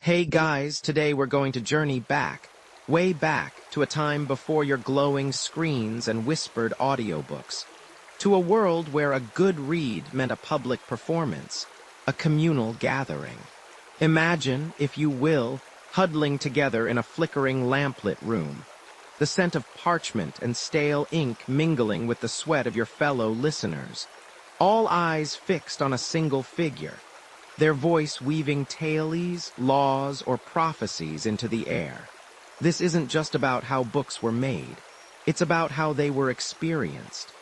Hey guys, today we're going to journey back, way back, to a time before your glowing screens and whispered audiobooks, to a world where a good read meant a public performance, a communal gathering. Imagine, if you will, huddling together in a flickering lamplit room, the scent of parchment and stale ink mingling with the sweat of your fellow listeners, all eyes fixed on a single figure, their voice weaving tales, laws, or prophecies into the air. This isn't just about how books were made. It's about how they were experienced.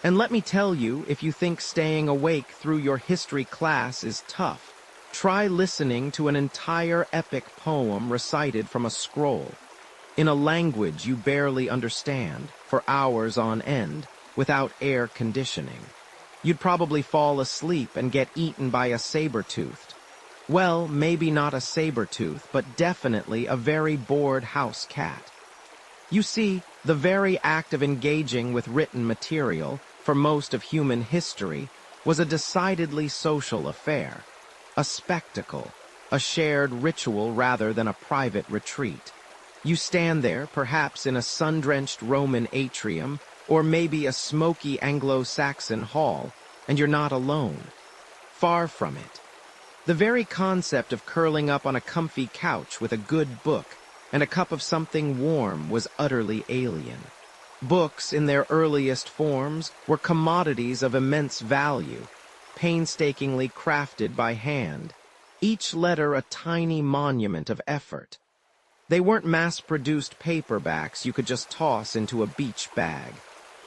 And let me tell you, if you think staying awake through your history class is tough, try listening to an entire epic poem recited from a scroll, in a language you barely understand, for hours on end, without air conditioning. You'd probably fall asleep and get eaten by a saber-toothed. Well, maybe not a saber-tooth, but definitely a very bored house cat. You see, the very act of engaging with written material, for most of human history, was a decidedly social affair, a spectacle, a shared ritual rather than a private retreat. You stand there, perhaps in a sun-drenched Roman atrium, or maybe a smoky Anglo-Saxon hall, and you're not alone. Far from it. The very concept of curling up on a comfy couch with a good book and a cup of something warm was utterly alien. Books, in their earliest forms, were commodities of immense value, painstakingly crafted by hand, each letter a tiny monument of effort. They weren't mass-produced paperbacks you could just toss into a beach bag.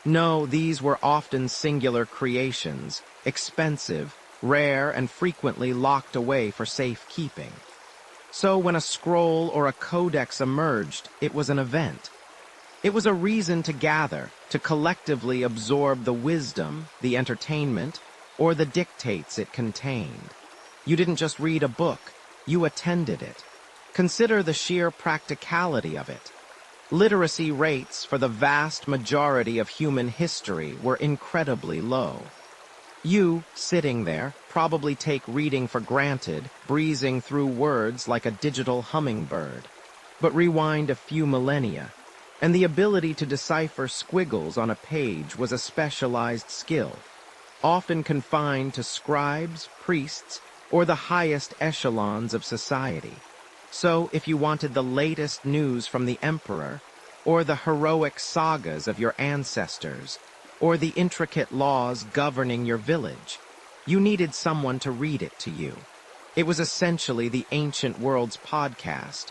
No, these were often singular creations, expensive, rare, and frequently locked away for safekeeping. So when a scroll or a codex emerged, it was an event. It was a reason to gather, to collectively absorb the wisdom, the entertainment, or the dictates it contained. You didn't just read a book, you attended it. Consider the sheer practicality of it. Literacy rates for the vast majority of human history were incredibly low. You, sitting there, probably take reading for granted, breezing through words like a digital hummingbird. But rewind a few millennia, and the ability to decipher squiggles on a page was a specialized skill, often confined to scribes, priests, or the highest echelons of society. So, if you wanted the latest news from the emperor, or the heroic sagas of your ancestors, or the intricate laws governing your village, you needed someone to read it to you. It was essentially the ancient world's podcast,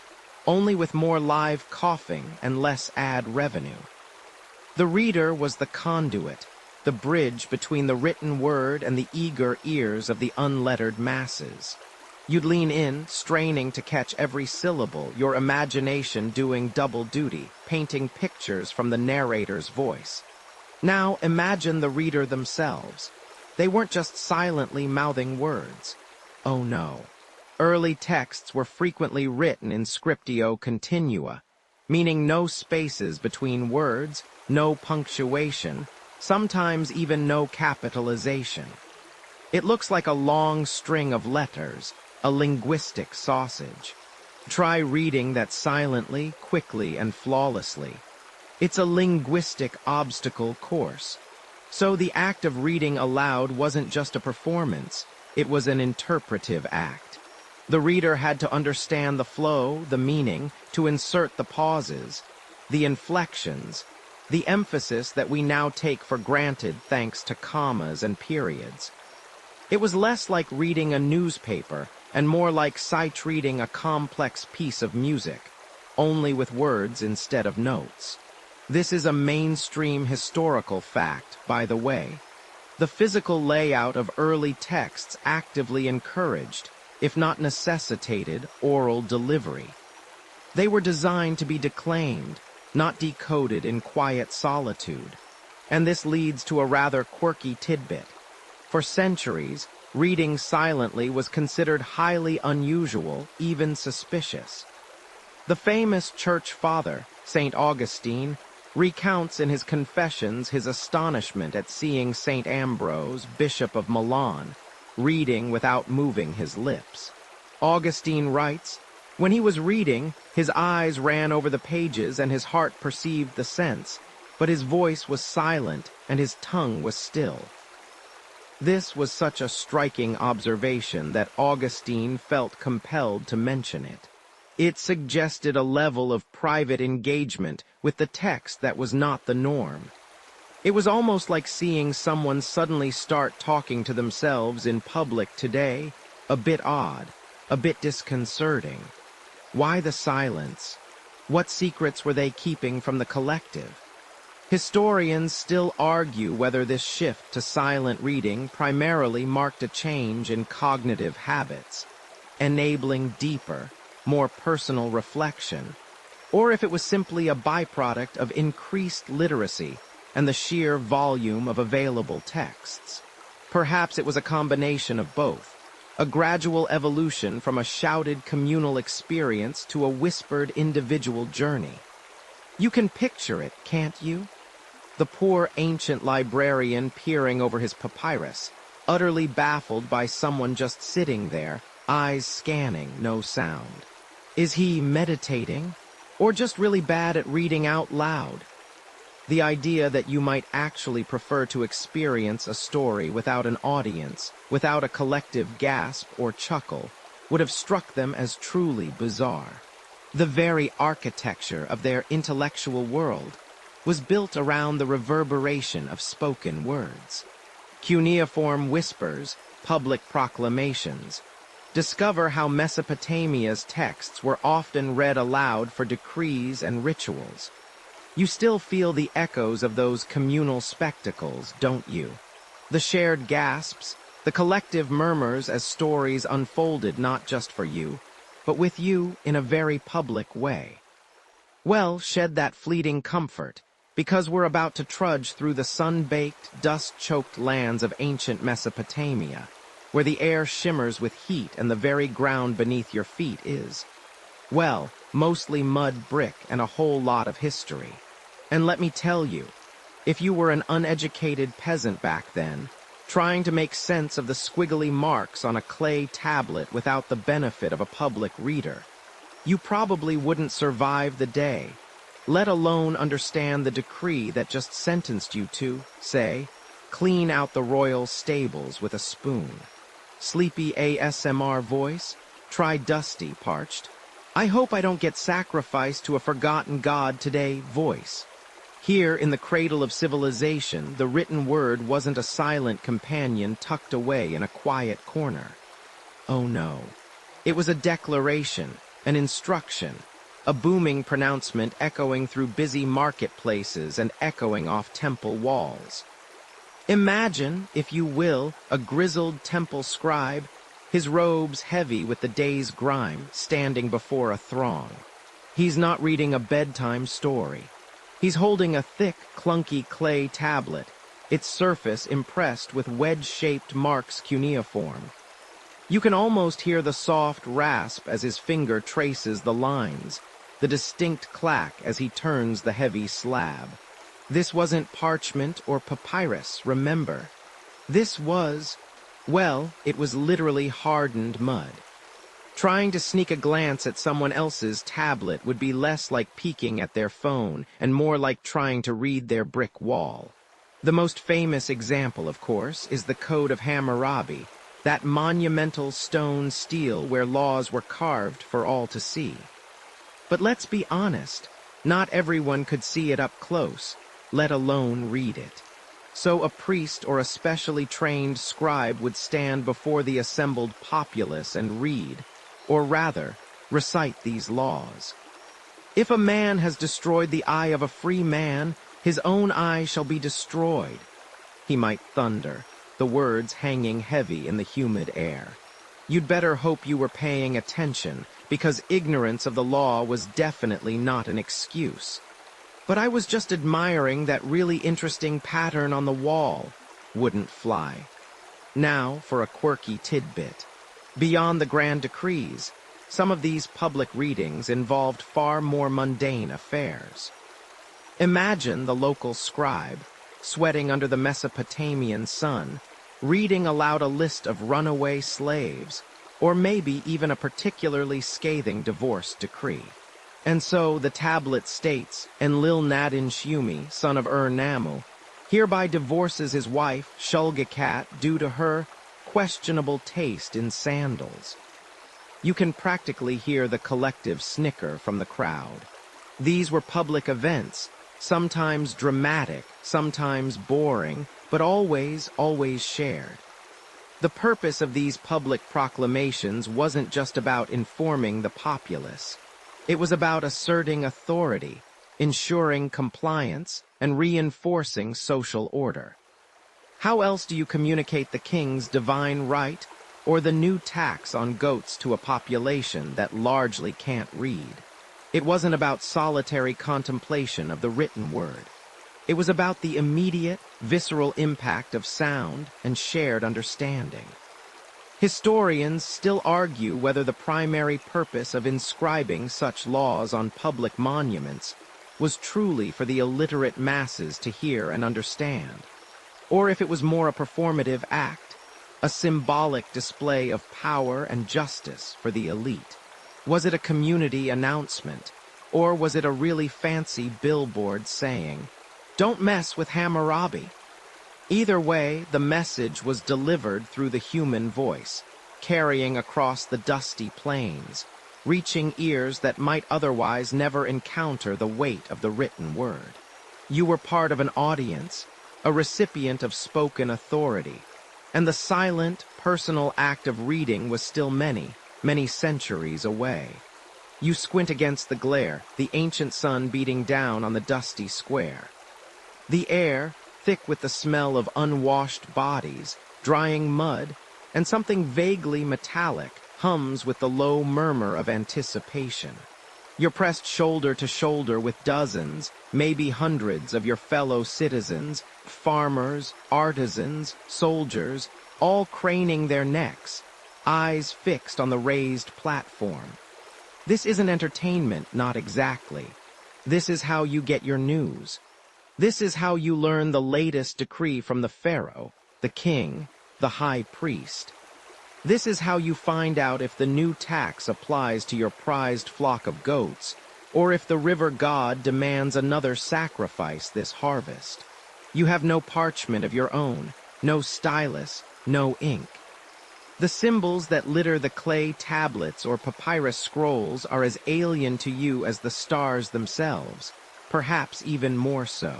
only with more live coughing and less ad revenue. The reader was the conduit, the bridge between the written word and the eager ears of the unlettered masses. You'd lean in, straining to catch every syllable, your imagination doing double duty, painting pictures from the narrator's voice. Now imagine the reader themselves. They weren't just silently mouthing words. Oh no. Early texts were frequently written in scriptio continua, meaning no spaces between words, no punctuation, sometimes even no capitalization. It looks like a long string of letters, a linguistic sausage. Try reading that silently, quickly, and flawlessly. It's a linguistic obstacle course. So the act of reading aloud wasn't just a performance, it was an interpretive act. The reader had to understand the flow, the meaning, to insert the pauses, the inflections, the emphasis that we now take for granted thanks to commas and periods. It was less like reading a newspaper and more like sight-reading a complex piece of music, only with words instead of notes. This is a mainstream historical fact, by the way. The physical layout of early texts actively encouraged, if not necessitated, oral delivery. They were designed to be declaimed, not decoded in quiet solitude. And this leads to a rather quirky tidbit. For centuries, reading silently was considered highly unusual, even suspicious. The famous church father, St. Augustine, recounts in his Confessions his astonishment at seeing St. Ambrose, Bishop of Milan, reading without moving his lips. Augustine writes, When he was reading, his eyes ran over the pages and his heart perceived the sense, but his voice was silent and his tongue was still. This was such a striking observation that Augustine felt compelled to mention it. It suggested a level of private engagement with the text that was not the norm. It was almost like seeing someone suddenly start talking to themselves in public today, a bit odd, a bit disconcerting. Why the silence? What secrets were they keeping from the collective? Historians still argue whether this shift to silent reading primarily marked a change in cognitive habits, enabling deeper, more personal reflection, or if it was simply a byproduct of increased literacy and the sheer volume of available texts. Perhaps it was a combination of both, a gradual evolution from a shouted communal experience to a whispered individual journey. You can picture it, can't you? The poor ancient librarian peering over his papyrus, utterly baffled by someone just sitting there, eyes scanning, no sound. Is he meditating, or just really bad at reading out loud? The idea that you might actually prefer to experience a story without an audience, without a collective gasp or chuckle, would have struck them as truly bizarre. The very architecture of their intellectual world was built around the reverberation of spoken words. Cuneiform whispers, public proclamations. Discover how Mesopotamia's texts were often read aloud for decrees and rituals. You still feel the echoes of those communal spectacles, don't you? The shared gasps, the collective murmurs as stories unfolded not just for you, but with you in a very public way. Well, shed that fleeting comfort, because we're about to trudge through the sun-baked, dust-choked lands of ancient Mesopotamia, where the air shimmers with heat and the very ground beneath your feet is, well, mostly mud brick and a whole lot of history. And let me tell you, if you were an uneducated peasant back then, trying to make sense of the squiggly marks on a clay tablet without the benefit of a public reader, you probably wouldn't survive the day, let alone understand the decree that just sentenced you to, say, clean out the royal stables with a spoon. Sleepy ASMR voice, try dusty, parched. I hope I don't get sacrificed to a forgotten god today voice. Here in the cradle of civilization, the written word wasn't a silent companion tucked away in a quiet corner. Oh no. It was a declaration, an instruction, a booming pronouncement echoing through busy marketplaces and echoing off temple walls. Imagine, if you will, a grizzled temple scribe, his robes heavy with the day's grime, standing before a throng. He's not reading a bedtime story. He's holding a thick, clunky clay tablet, its surface impressed with wedge-shaped marks cuneiform. You can almost hear the soft rasp as his finger traces the lines, the distinct clack as he turns the heavy slab. This wasn't parchment or papyrus, remember. This was, well, it was literally hardened mud. Trying to sneak a glance at someone else's tablet would be less like peeking at their phone and more like trying to read their brick wall. The most famous example, of course, is the Code of Hammurabi, that monumental stone stele where laws were carved for all to see. But let's be honest, not everyone could see it up close, let alone read it. So a priest or a specially trained scribe would stand before the assembled populace and read, or rather, recite these laws. If a man has destroyed the eye of a free man, his own eye shall be destroyed. He might thunder, the words hanging heavy in the humid air. You'd better hope you were paying attention, because ignorance of the law was definitely not an excuse. But I was just admiring that really interesting pattern on the wall. Wouldn't fly. Now for a quirky tidbit. Beyond the grand decrees, some of these public readings involved far more mundane affairs. Imagine the local scribe, sweating under the Mesopotamian sun, reading aloud a list of runaway slaves, or maybe even a particularly scathing divorce decree. And so the tablet states, Enlil Nadin Shumi, son of Namu, hereby divorces his wife, Shulgakat, due to her questionable taste in sandals. You can practically hear the collective snicker from the crowd. These were public events, sometimes dramatic, sometimes boring, but always shared. The purpose of these public proclamations wasn't just about informing the populace. It was about asserting authority, ensuring compliance, and reinforcing social order. How else do you communicate the king's divine right or the new tax on goats to a population that largely can't read? It wasn't about solitary contemplation of the written word. It was about the immediate, visceral impact of sound and shared understanding. Historians still argue whether the primary purpose of inscribing such laws on public monuments was truly for the illiterate masses to hear and understand, or if it was more a performative act, a symbolic display of power and justice for the elite. Was it a community announcement, or was it a really fancy billboard saying, "Don't mess with Hammurabi"? Either way, the message was delivered through the human voice, carrying across the dusty plains, reaching ears that might otherwise never encounter the weight of the written word. You were part of an audience, a recipient of spoken authority, and the silent, personal act of reading was still many centuries away. You squint against the glare, the ancient sun beating down on the dusty square. The air, thick with the smell of unwashed bodies, drying mud, and something vaguely metallic, hums with the low murmur of anticipation. You're pressed shoulder to shoulder with dozens, maybe hundreds of your fellow citizens, farmers, artisans, soldiers, all craning their necks, eyes fixed on the raised platform. This isn't entertainment, not exactly. This is how you get your news. This is how you learn the latest decree from the pharaoh, the king, the high priest. This is how you find out if the new tax applies to your prized flock of goats, or if the river god demands another sacrifice this harvest. You have no parchment of your own, no stylus, no ink. The symbols that litter the clay tablets or papyrus scrolls are as alien to you as the stars themselves, perhaps even more so.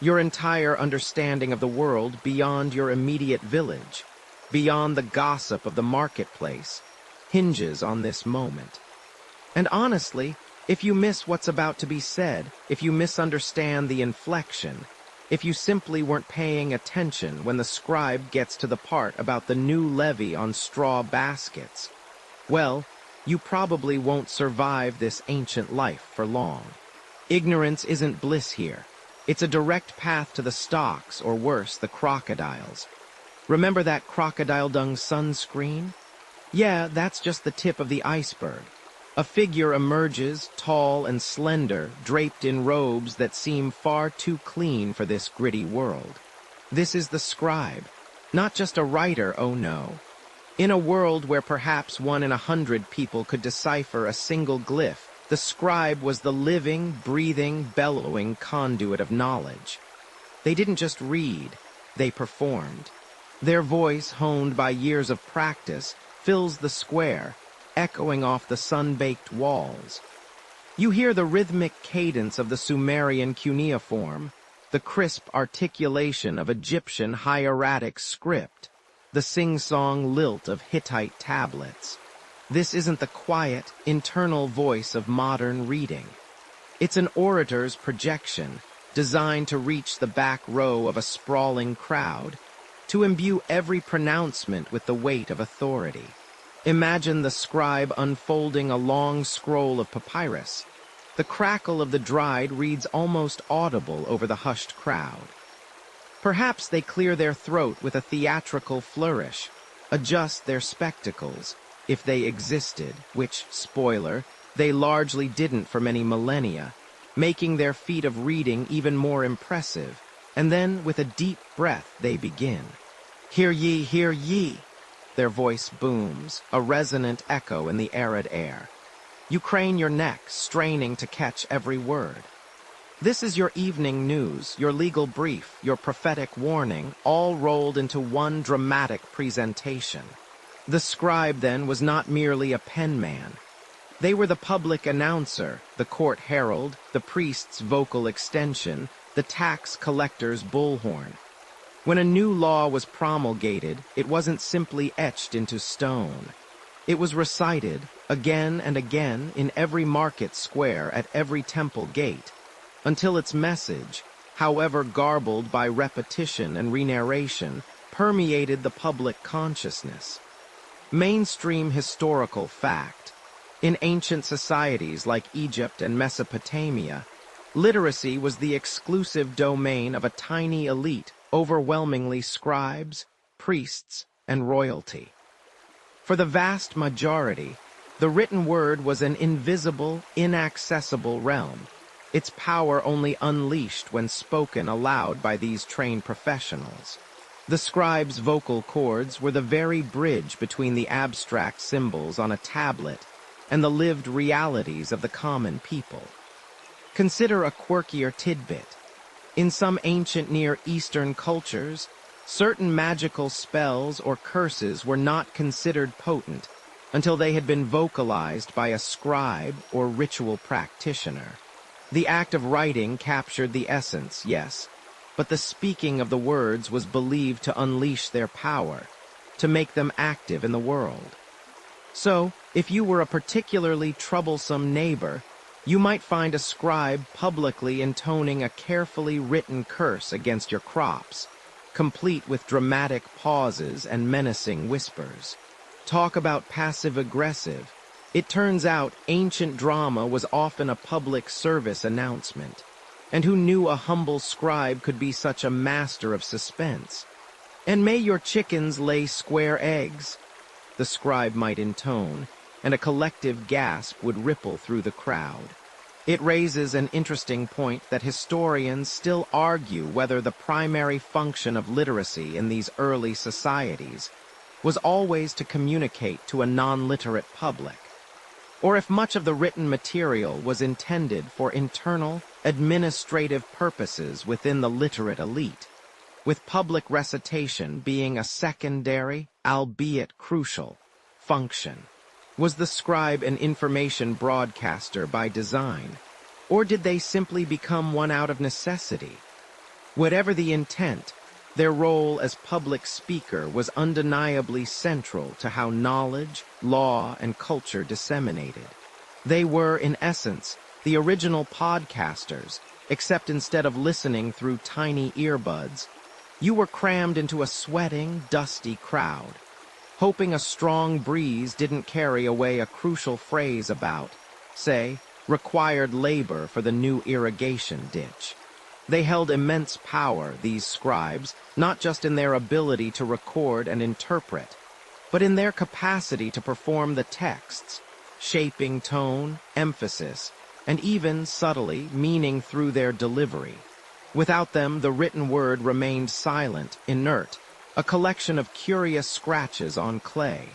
Your entire understanding of the world beyond your immediate village, beyond the gossip of the marketplace, hinges on this moment. And honestly, if you miss what's about to be said, if you misunderstand the inflection, if you simply weren't paying attention when the scribe gets to the part about the new levy on straw baskets, well, you probably won't survive this ancient life for long. Ignorance isn't bliss here. It's a direct path to the stocks, or worse, the crocodiles. Remember that crocodile dung sunscreen? Yeah, that's just the tip of the iceberg. A figure emerges, tall and slender, draped in robes that seem far too clean for this gritty world. This is the scribe, not just a writer, oh no. In a world where perhaps 1 in 100 people could decipher a single glyph, the scribe was the living, breathing, bellowing conduit of knowledge. They didn't just read, they performed. Their voice, honed by years of practice, fills the square, echoing off the sun-baked walls. You hear the rhythmic cadence of the Sumerian cuneiform, the crisp articulation of Egyptian hieratic script, the sing-song lilt of Hittite tablets. This isn't the quiet, internal voice of modern reading. It's an orator's projection, designed to reach the back row of a sprawling crowd, to imbue every pronouncement with the weight of authority. Imagine the scribe unfolding a long scroll of papyrus. The crackle of the dried reads almost audible over the hushed crowd. Perhaps they clear their throat with a theatrical flourish, adjust their spectacles, if they existed, which, spoiler, they largely didn't for many millennia, making their feat of reading even more impressive, and then with a deep breath they begin. Hear ye, their voice booms, a resonant echo in the arid air. You crane your neck, straining to catch every word. This is your evening news, your legal brief, your prophetic warning, all rolled into one dramatic presentation. The scribe, then, was not merely a penman. They were the public announcer, the court herald, the priest's vocal extension, the tax collector's bullhorn. When a new law was promulgated, it wasn't simply etched into stone. It was recited, again and again, in every market square, at every temple gate, until its message, however garbled by repetition and re-narration, permeated the public consciousness. Mainstream historical fact. In ancient societies like Egypt and Mesopotamia, literacy was the exclusive domain of a tiny elite, overwhelmingly scribes, priests, and royalty. For the vast majority, the written word was an invisible, inaccessible realm, its power only unleashed when spoken aloud by these trained professionals. The scribe's vocal cords were the very bridge between the abstract symbols on a tablet and the lived realities of the common people. Consider a quirkier tidbit. In some ancient Near Eastern cultures, certain magical spells or curses were not considered potent until they had been vocalized by a scribe or ritual practitioner. The act of writing captured the essence, yes, but the speaking of the words was believed to unleash their power, to make them active in the world. So, if you were a particularly troublesome neighbor, you might find a scribe publicly intoning a carefully written curse against your crops, complete with dramatic pauses and menacing whispers. Talk about passive-aggressive. It turns out ancient drama was often a public service announcement. And who knew a humble scribe could be such a master of suspense? "And may your chickens lay square eggs," the scribe might intone, and a collective gasp would ripple through the crowd. It raises an interesting point that historians still argue whether the primary function of literacy in these early societies was always to communicate to a non-literate public, or if much of the written material was intended for internal, administrative purposes within the literate elite, with public recitation being a secondary, albeit crucial, function. Was the scribe an information broadcaster by design, or did they simply become one out of necessity? Whatever the intent, their role as public speaker was undeniably central to how knowledge, law, and culture disseminated. They were, in essence, the original podcasters, except instead of listening through tiny earbuds, you were crammed into a sweating, dusty crowd, hoping a strong breeze didn't carry away a crucial phrase about, say, required labor for the new irrigation ditch. They held immense power, these scribes, not just in their ability to record and interpret, but in their capacity to perform the texts, shaping tone, emphasis, and even, subtly, meaning through their delivery. Without them, the written word remained silent, inert, a collection of curious scratches on clay.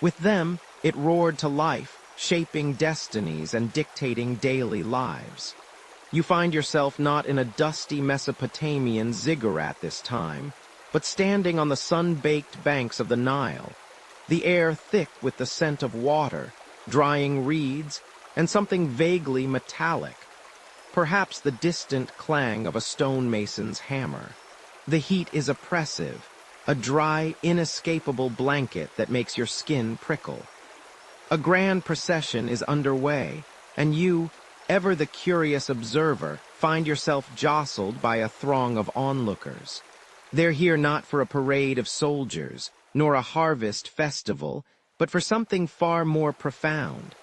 With them, it roared to life, shaping destinies and dictating daily lives. You find yourself not in a dusty Mesopotamian ziggurat this time, but standing on the sun-baked banks of the Nile, the air thick with the scent of water, drying reeds, and something vaguely metallic, perhaps the distant clang of a stonemason's hammer. The heat is oppressive, a dry, inescapable blanket that makes your skin prickle. A grand procession is underway, and you, ever the curious observer, find yourself jostled by a throng of onlookers. They're here not for a parade of soldiers, nor a harvest festival, but for something far more profound.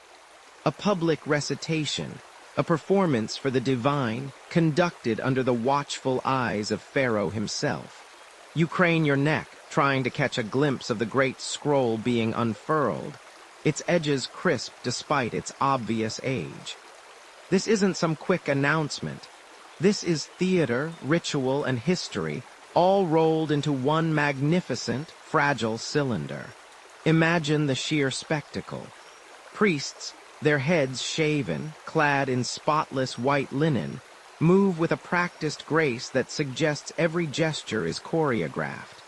A public recitation, a performance for the divine, conducted under the watchful eyes of Pharaoh himself. You crane your neck, trying to catch a glimpse of the great scroll being unfurled, its edges crisp despite its obvious age. This isn't some quick announcement. This is theater, ritual, and history all rolled into one magnificent, fragile cylinder. Imagine the sheer spectacle. Priests, their heads shaven, clad in spotless white linen, move with a practiced grace that suggests every gesture is choreographed.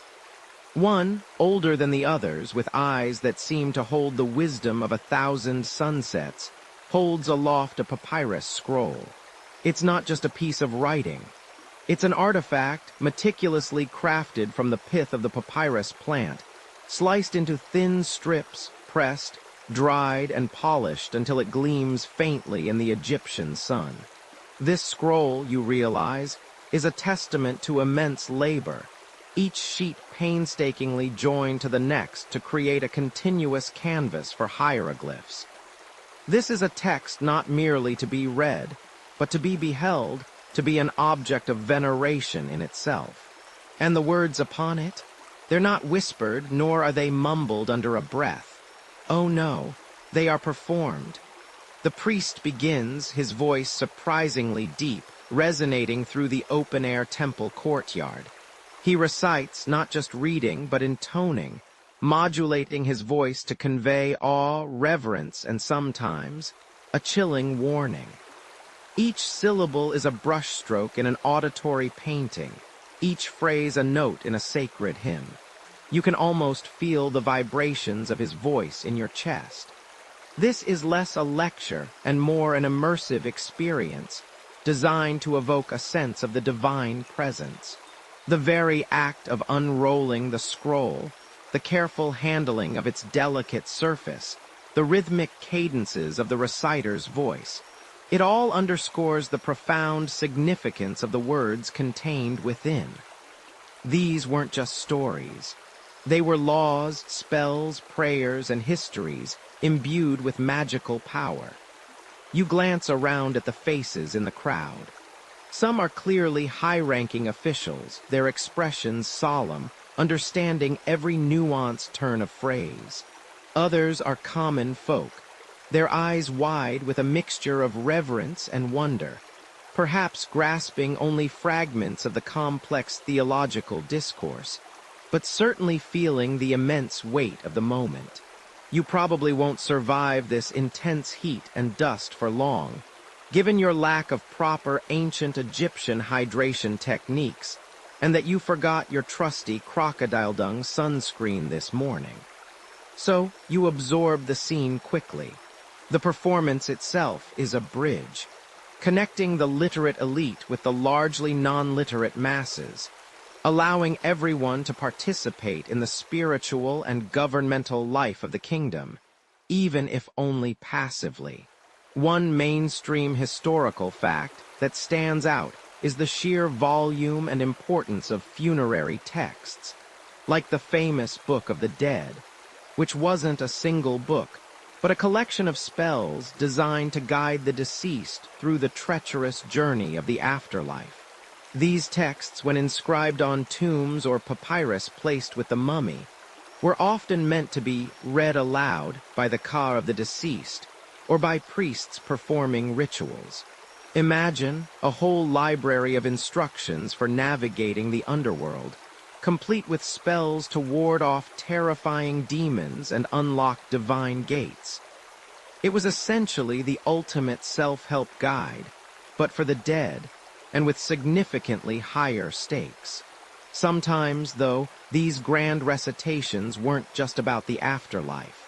One, older than the others, with eyes that seem to hold the wisdom of 1,000 sunsets, holds aloft a papyrus scroll. It's not just a piece of writing. It's an artifact meticulously crafted from the pith of the papyrus plant, sliced into thin strips, pressed, dried, and polished until it gleams faintly in the Egyptian sun. This scroll, you realize, is a testament to immense labor, each sheet painstakingly joined to the next to create a continuous canvas for hieroglyphs. This is a text not merely to be read, but to be beheld, to be an object of veneration in itself. And the words upon it? They're not whispered, nor are they mumbled under a breath. Oh no, they are performed. The priest begins, his voice surprisingly deep, resonating through the open-air temple courtyard. He recites, not just reading, but intoning, modulating his voice to convey awe, reverence, and sometimes a chilling warning. Each syllable is a brushstroke in an auditory painting, each phrase a note in a sacred hymn. You can almost feel the vibrations of his voice in your chest. This is less a lecture and more an immersive experience, designed to evoke a sense of the divine presence. The very act of unrolling the scroll, the careful handling of its delicate surface, the rhythmic cadences of the reciter's voice, it all underscores the profound significance of the words contained within. These weren't just stories. They were laws, spells, prayers, and histories imbued with magical power. You glance around at the faces in the crowd. Some are clearly high-ranking officials, their expressions solemn, understanding every nuanced turn of phrase. Others are common folk, their eyes wide with a mixture of reverence and wonder, perhaps grasping only fragments of the complex theological discourse, but certainly feeling the immense weight of the moment. You probably won't survive this intense heat and dust for long, given your lack of proper ancient Egyptian hydration techniques, and that you forgot your trusty crocodile dung sunscreen this morning. So you absorb the scene quickly. The performance itself is a bridge, connecting the literate elite with the largely non-literate masses, allowing everyone to participate in the spiritual and governmental life of the kingdom, even if only passively. One mainstream historical fact that stands out is the sheer volume and importance of funerary texts, like the famous Book of the Dead, which wasn't a single book, but a collection of spells designed to guide the deceased through the treacherous journey of the afterlife. These texts, when inscribed on tombs or papyrus placed with the mummy, were often meant to be read aloud by the ka of the deceased, or by priests performing rituals. Imagine a whole library of instructions for navigating the underworld, complete with spells to ward off terrifying demons and unlock divine gates. It was essentially the ultimate self-help guide, but for the dead, and with significantly higher stakes. Sometimes, though, these grand recitations weren't just about the afterlife.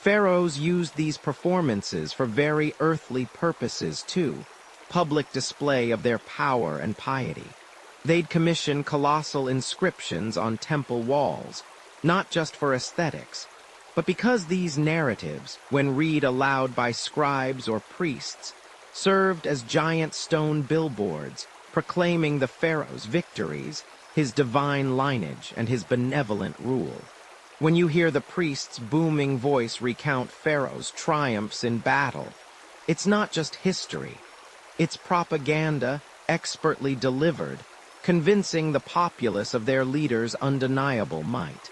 Pharaohs used these performances for very earthly purposes too, public display of their power and piety. They'd commission colossal inscriptions on temple walls, not just for aesthetics, but because these narratives, when read aloud by scribes or priests, served as giant stone billboards proclaiming the pharaoh's victories, his divine lineage, and his benevolent rule. When you hear the priest's booming voice recount Pharaoh's triumphs in battle, it's not just history. It's propaganda expertly delivered, convincing the populace of their leader's undeniable might.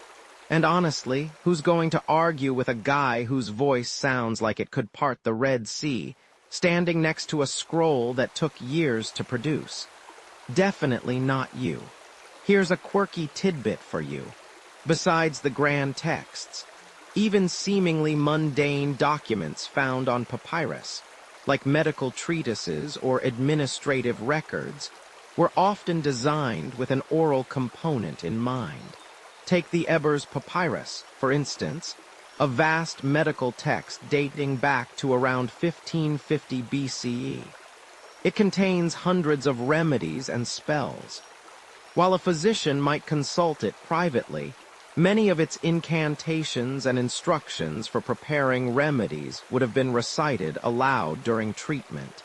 And honestly, who's going to argue with a guy whose voice sounds like it could part the Red Sea, standing next to a scroll that took years to produce? Definitely not you. Here's a quirky tidbit for you. Besides the grand texts, even seemingly mundane documents found on papyrus, like medical treatises or administrative records, were often designed with an oral component in mind. Take the Ebers Papyrus, for instance, a vast medical text dating back to around 1550 BCE. It contains hundreds of remedies and spells. While a physician might consult it privately, many of its incantations and instructions for preparing remedies would have been recited aloud during treatment.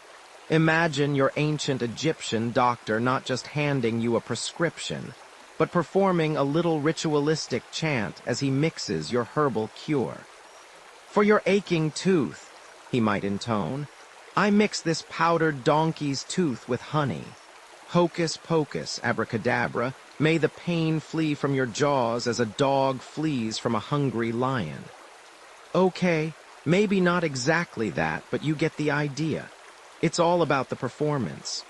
Imagine your ancient Egyptian doctor not just handing you a prescription, but performing a little ritualistic chant as he mixes your herbal cure. For your aching tooth, he might intone, I mix this powdered donkey's tooth with honey. Hocus pocus, abracadabra, may the pain flee from your jaws as a dog flees from a hungry lion. Okay, maybe not exactly that, but you get the idea. It's all about the performance.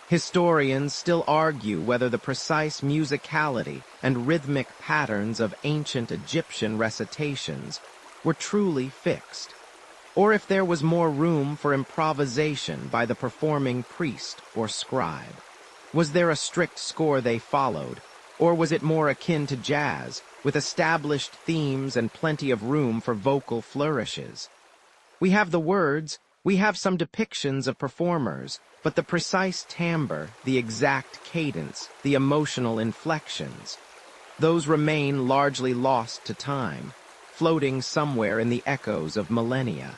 Historians still argue whether the precise musicality and rhythmic patterns of ancient Egyptian recitations were truly fixed, or if there was more room for improvisation by the performing priest or scribe. Was there a strict score they followed, or was it more akin to jazz, with established themes and plenty of room for vocal flourishes? We have the words, we have some depictions of performers, but the precise timbre, the exact cadence, the emotional inflections, those remain largely lost to time, floating somewhere in the echoes of millennia.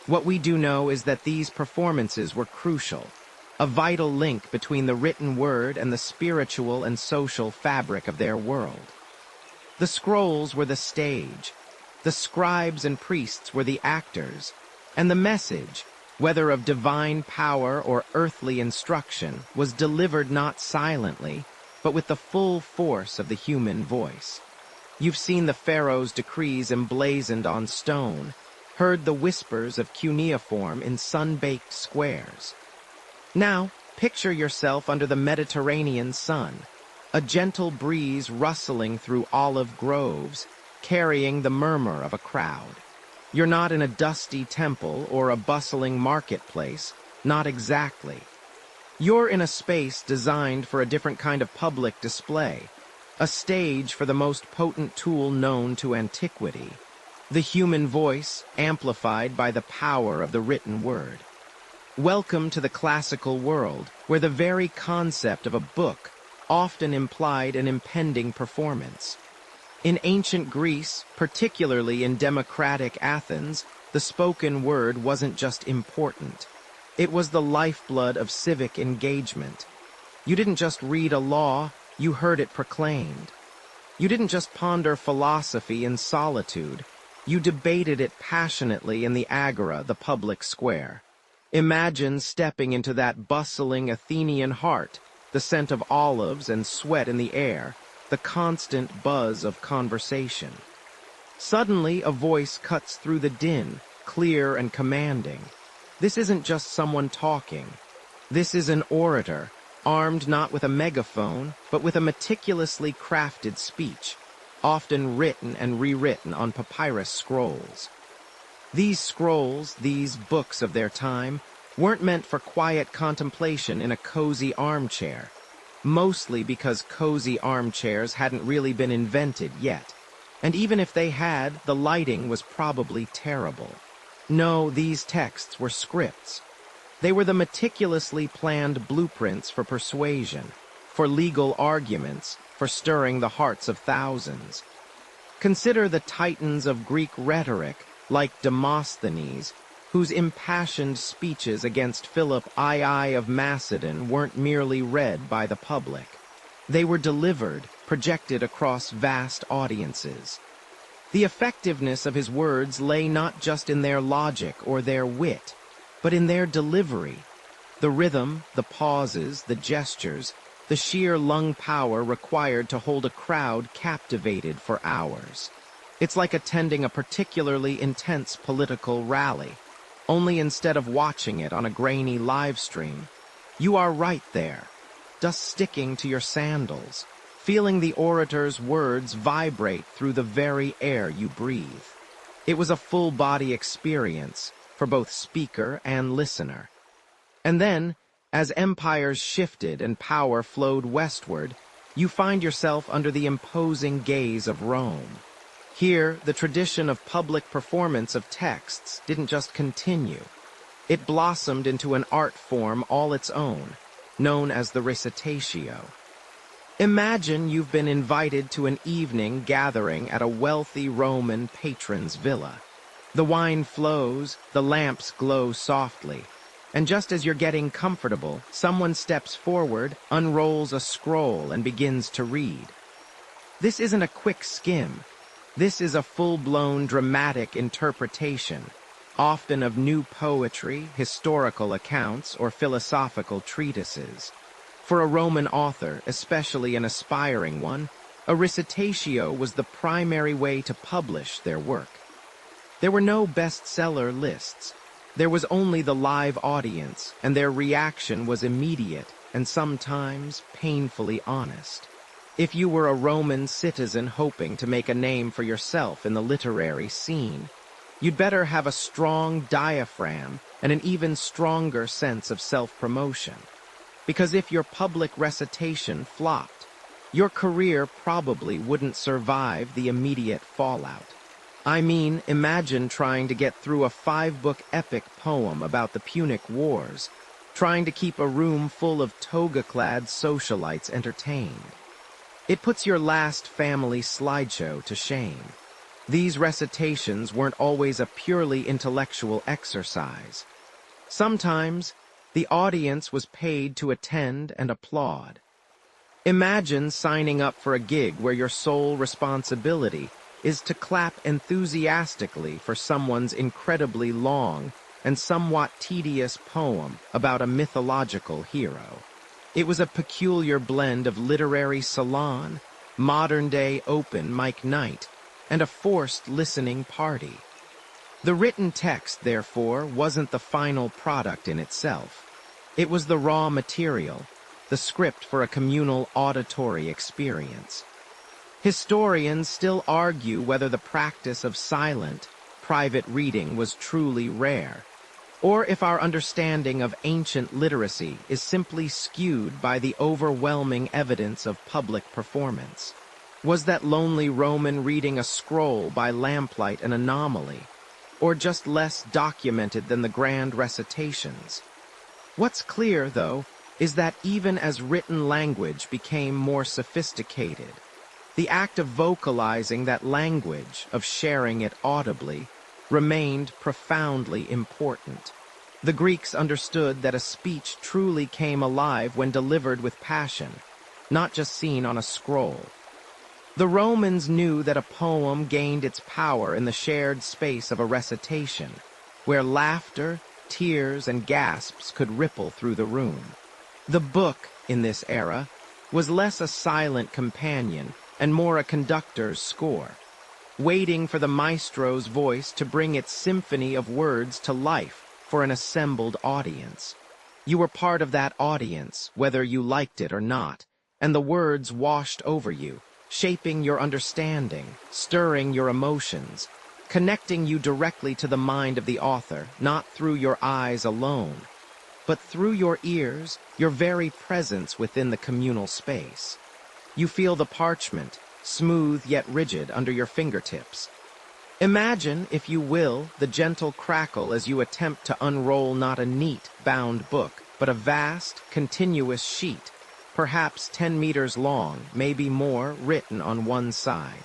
What we do know is that these performances were crucial, a vital link between the written word and the spiritual and social fabric of their world. The scrolls were the stage, the scribes and priests were the actors, and the message, whether of divine power or earthly instruction, was delivered not silently, but with the full force of the human voice. You've seen the pharaoh's decrees emblazoned on stone, heard the whispers of cuneiform in sun-baked squares. Now, picture yourself under the Mediterranean sun, a gentle breeze rustling through olive groves, carrying the murmur of a crowd. You're not in a dusty temple or a bustling marketplace, not exactly. You're in a space designed for a different kind of public display, a stage for the most potent tool known to antiquity, the human voice amplified by the power of the written word. Welcome to the classical world, where the very concept of a book often implied an impending performance. In ancient Greece, particularly in democratic Athens, the spoken word wasn't just important. It was the lifeblood of civic engagement. You didn't just read a law, you heard it proclaimed. You didn't just ponder philosophy in solitude, you debated it passionately in the agora, the public square. Imagine stepping into that bustling Athenian heart, the scent of olives and sweat in the air, the constant buzz of conversation. Suddenly, a voice cuts through the din, clear and commanding. This isn't just someone talking. This is an orator, armed not with a megaphone, but with a meticulously crafted speech, often written and rewritten on papyrus scrolls. These scrolls, these books of their time, weren't meant for quiet contemplation in a cozy armchair, mostly because cozy armchairs hadn't really been invented yet, and even if they had, the lighting was probably terrible. No, these texts were scripts. They were the meticulously planned blueprints for persuasion, for legal arguments, for stirring the hearts of thousands. Consider the titans of Greek rhetoric, like Demosthenes, whose impassioned speeches against Philip II of Macedon weren't merely read by the public. They were delivered, projected across vast audiences. The effectiveness of his words lay not just in their logic or their wit, but in their delivery. The rhythm, the pauses, the gestures, the sheer lung power required to hold a crowd captivated for hours. It's like attending a particularly intense political rally, only instead of watching it on a grainy live stream, you are right there, just sticking to your sandals, feeling the orator's words vibrate through the very air you breathe. It was a full-body experience for both speaker and listener. And then, as empires shifted and power flowed westward, you find yourself under the imposing gaze of Rome. Here, the tradition of public performance of texts didn't just continue. It blossomed into an art form all its own, known as the recitatio. Imagine you've been invited to an evening gathering at a wealthy Roman patron's villa. The wine flows, the lamps glow softly, and just as you're getting comfortable, someone steps forward, unrolls a scroll, and begins to read. This isn't a quick skim. This is a full-blown dramatic interpretation, often of new poetry, historical accounts, or philosophical treatises. For a Roman author, especially an aspiring one, a recitatio was the primary way to publish their work. There were no bestseller lists. There was only the live audience, and their reaction was immediate and sometimes painfully honest. If you were a Roman citizen hoping to make a name for yourself in the literary scene, you'd better have a strong diaphragm and an even stronger sense of self-promotion. Because if your public recitation flopped, your career probably wouldn't survive the immediate fallout. I mean, imagine trying to get through a 5-book epic poem about the Punic Wars, trying to keep a room full of toga-clad socialites entertained. It puts your last family slideshow to shame. These recitations weren't always a purely intellectual exercise. Sometimes, the audience was paid to attend and applaud. Imagine signing up for a gig where your sole responsibility is to clap enthusiastically for someone's incredibly long and somewhat tedious poem about a mythological hero. It was a peculiar blend of literary salon, modern-day open mic night, and a forced listening party. The written text, therefore, wasn't the final product in itself. It was the raw material, the script for a communal auditory experience. Historians still argue whether the practice of silent, private reading was truly rare, or if our understanding of ancient literacy is simply skewed by the overwhelming evidence of public performance. Was that lonely Roman reading a scroll by lamplight an anomaly, or just less documented than the grand recitations? What's clear, though, is that even as written language became more sophisticated, the act of vocalizing that language, of sharing it audibly, remained profoundly important. The Greeks understood that a speech truly came alive when delivered with passion, not just seen on a scroll. The Romans knew that a poem gained its power in the shared space of a recitation, where laughter, tears, and gasps could ripple through the room. The book, in this era, was less a silent companion and more a conductor's score, waiting for the maestro's voice to bring its symphony of words to life for an assembled audience. You were part of that audience, whether you liked it or not, and the words washed over you, shaping your understanding, stirring your emotions, connecting you directly to the mind of the author, not through your eyes alone, but through your ears, your very presence within the communal space. You feel the parchment, smooth yet rigid, under your fingertips. Imagine, if you will, the gentle crackle as you attempt to unroll not a neat, bound book, but a vast, continuous sheet, perhaps 10 meters long, maybe more, written on one side.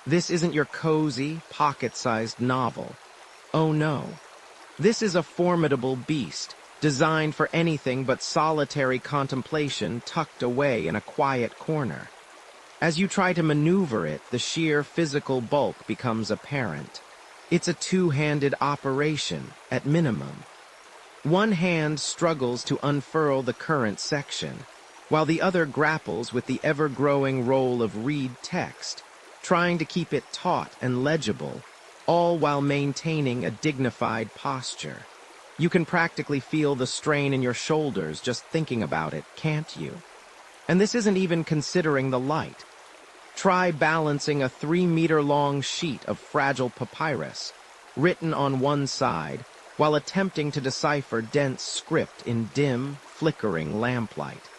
This isn't your cozy, pocket-sized novel. Oh no. This is a formidable beast, designed for anything but solitary contemplation tucked away in a quiet corner. As you try to maneuver it, the sheer physical bulk becomes apparent. It's a two-handed operation, at minimum. One hand struggles to unfurl the current section, while the other grapples with the ever-growing role of read text, trying to keep it taut and legible, all while maintaining a dignified posture. You can practically feel the strain in your shoulders just thinking about it, can't you? And this isn't even considering the light. Try balancing a 3-meter-long sheet of fragile papyrus, written on one side, while attempting to decipher dense script in dim, flickering lamplight.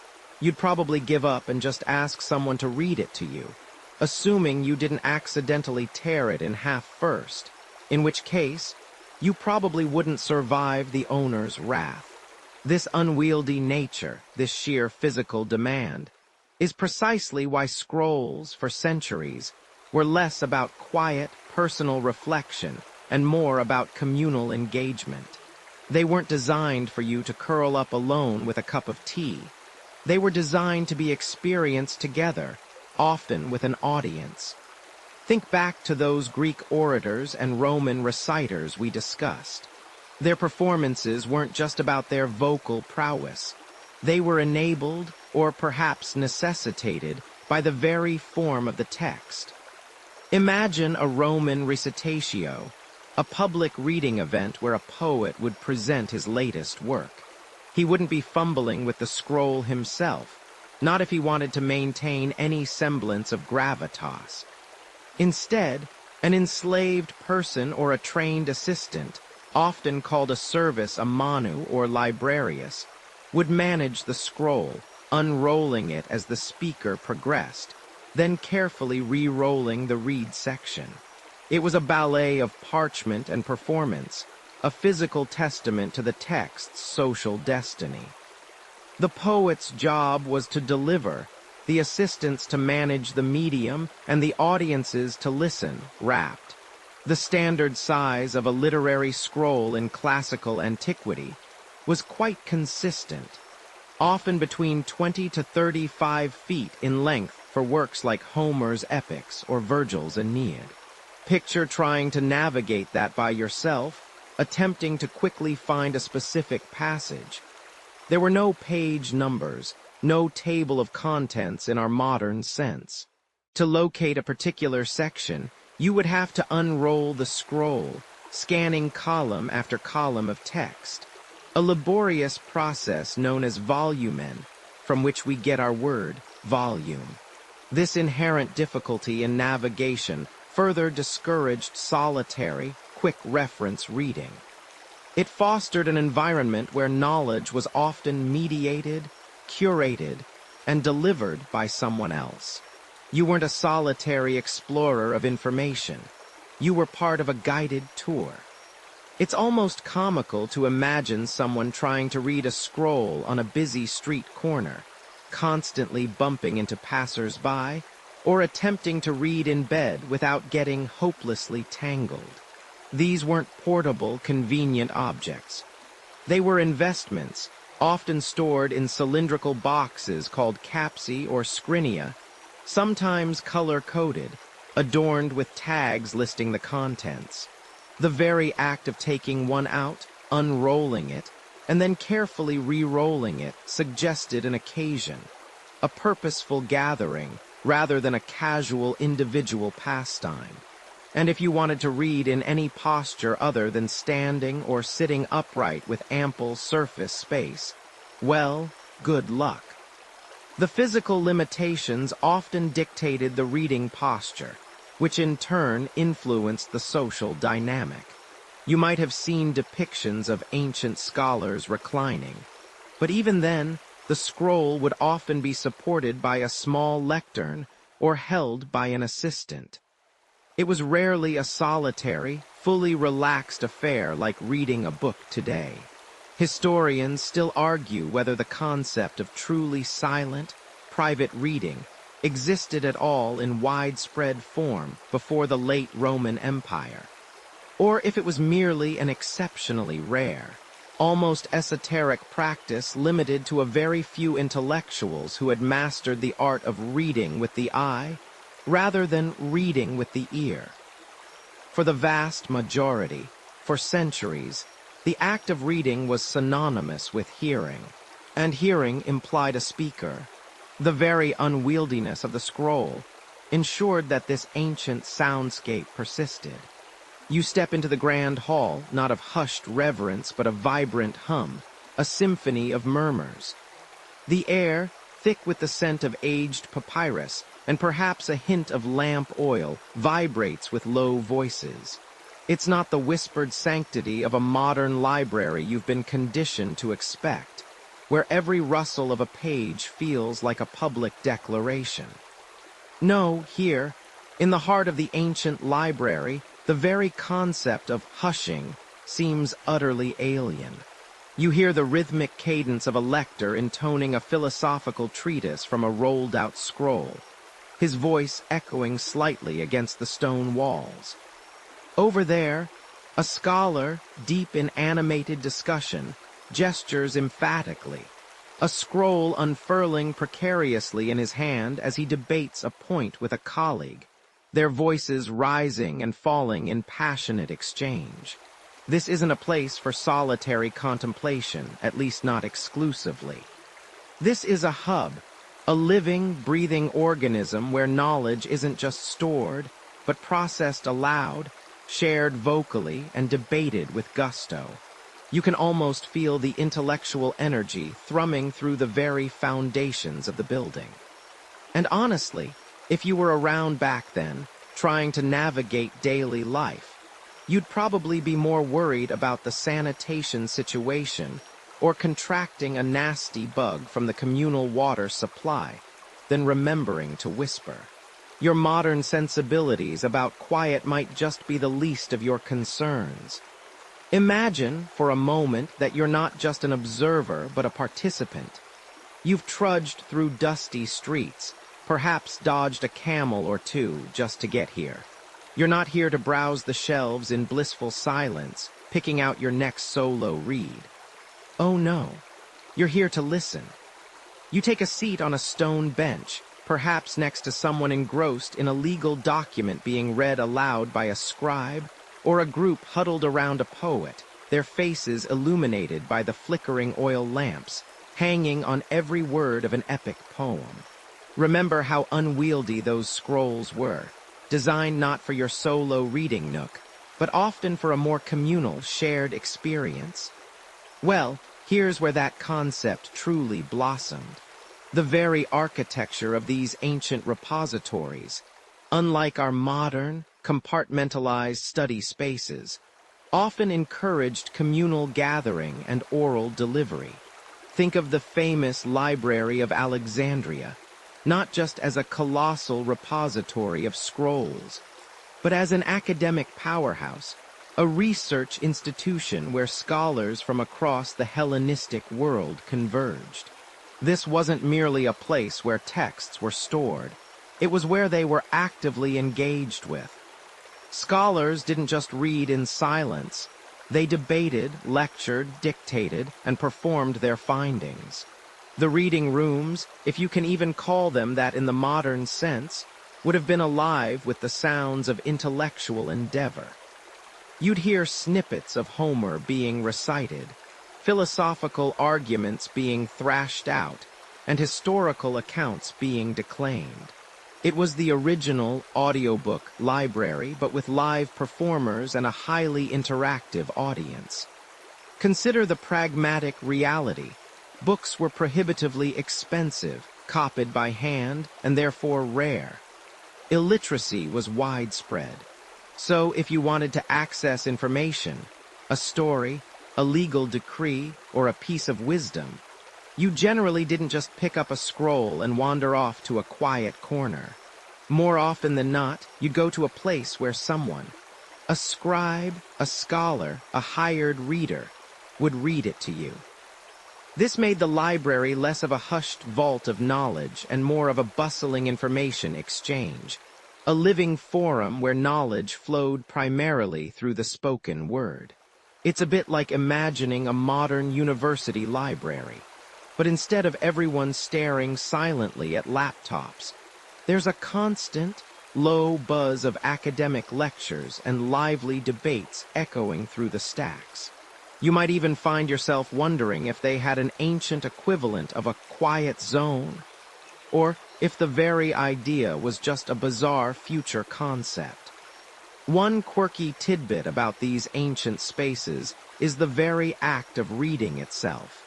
You'd probably give up and just ask someone to read it to you, assuming you didn't accidentally tear it in half first, in which case, you probably wouldn't survive the owner's wrath. This unwieldy nature, this sheer physical demand, is precisely why scrolls, for centuries, were less about quiet, personal reflection and more about communal engagement. They weren't designed for you to curl up alone with a cup of tea. They were designed to be experienced together, often with an audience. Think back to those Greek orators and Roman reciters we discussed. Their performances weren't just about their vocal prowess. They were enabled, or perhaps necessitated, by the very form of the text. Imagine a Roman recitatio, a public reading event where a poet would present his latest work. He wouldn't be fumbling with the scroll himself, not if he wanted to maintain any semblance of gravitas. Instead, an enslaved person or a trained assistant, often called a service a manu or librarius, would manage the scroll, unrolling it as the speaker progressed, then carefully re-rolling the read section. It was a ballet of parchment and performance, a physical testament to the text's social destiny. The poet's job was to deliver, the assistants to manage the medium, and the audiences to listen, rapt. The standard size of a literary scroll in classical antiquity was quite consistent, often between 20 to 35 feet in length for works like Homer's epics or Virgil's Aeneid. Picture trying to navigate that by yourself, attempting to quickly find a specific passage. There were no page numbers, no table of contents in our modern sense. To locate a particular section, you would have to unroll the scroll, scanning column after column of text. A laborious process known as volumen, from which we get our word, volume. This inherent difficulty in navigation further discouraged solitary, quick reference reading. It fostered an environment where knowledge was often mediated, curated, and delivered by someone else. You weren't a solitary explorer of information. You were part of a guided tour. It's almost comical to imagine someone trying to read a scroll on a busy street corner, constantly bumping into passers-by, or attempting to read in bed without getting hopelessly tangled. These weren't portable, convenient objects. They were investments, often stored in cylindrical boxes called capsi or scrinia, sometimes color-coded, adorned with tags listing the contents. The very act of taking one out, unrolling it, and then carefully re-rolling it suggested an occasion, a purposeful gathering, rather than a casual individual pastime. And if you wanted to read in any posture other than standing or sitting upright with ample surface space, well, good luck. The physical limitations often dictated the reading posture, which in turn influenced the social dynamic. You might have seen depictions of ancient scholars reclining, but even then, the scroll would often be supported by a small lectern or held by an assistant. It was rarely a solitary, fully relaxed affair like reading a book today. Historians still argue whether the concept of truly silent, private reading existed at all in widespread form before the late Roman Empire, or if it was merely an exceptionally rare, almost esoteric practice limited to a very few intellectuals who had mastered the art of reading with the eye rather than reading with the ear. For the vast majority, for centuries, the act of reading was synonymous with hearing, and hearing implied a speaker. The very unwieldiness of the scroll ensured that this ancient soundscape persisted. You step into the grand hall, not of hushed reverence, but a vibrant hum, a symphony of murmurs. The air, thick with the scent of aged papyrus, and perhaps a hint of lamp oil, vibrates with low voices. It's not the whispered sanctity of a modern library you've been conditioned to expect, where every rustle of a page feels like a public declaration. No, here, in the heart of the ancient library, the very concept of hushing seems utterly alien. You hear the rhythmic cadence of a lector intoning a philosophical treatise from a rolled-out scroll, his voice echoing slightly against the stone walls. Over there, a scholar, deep in animated discussion, gestures emphatically, a scroll unfurling precariously in his hand as he debates a point with a colleague, their voices rising and falling in passionate exchange. This isn't a place for solitary contemplation, at least not exclusively. This is a hub, a living, breathing organism where knowledge isn't just stored, but processed aloud, shared vocally, and debated with gusto. You can almost feel the intellectual energy thrumming through the very foundations of the building. And honestly, if you were around back then, trying to navigate daily life, you'd probably be more worried about the sanitation situation or contracting a nasty bug from the communal water supply than remembering to whisper. Your modern sensibilities about quiet might just be the least of your concerns. Imagine, for a moment, that you're not just an observer but a participant. You've trudged through dusty streets, perhaps dodged a camel or two just to get here. You're not here to browse the shelves in blissful silence, picking out your next solo read. Oh no, you're here to listen. You take a seat on a stone bench, perhaps next to someone engrossed in a legal document being read aloud by a scribe, or a group huddled around a poet, their faces illuminated by the flickering oil lamps, hanging on every word of an epic poem. Remember how unwieldy those scrolls were, designed not for your solo reading nook, but often for a more communal, shared experience? Well, here's where that concept truly blossomed. The very architecture of these ancient repositories, unlike our modern, compartmentalized study spaces, often encouraged communal gathering and oral delivery. Think of the famous Library of Alexandria, not just as a colossal repository of scrolls, but as an academic powerhouse, a research institution where scholars from across the Hellenistic world converged. This wasn't merely a place where texts were stored. It was where they were actively engaged with. Scholars didn't just read in silence. They debated, lectured, dictated, and performed their findings. The reading rooms, if you can even call them that in the modern sense, would have been alive with the sounds of intellectual endeavor. You'd hear snippets of Homer being recited, philosophical arguments being thrashed out, and historical accounts being declaimed. It was the original audiobook library, but with live performers and a highly interactive audience. Consider the pragmatic reality. Books were prohibitively expensive, copied by hand, and therefore rare. Illiteracy was widespread. So if you wanted to access information, a story, a legal decree, or a piece of wisdom, you generally didn't just pick up a scroll and wander off to a quiet corner. More often than not, you'd go to a place where someone, a scribe, a scholar, a hired reader, would read it to you. This made the library less of a hushed vault of knowledge and more of a bustling information exchange, a living forum where knowledge flowed primarily through the spoken word. It's a bit like imagining a modern university library, but instead of everyone staring silently at laptops, there's a constant, low buzz of academic lectures and lively debates echoing through the stacks. You might even find yourself wondering if they had an ancient equivalent of a quiet zone, or if the very idea was just a bizarre future concept. One quirky tidbit about these ancient spaces is the very act of reading itself.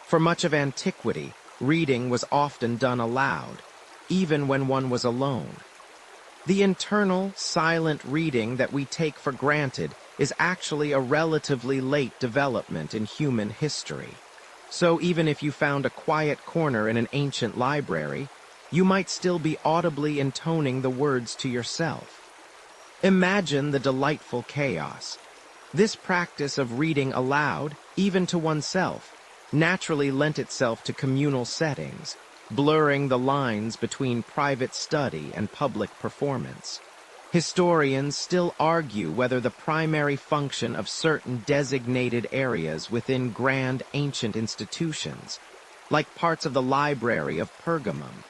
For much of antiquity, Reading was often done aloud, even when one was alone. The internal, silent reading that we take for granted is actually a relatively late development in human history. So even if you found a quiet corner in an ancient library, you might still be audibly intoning the words to yourself. Imagine the delightful chaos. This practice of reading aloud, even to oneself, naturally lent itself to communal settings, blurring the lines between private study and public performance. Historians still argue whether the primary function of certain designated areas within grand ancient institutions, like parts of the Library of Pergamum,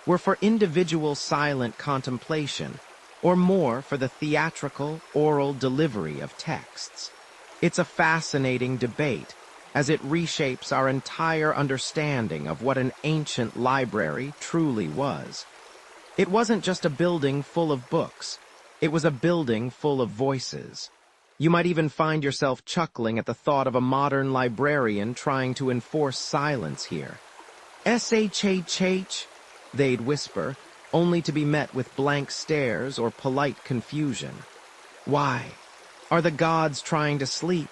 were for individual silent contemplation, or more for the theatrical, oral delivery of texts. It's a fascinating debate, as it reshapes our entire understanding of what an ancient library truly was. It wasn't just a building full of books. It was a building full of voices. You might even find yourself chuckling at the thought of a modern librarian trying to enforce silence here. "SHHH," they'd whisper, only to be met with blank stares or polite confusion. Why? Are the gods trying to sleep?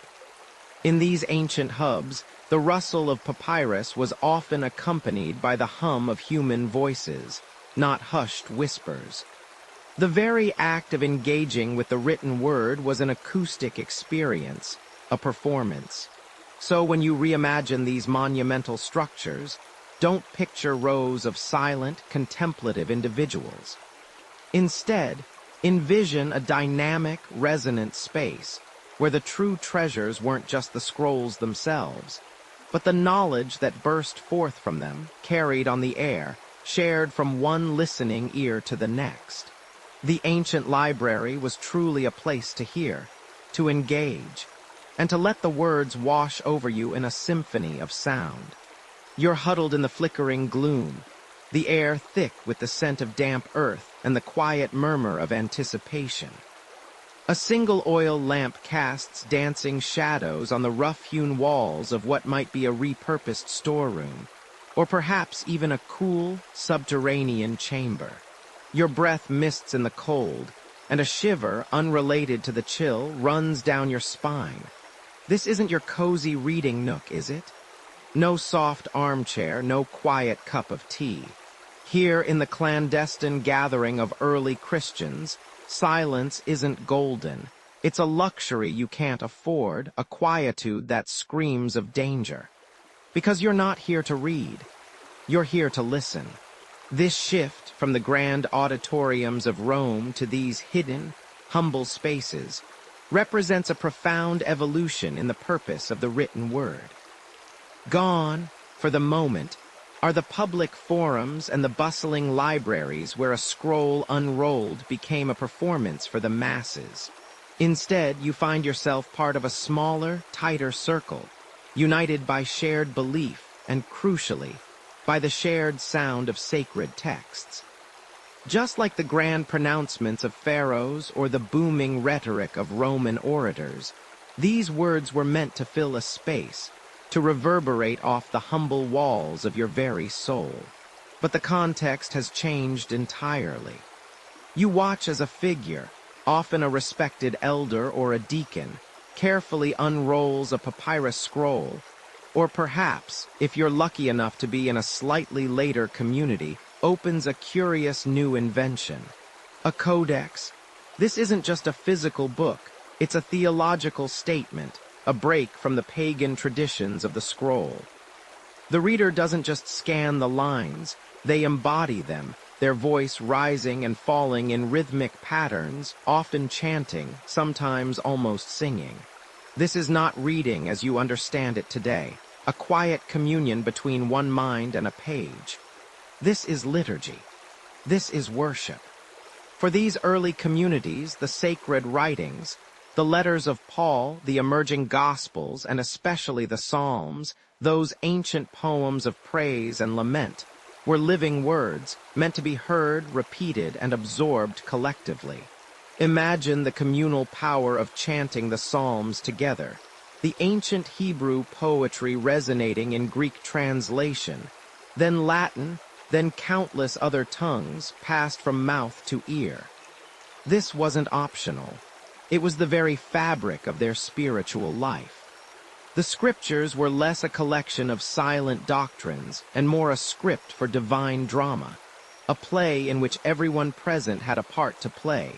In these ancient hubs, the rustle of papyrus was often accompanied by the hum of human voices, not hushed whispers. The very act of engaging with the written word was an acoustic experience, a performance. So when you reimagine these monumental structures, don't picture rows of silent, contemplative individuals. Instead, envision a dynamic, resonant space where the true treasures weren't just the scrolls themselves, but the knowledge that burst forth from them, carried on the air, shared from one listening ear to the next. The ancient library was truly a place to hear, to engage, and to let the words wash over you in a symphony of sound. You're huddled in the flickering gloom, the air thick with the scent of damp earth and the quiet murmur of anticipation. A single oil lamp casts dancing shadows on the rough-hewn walls of what might be a repurposed storeroom, or perhaps even a cool, subterranean chamber. Your breath mists in the cold, and a shiver, unrelated to the chill, runs down your spine. This isn't your cozy reading nook, is it? No soft armchair, no quiet cup of tea. Here in the clandestine gathering of early Christians, silence isn't golden. It's a luxury you can't afford, a quietude that screams of danger. Because you're not here to read. You're here to listen. This shift from the grand auditoriums of Rome to these hidden, humble spaces represents a profound evolution in the purpose of the written word. Gone, for the moment, are the public forums and the bustling libraries where a scroll unrolled became a performance for the masses. Instead, you find yourself part of a smaller, tighter circle, united by shared belief and, crucially, by the shared sound of sacred texts. Just like the grand pronouncements of pharaohs or the booming rhetoric of Roman orators, these words were meant to fill a space, to reverberate off the humble walls of your very soul. But the context has changed entirely. You watch as a figure, often a respected elder or a deacon, carefully unrolls a papyrus scroll, or perhaps, if you're lucky enough to be in a slightly later community, opens a curious new invention. A codex. This isn't just a physical book, it's a theological statement, a break from the pagan traditions of the scroll. The reader doesn't just scan the lines, they embody them, their voice rising and falling in rhythmic patterns, often chanting, sometimes almost singing. This is not reading as you understand it today, a quiet communion between one mind and a page. This is liturgy. This is worship. For these early communities, the sacred writings, the letters of Paul, the emerging Gospels, and especially the Psalms, those ancient poems of praise and lament, were living words meant to be heard, repeated, and absorbed collectively. Imagine the communal power of chanting the Psalms together, the ancient Hebrew poetry resonating in Greek translation, then Latin, then countless other tongues passed from mouth to ear. This wasn't optional. It was the very fabric of their spiritual life. The scriptures were less a collection of silent doctrines and more a script for divine drama, a play in which everyone present had a part to play,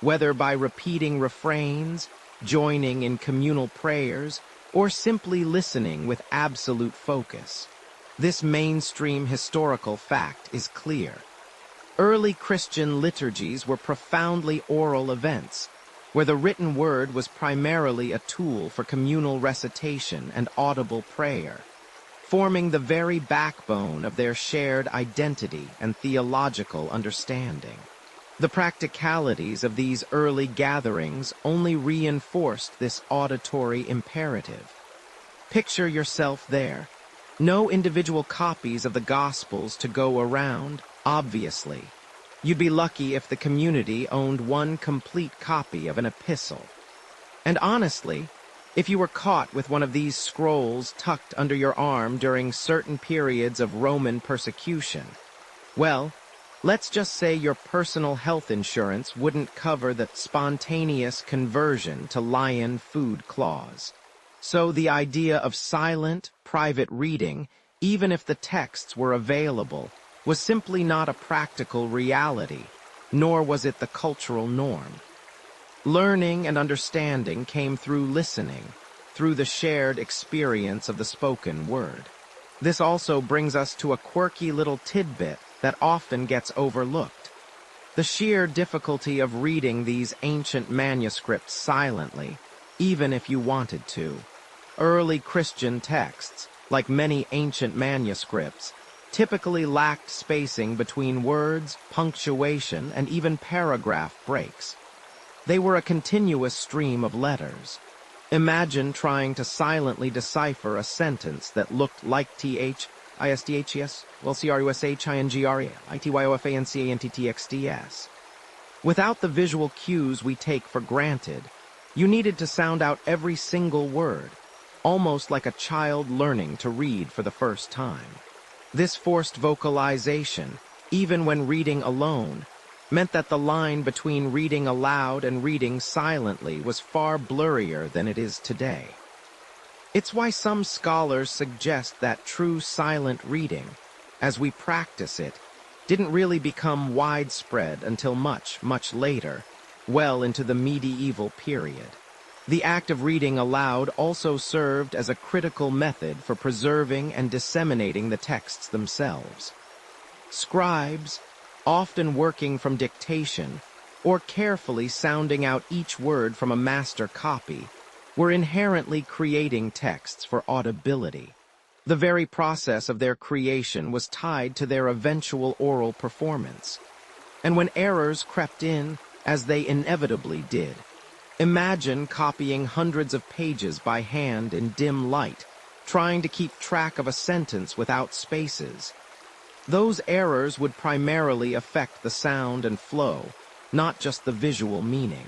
whether by repeating refrains, joining in communal prayers, or simply listening with absolute focus. This mainstream historical fact is clear. Early Christian liturgies were profoundly oral events, where the written word was primarily a tool for communal recitation and audible prayer, forming the very backbone of their shared identity and theological understanding. The practicalities of these early gatherings only reinforced this auditory imperative. Picture yourself there. No individual copies of the Gospels to go around, obviously. You'd be lucky if the community owned one complete copy of an epistle. And honestly, if you were caught with one of these scrolls tucked under your arm during certain periods of Roman persecution, well, let's just say your personal health insurance wouldn't cover the spontaneous conversion to lion food clause. So the idea of silent, private reading, even if the texts were available, was simply not a practical reality, nor was it the cultural norm. Learning and understanding came through listening, through the shared experience of the spoken word. This also brings us to a quirky little tidbit that often gets overlooked. The sheer difficulty of reading these ancient manuscripts silently, even if you wanted to. Early Christian texts, like many ancient manuscripts, typically lacked spacing between words, punctuation, and even paragraph breaks. They were a continuous stream of letters. Imagine trying to silently decipher a sentence that looked like THISTHES, well, CRUSHINGREITYOFANCANTTXTS. Without the visual cues we take for granted, you needed to sound out every single word, almost like a child learning to read for the first time. This forced vocalization, even when reading alone, meant that the line between reading aloud and reading silently was far blurrier than it is today. It's why some scholars suggest that true silent reading, as we practice it, didn't really become widespread until much, much later, well into the medieval period. The act of reading aloud also served as a critical method for preserving and disseminating the texts themselves. Scribes, often working from dictation, or carefully sounding out each word from a master copy, were inherently creating texts for audibility. The very process of their creation was tied to their eventual oral performance. And when errors crept in, as they inevitably did, imagine copying hundreds of pages by hand in dim light, trying to keep track of a sentence without spaces. Those errors would primarily affect the sound and flow, not just the visual meaning.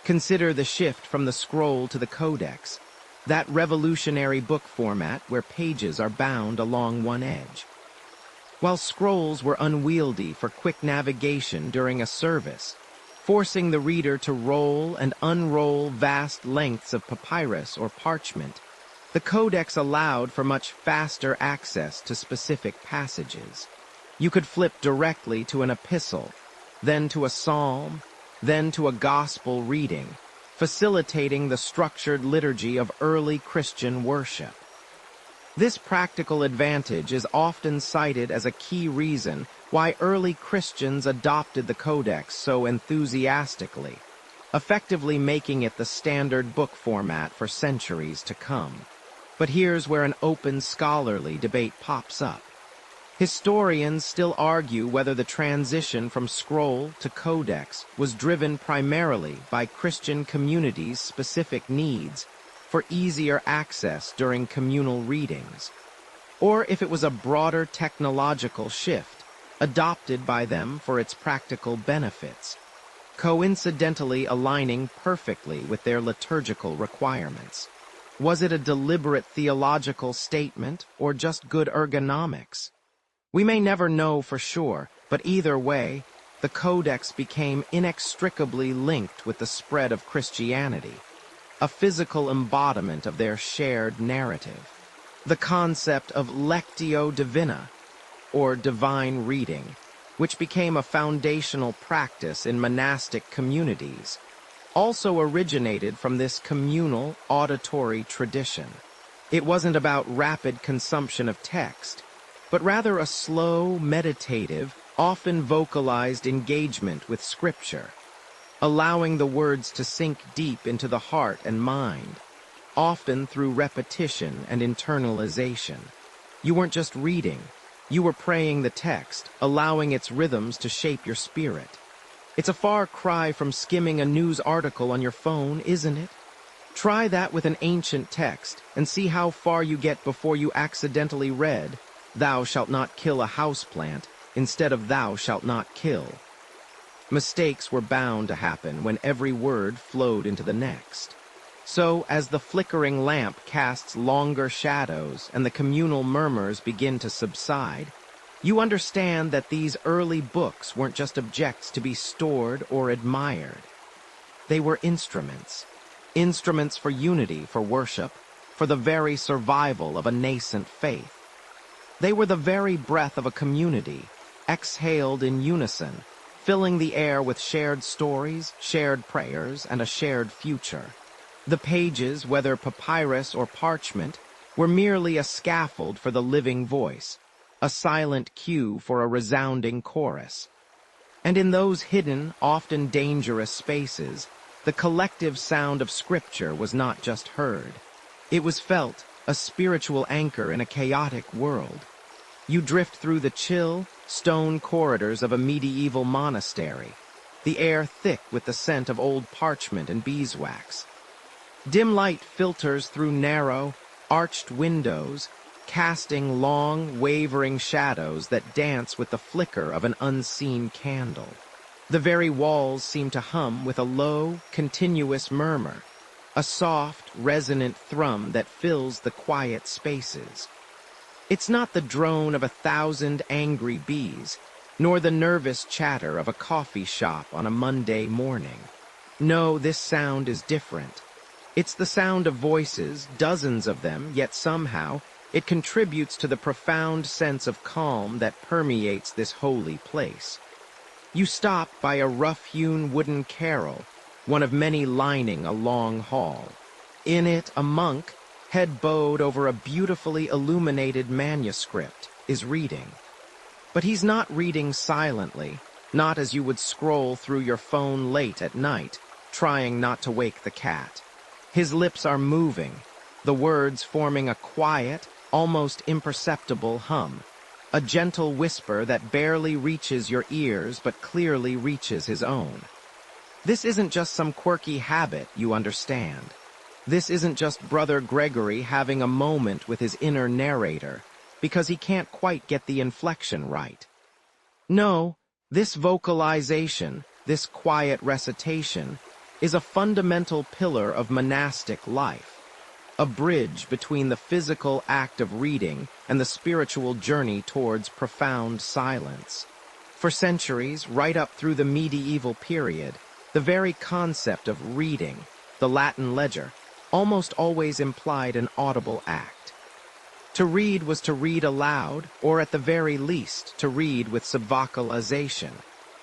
Consider the shift from the scroll to the codex, that revolutionary book format where pages are bound along one edge. While scrolls were unwieldy for quick navigation during a service, forcing the reader to roll and unroll vast lengths of papyrus or parchment, the codex allowed for much faster access to specific passages. You could flip directly to an epistle, then to a psalm, then to a gospel reading, facilitating the structured liturgy of early Christian worship. This practical advantage is often cited as a key reason why early Christians adopted the codex so enthusiastically, effectively making it the standard book format for centuries to come. But here's where an open scholarly debate pops up. Historians still argue whether the transition from scroll to codex was driven primarily by Christian communities' specific needs for easier access during communal readings, or if it was a broader technological shift adopted by them for its practical benefits, coincidentally aligning perfectly with their liturgical requirements. Was it a deliberate theological statement or just good ergonomics? We may never know for sure, but either way, the Codex became inextricably linked with the spread of Christianity, a physical embodiment of their shared narrative. The concept of lectio divina, or divine reading, which became a foundational practice in monastic communities, also originated from this communal auditory tradition. It wasn't about rapid consumption of text, but rather a slow, meditative, often vocalized engagement with Scripture, allowing the words to sink deep into the heart and mind, often through repetition and internalization. You weren't just reading, you were praying the text, allowing its rhythms to shape your spirit. It's a far cry from skimming a news article on your phone, isn't it? Try that with an ancient text and see how far you get before you accidentally read, "Thou shalt not kill a houseplant," instead of "Thou shalt not kill." Mistakes were bound to happen when every word flowed into the next. So, as the flickering lamp casts longer shadows and the communal murmurs begin to subside, you understand that these early books weren't just objects to be stored or admired. They were instruments. Instruments for unity, for worship, for the very survival of a nascent faith. They were the very breath of a community, exhaled in unison, filling the air with shared stories, shared prayers, and a shared future. The pages, whether papyrus or parchment, were merely a scaffold for the living voice, a silent cue for a resounding chorus. And in those hidden, often dangerous spaces, the collective sound of Scripture was not just heard. It was felt, a spiritual anchor in a chaotic world. You drift through the chill, stone corridors of a medieval monastery, the air thick with the scent of old parchment and beeswax. Dim light filters through narrow, arched windows, casting long, wavering shadows that dance with the flicker of an unseen candle. The very walls seem to hum with a low, continuous murmur, a soft, resonant thrum that fills the quiet spaces. It's not the drone of 1,000 angry bees, nor the nervous chatter of a coffee shop on a Monday morning. No, this sound is different. It's the sound of voices, dozens of them, yet somehow it contributes to the profound sense of calm that permeates this holy place. You stop by a rough-hewn wooden carrel, one of many lining a long hall. In it, a monk, head bowed over a beautifully illuminated manuscript, is reading. But he's not reading silently, not as you would scroll through your phone late at night, trying not to wake the cat. His lips are moving, the words forming a quiet, almost imperceptible hum, a gentle whisper that barely reaches your ears but clearly reaches his own. This isn't just some quirky habit, you understand. This isn't just Brother Gregory having a moment with his inner narrator, because he can't quite get the inflection right. No, this vocalization, this quiet recitation, is a fundamental pillar of monastic life, a bridge between the physical act of reading and the spiritual journey towards profound silence. For centuries, right up through the medieval period, the very concept of reading, the Latin ledger, almost always implied an audible act. To read was to read aloud, or at the very least, to read with subvocalization,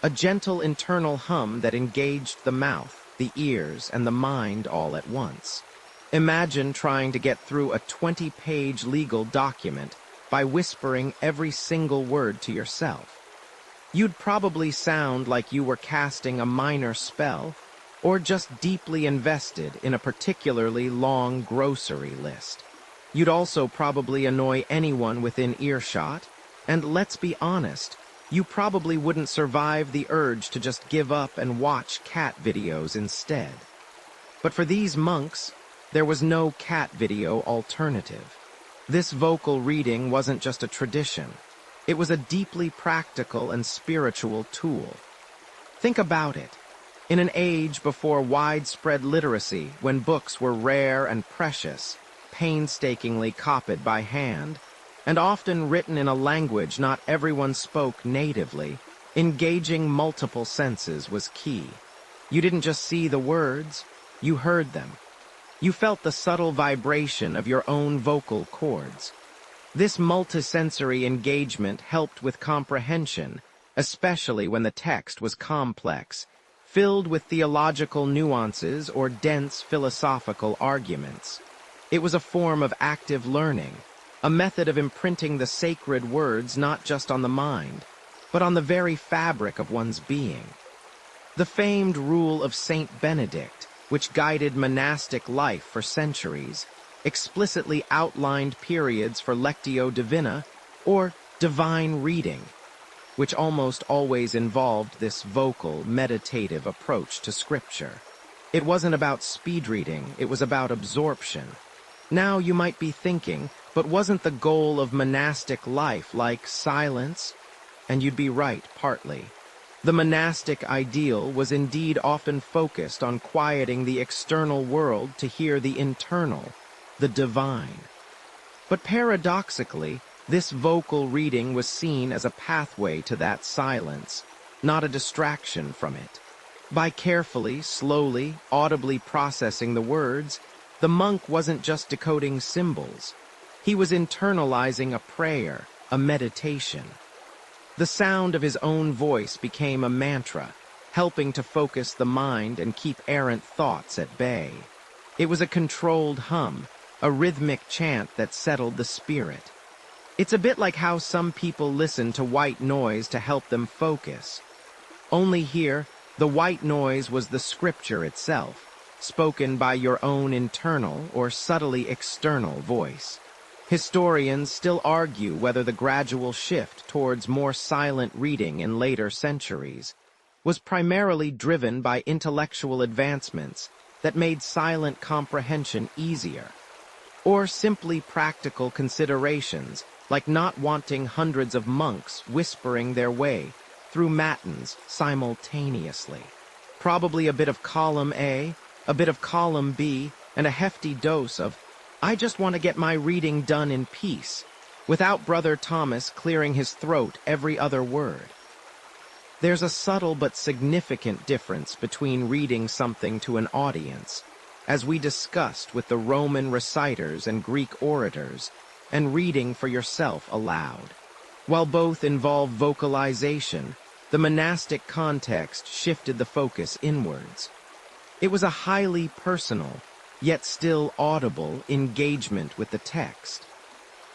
a gentle internal hum that engaged the mouth, the ears, and the mind all at once. Imagine trying to get through a 20-page legal document by whispering every single word to yourself. You'd probably sound like you were casting a minor spell, or just deeply invested in a particularly long grocery list. You'd also probably annoy anyone within earshot, and let's be honest, you probably wouldn't survive the urge to just give up and watch cat videos instead. But for these monks, there was no cat video alternative. This vocal reading wasn't just a tradition. It was a deeply practical and spiritual tool. Think about it. In an age before widespread literacy, when books were rare and precious, painstakingly copied by hand, and often written in a language not everyone spoke natively, engaging multiple senses was key. You didn't just see the words, you heard them. You felt the subtle vibration of your own vocal cords. This multisensory engagement helped with comprehension, especially when the text was complex, filled with theological nuances or dense philosophical arguments. It was a form of active learning, a method of imprinting the sacred words not just on the mind, but on the very fabric of one's being. The famed rule of Saint Benedict, which guided monastic life for centuries, explicitly outlined periods for lectio divina, or divine reading, which almost always involved this vocal, meditative approach to scripture. It wasn't about speed reading, it was about absorption. Now you might be thinking, but wasn't the goal of monastic life like silence? And you'd be right, partly. The monastic ideal was indeed often focused on quieting the external world to hear the internal, the divine. But paradoxically, this vocal reading was seen as a pathway to that silence, not a distraction from it. By carefully, slowly, audibly processing the words, the monk wasn't just decoding symbols. He was internalizing a prayer, a meditation. The sound of his own voice became a mantra, helping to focus the mind and keep errant thoughts at bay. It was a controlled hum, a rhythmic chant that settled the spirit. It's a bit like how some people listen to white noise to help them focus. Only here, the white noise was the scripture itself, spoken by your own internal or subtly external voice. Historians still argue whether the gradual shift towards more silent reading in later centuries was primarily driven by intellectual advancements that made silent comprehension easier, or simply practical considerations like not wanting hundreds of monks whispering their way through matins simultaneously. Probably a bit of column A, a bit of column B, and a hefty dose of, "I just want to get my reading done in peace," without Brother Thomas clearing his throat every other word. There's a subtle but significant difference between reading something to an audience, as we discussed with the Roman reciters and Greek orators, and reading for yourself aloud. While both involve vocalization, the monastic context shifted the focus inwards. It was a highly personal, yet still audible, engagement with the text.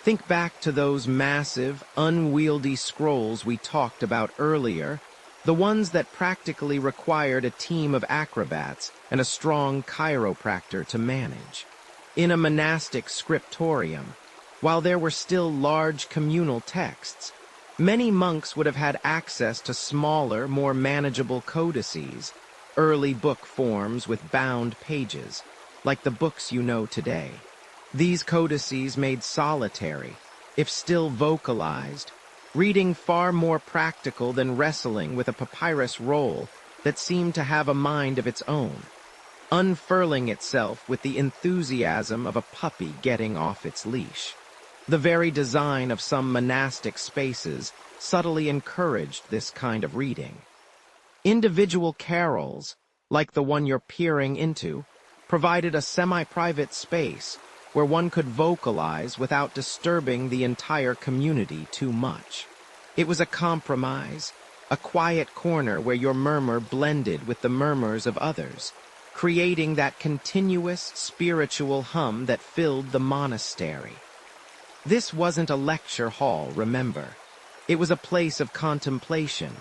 Think back to those massive, unwieldy scrolls we talked about earlier, the ones that practically required a team of acrobats and a strong chiropractor to manage. In a monastic scriptorium, while there were still large communal texts, many monks would have had access to smaller, more manageable codices, early book forms with bound pages, like the books you know today. These codices made solitary, if still vocalized, reading far more practical than wrestling with a papyrus roll that seemed to have a mind of its own, unfurling itself with the enthusiasm of a puppy getting off its leash. The very design of some monastic spaces subtly encouraged this kind of reading. Individual carols, like the one you're peering into, provided a semi-private space where one could vocalize without disturbing the entire community too much. It was a compromise, a quiet corner where your murmur blended with the murmurs of others, creating that continuous spiritual hum that filled the monastery. This wasn't a lecture hall, remember. It was a place of contemplation,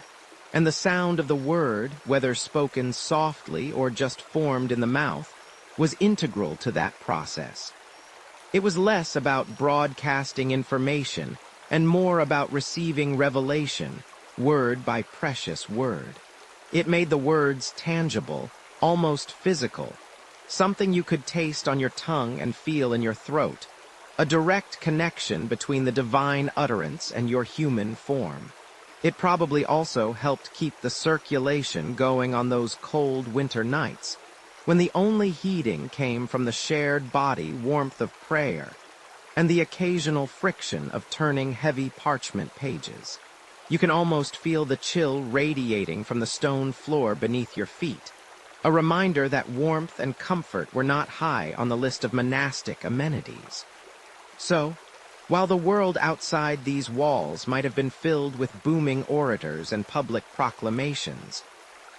and the sound of the word, whether spoken softly or just formed in the mouth, was integral to that process. It was less about broadcasting information and more about receiving revelation, word by precious word. It made the words tangible, almost physical, something you could taste on your tongue and feel in your throat, a direct connection between the divine utterance and your human form. It probably also helped keep the circulation going on those cold winter nights, when the only heating came from the shared body warmth of prayer. and the occasional friction of turning heavy parchment pages. You can almost feel the chill radiating from the stone floor beneath your feet, a reminder that warmth and comfort were not high on the list of monastic amenities. So, while the world outside these walls might have been filled with booming orators and public proclamations,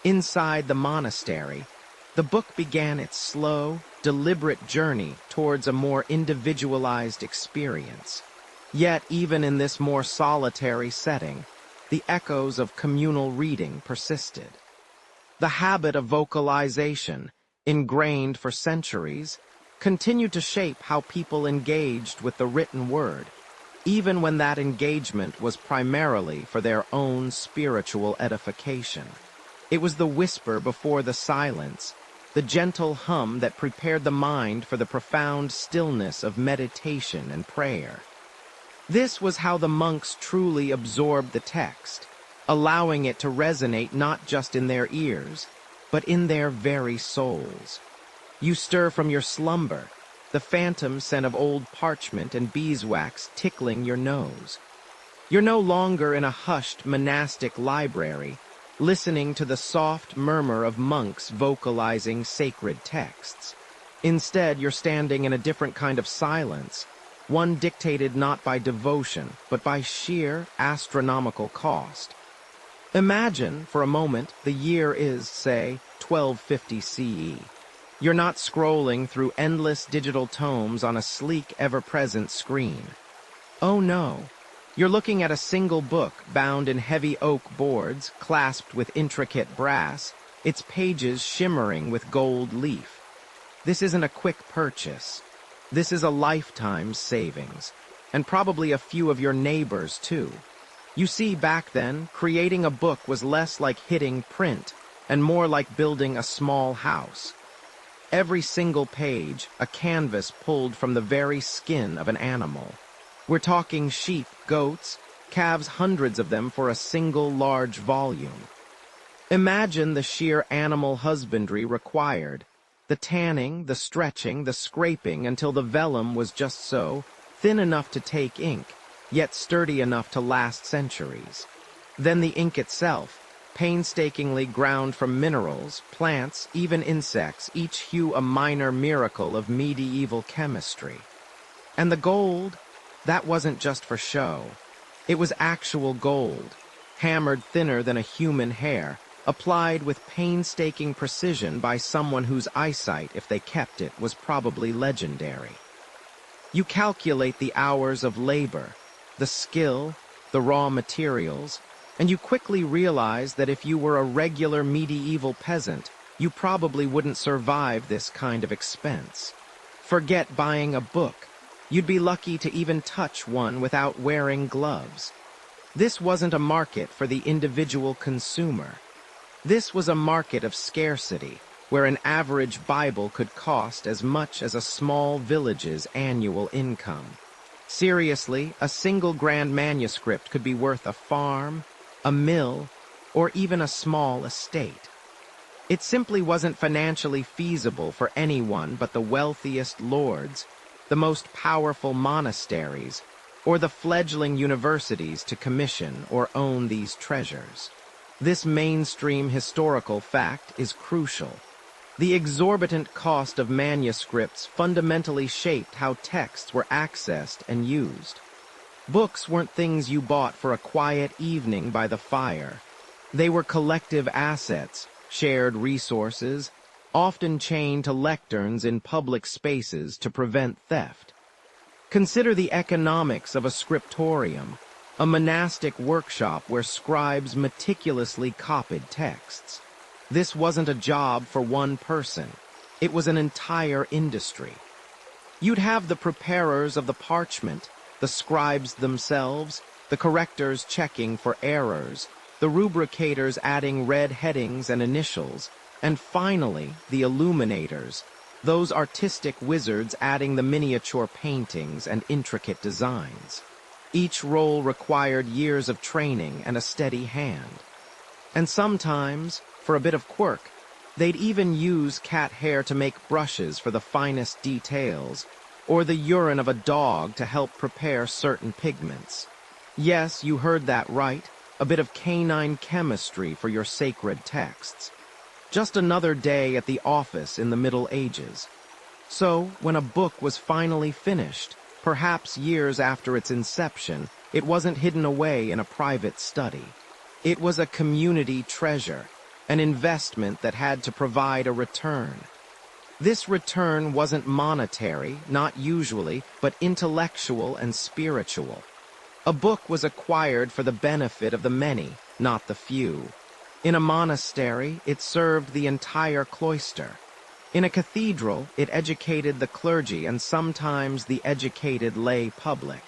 inside the monastery, the book began its slow, deliberate journey towards a more individualized experience. Yet, even in this more solitary setting, the echoes of communal reading persisted. The habit of vocalization, ingrained for centuries, continued to shape how people engaged with the written word, even when that engagement was primarily for their own spiritual edification. It was the whisper before the silence, the gentle hum that prepared the mind for the profound stillness of meditation and prayer. This was how the monks truly absorbed the text, allowing it to resonate not just in their ears, but in their very souls. You stir from your slumber, the phantom scent of old parchment and beeswax tickling your nose. You're no longer in a hushed monastic library, listening to the soft murmur of monks vocalizing sacred texts. Instead, you're standing in a different kind of silence, one dictated not by devotion, but by sheer astronomical cost. Imagine, for a moment, the year is, say, 1250 CE. You're not scrolling through endless digital tomes on a sleek, ever-present screen. Oh no. You're looking at a single book bound in heavy oak boards, clasped with intricate brass, its pages shimmering with gold leaf. This isn't a quick purchase. This is a lifetime's savings, and probably a few of your neighbors, too. You see, back then, creating a book was less like hitting print and more like building a small house. Every single page, a canvas pulled from the very skin of an animal. We're talking sheep, goats, calves, hundreds of them for a single large volume. Imagine the sheer animal husbandry required, the tanning, the stretching, the scraping until the vellum was just so, thin enough to take ink, yet sturdy enough to last centuries. Then the ink itself, painstakingly ground from minerals, plants, even insects, each hue a minor miracle of medieval chemistry. And the gold, that wasn't just for show. It was actual gold, hammered thinner than a human hair, applied with painstaking precision by someone whose eyesight, if they kept it, was probably legendary. You calculate the hours of labor, the skill, the raw materials, and you quickly realize that if you were a regular medieval peasant, you probably wouldn't survive this kind of expense. Forget buying a book. You'd be lucky to even touch one without wearing gloves. This wasn't a market for the individual consumer. This was a market of scarcity, where an average Bible could cost as much as a small village's annual income. Seriously, a single grand manuscript could be worth a farm, a mill, or even a small estate. It simply wasn't financially feasible for anyone but the wealthiest lords, the most powerful monasteries, or the fledgling universities to commission or own these treasures. This mainstream historical fact is crucial. The exorbitant cost of manuscripts fundamentally shaped how texts were accessed and used. Books weren't things you bought for a quiet evening by the fire. They were collective assets, shared resources, often chained to lecterns in public spaces to prevent theft. Consider the economics of a scriptorium, a monastic workshop where scribes meticulously copied texts. This wasn't a job for one person. It was an entire industry. You'd have the preparers of the parchment, the scribes themselves, the correctors checking for errors, the rubricators adding red headings and initials, and finally, the illuminators, those artistic wizards adding the miniature paintings and intricate designs. Each role required years of training and a steady hand. And sometimes, for a bit of quirk, they'd even use cat hair to make brushes for the finest details, or the urine of a dog to help prepare certain pigments. Yes, you heard that right, a bit of canine chemistry for your sacred texts. Just another day at the office in the Middle Ages. So, when a book was finally finished, perhaps years after its inception, it wasn't hidden away in a private study. It was a community treasure, an investment that had to provide a return. This return wasn't monetary, not usually, but intellectual and spiritual. A book was acquired for the benefit of the many, not the few. In a monastery, it served the entire cloister. In a cathedral, it educated the clergy and sometimes the educated lay public.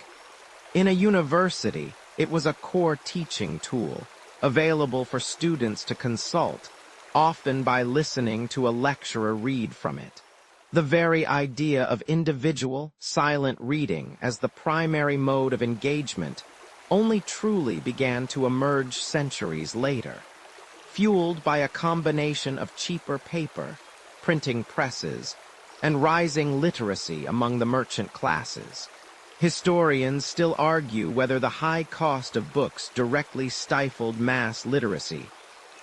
In a university, it was a core teaching tool, available for students to consult, often by listening to a lecturer read from it. The very idea of individual, silent reading as the primary mode of engagement only truly began to emerge centuries later, fueled by a combination of cheaper paper, printing presses, and rising literacy among the merchant classes. Historians still argue whether the high cost of books directly stifled mass literacy,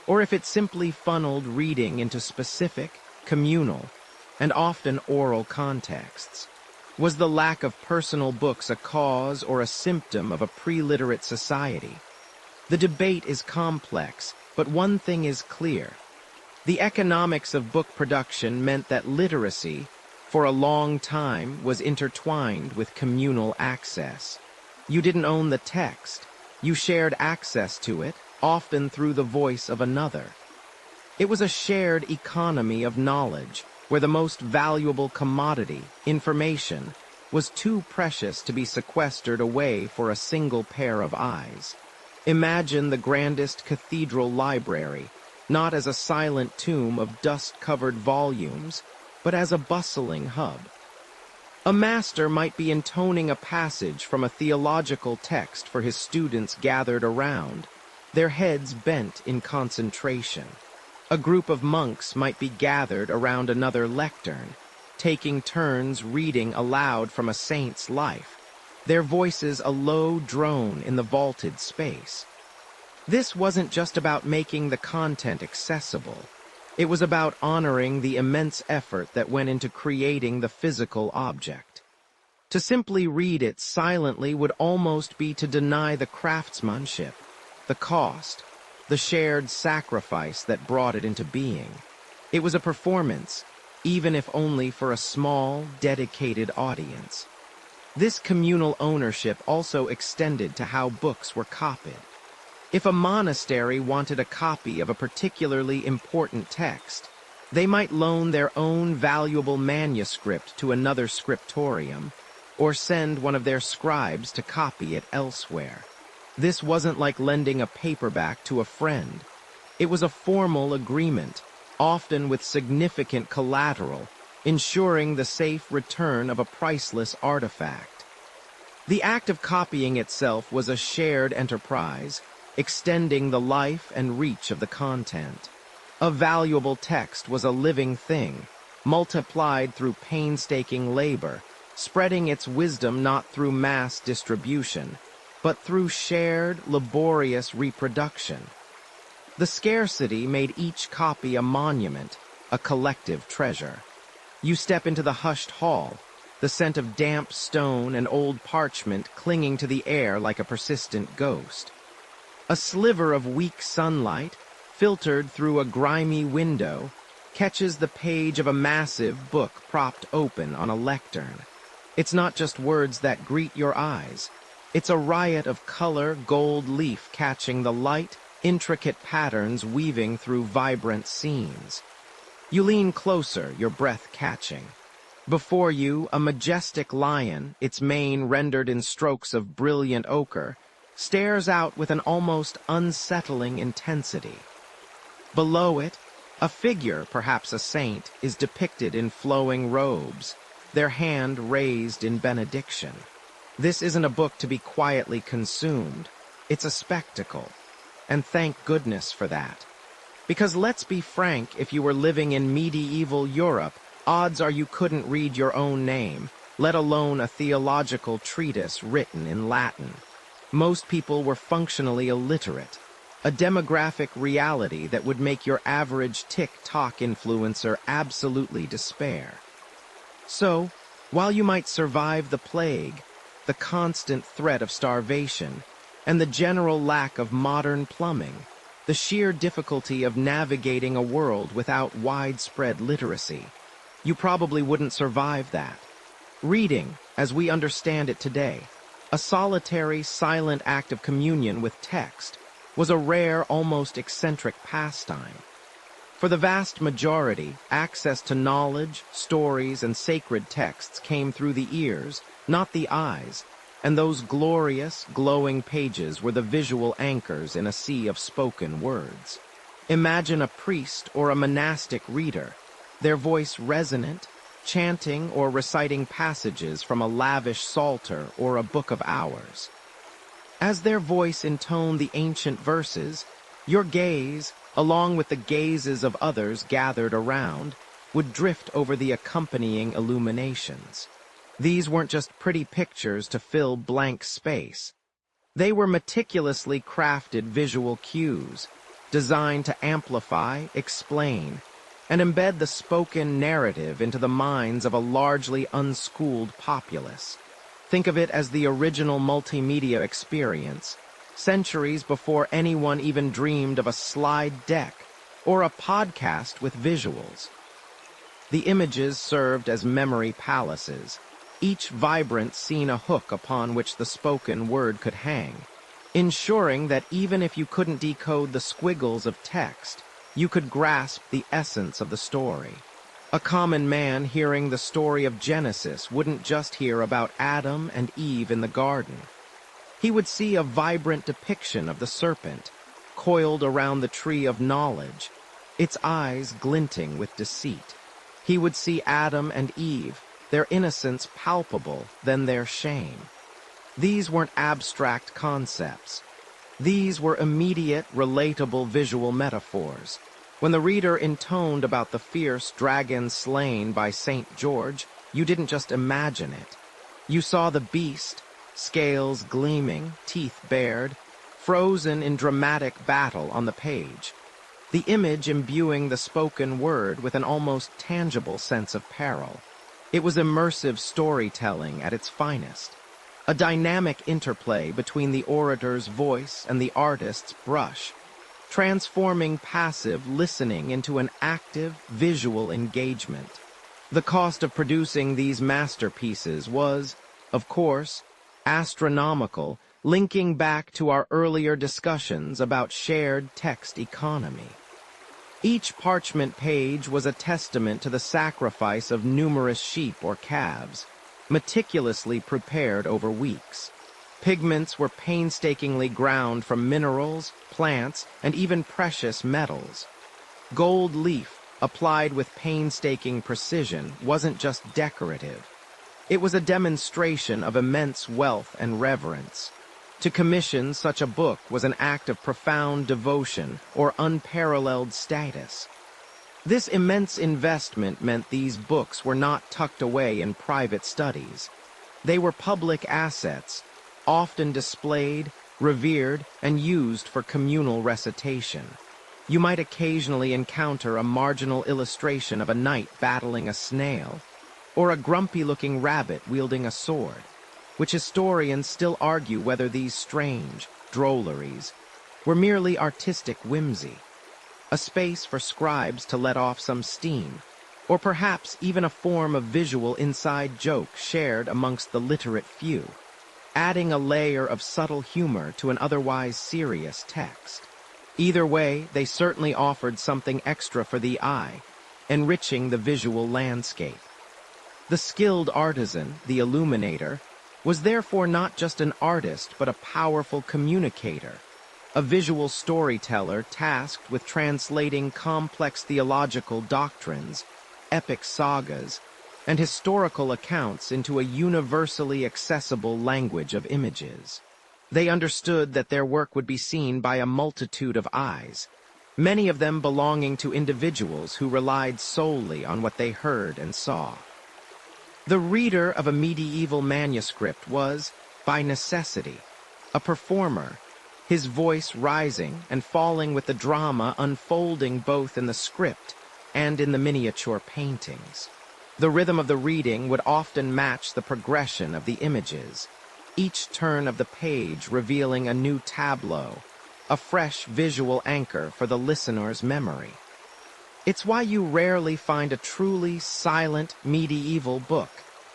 or if it simply funneled reading into specific, communal, and often oral contexts. Was the lack of personal books a cause or a symptom of a pre-literate society? The debate is complex, but one thing is clear. The economics of book production meant that literacy, for a long time, was intertwined with communal access. You didn't own the text. You shared access to it, often through the voice of another. It was a shared economy of knowledge, where the most valuable commodity, information, was too precious to be sequestered away for a single pair of eyes. Imagine the grandest cathedral library, not as a silent tomb of dust-covered volumes, but as a bustling hub. A master might be intoning a passage from a theological text for his students gathered around, their heads bent in concentration. A group of monks might be gathered around another lectern, taking turns reading aloud from a saint's life, their voices a low drone in the vaulted space. This wasn't just about making the content accessible. It was about honoring the immense effort that went into creating the physical object. To simply read it silently would almost be to deny the craftsmanship, the cost, the shared sacrifice that brought it into being. It was a performance, even if only for a small, dedicated audience. This communal ownership also extended to how books were copied. If a monastery wanted a copy of a particularly important text, they might loan their own valuable manuscript to another scriptorium, or send one of their scribes to copy it elsewhere. This wasn't like lending a paperback to a friend. It was a formal agreement, often with significant collateral, ensuring the safe return of a priceless artifact. The act of copying itself was a shared enterprise, extending the life and reach of the content. A valuable text was a living thing, multiplied through painstaking labor, spreading its wisdom not through mass distribution, but through shared, laborious reproduction. The scarcity made each copy a monument, a collective treasure. You step into the hushed hall, the scent of damp stone and old parchment clinging to the air like a persistent ghost. A sliver of weak sunlight, filtered through a grimy window, catches the page of a massive book propped open on a lectern. It's not just words that greet your eyes. It's a riot of color, gold leaf catching the light, intricate patterns weaving through vibrant scenes. You lean closer, your breath catching. Before you, a majestic lion, its mane rendered in strokes of brilliant ochre, stares out with an almost unsettling intensity. Below it, a figure, perhaps a saint, is depicted in flowing robes, their hand raised in benediction. This isn't a book to be quietly consumed. It's a spectacle. And thank goodness for that. Because let's be frank, if you were living in medieval Europe, odds are you couldn't read your own name, let alone a theological treatise written in Latin. Most people were functionally illiterate, a demographic reality that would make your average TikTok influencer absolutely despair. So, while you might survive the plague, the constant threat of starvation, and the general lack of modern plumbing, the sheer difficulty of navigating a world without widespread literacy, you probably wouldn't survive that. Reading, as we understand it today, a solitary, silent act of communion with text, was a rare, almost eccentric pastime. For the vast majority, access to knowledge, stories, and sacred texts came through the ears, not the eyes, and those glorious, glowing pages were the visual anchors in a sea of spoken words. Imagine a priest or a monastic reader, their voice resonant, chanting or reciting passages from a lavish psalter or a book of hours. As their voice intoned the ancient verses, your gaze, along with the gazes of others gathered around, would drift over the accompanying illuminations. These weren't just pretty pictures to fill blank space. They were meticulously crafted visual cues, designed to amplify, explain, and embed the spoken narrative into the minds of a largely unschooled populace. Think of it as the original multimedia experience, centuries before anyone even dreamed of a slide deck or a podcast with visuals. The images served as memory palaces, each vibrant scene a hook upon which the spoken word could hang, ensuring that even if you couldn't decode the squiggles of text, you could grasp the essence of the story. A common man hearing the story of Genesis wouldn't just hear about Adam and Eve in the garden. He would see a vibrant depiction of the serpent, coiled around the tree of knowledge, its eyes glinting with deceit. He would see Adam and Eve, their innocence palpable, then their shame. These weren't abstract concepts. These were immediate, relatable visual metaphors. When the reader intoned about the fierce dragon slain by St. George, you didn't just imagine it. You saw the beast, scales gleaming, teeth bared, frozen in dramatic battle on the page, the image imbuing the spoken word with an almost tangible sense of peril. It was immersive storytelling at its finest, a dynamic interplay between the orator's voice and the artist's brush, transforming passive listening into an active, visual engagement. The cost of producing these masterpieces was, of course, astronomical, linking back to our earlier discussions about shared text economy. Each parchment page was a testament to the sacrifice of numerous sheep or calves, meticulously prepared over weeks. Pigments were painstakingly ground from minerals, plants, and even precious metals. Gold leaf, applied with painstaking precision, wasn't just decorative. It was a demonstration of immense wealth and reverence. To commission such a book was an act of profound devotion or unparalleled status. This immense investment meant these books were not tucked away in private studies. They were public assets, often displayed, revered, and used for communal recitation. You might occasionally encounter a marginal illustration of a knight battling a snail, or a grumpy-looking rabbit wielding a sword, which historians still argue whether these strange drolleries were merely artistic whimsy, a space for scribes to let off some steam, or perhaps even a form of visual inside joke shared amongst the literate few, adding a layer of subtle humor to an otherwise serious text. Either way, they certainly offered something extra for the eye, enriching the visual landscape. The skilled artisan, the illuminator, was therefore not just an artist but a powerful communicator, a visual storyteller tasked with translating complex theological doctrines, epic sagas, and historical accounts into a universally accessible language of images. They understood that their work would be seen by a multitude of eyes, many of them belonging to individuals who relied solely on what they heard and saw. The reader of a medieval manuscript was, by necessity, a performer, his voice rising and falling with the drama unfolding both in the script and in the miniature paintings. The rhythm of the reading would often match the progression of the images, each turn of the page revealing a new tableau, a fresh visual anchor for the listener's memory. It's why you rarely find a truly silent medieval book,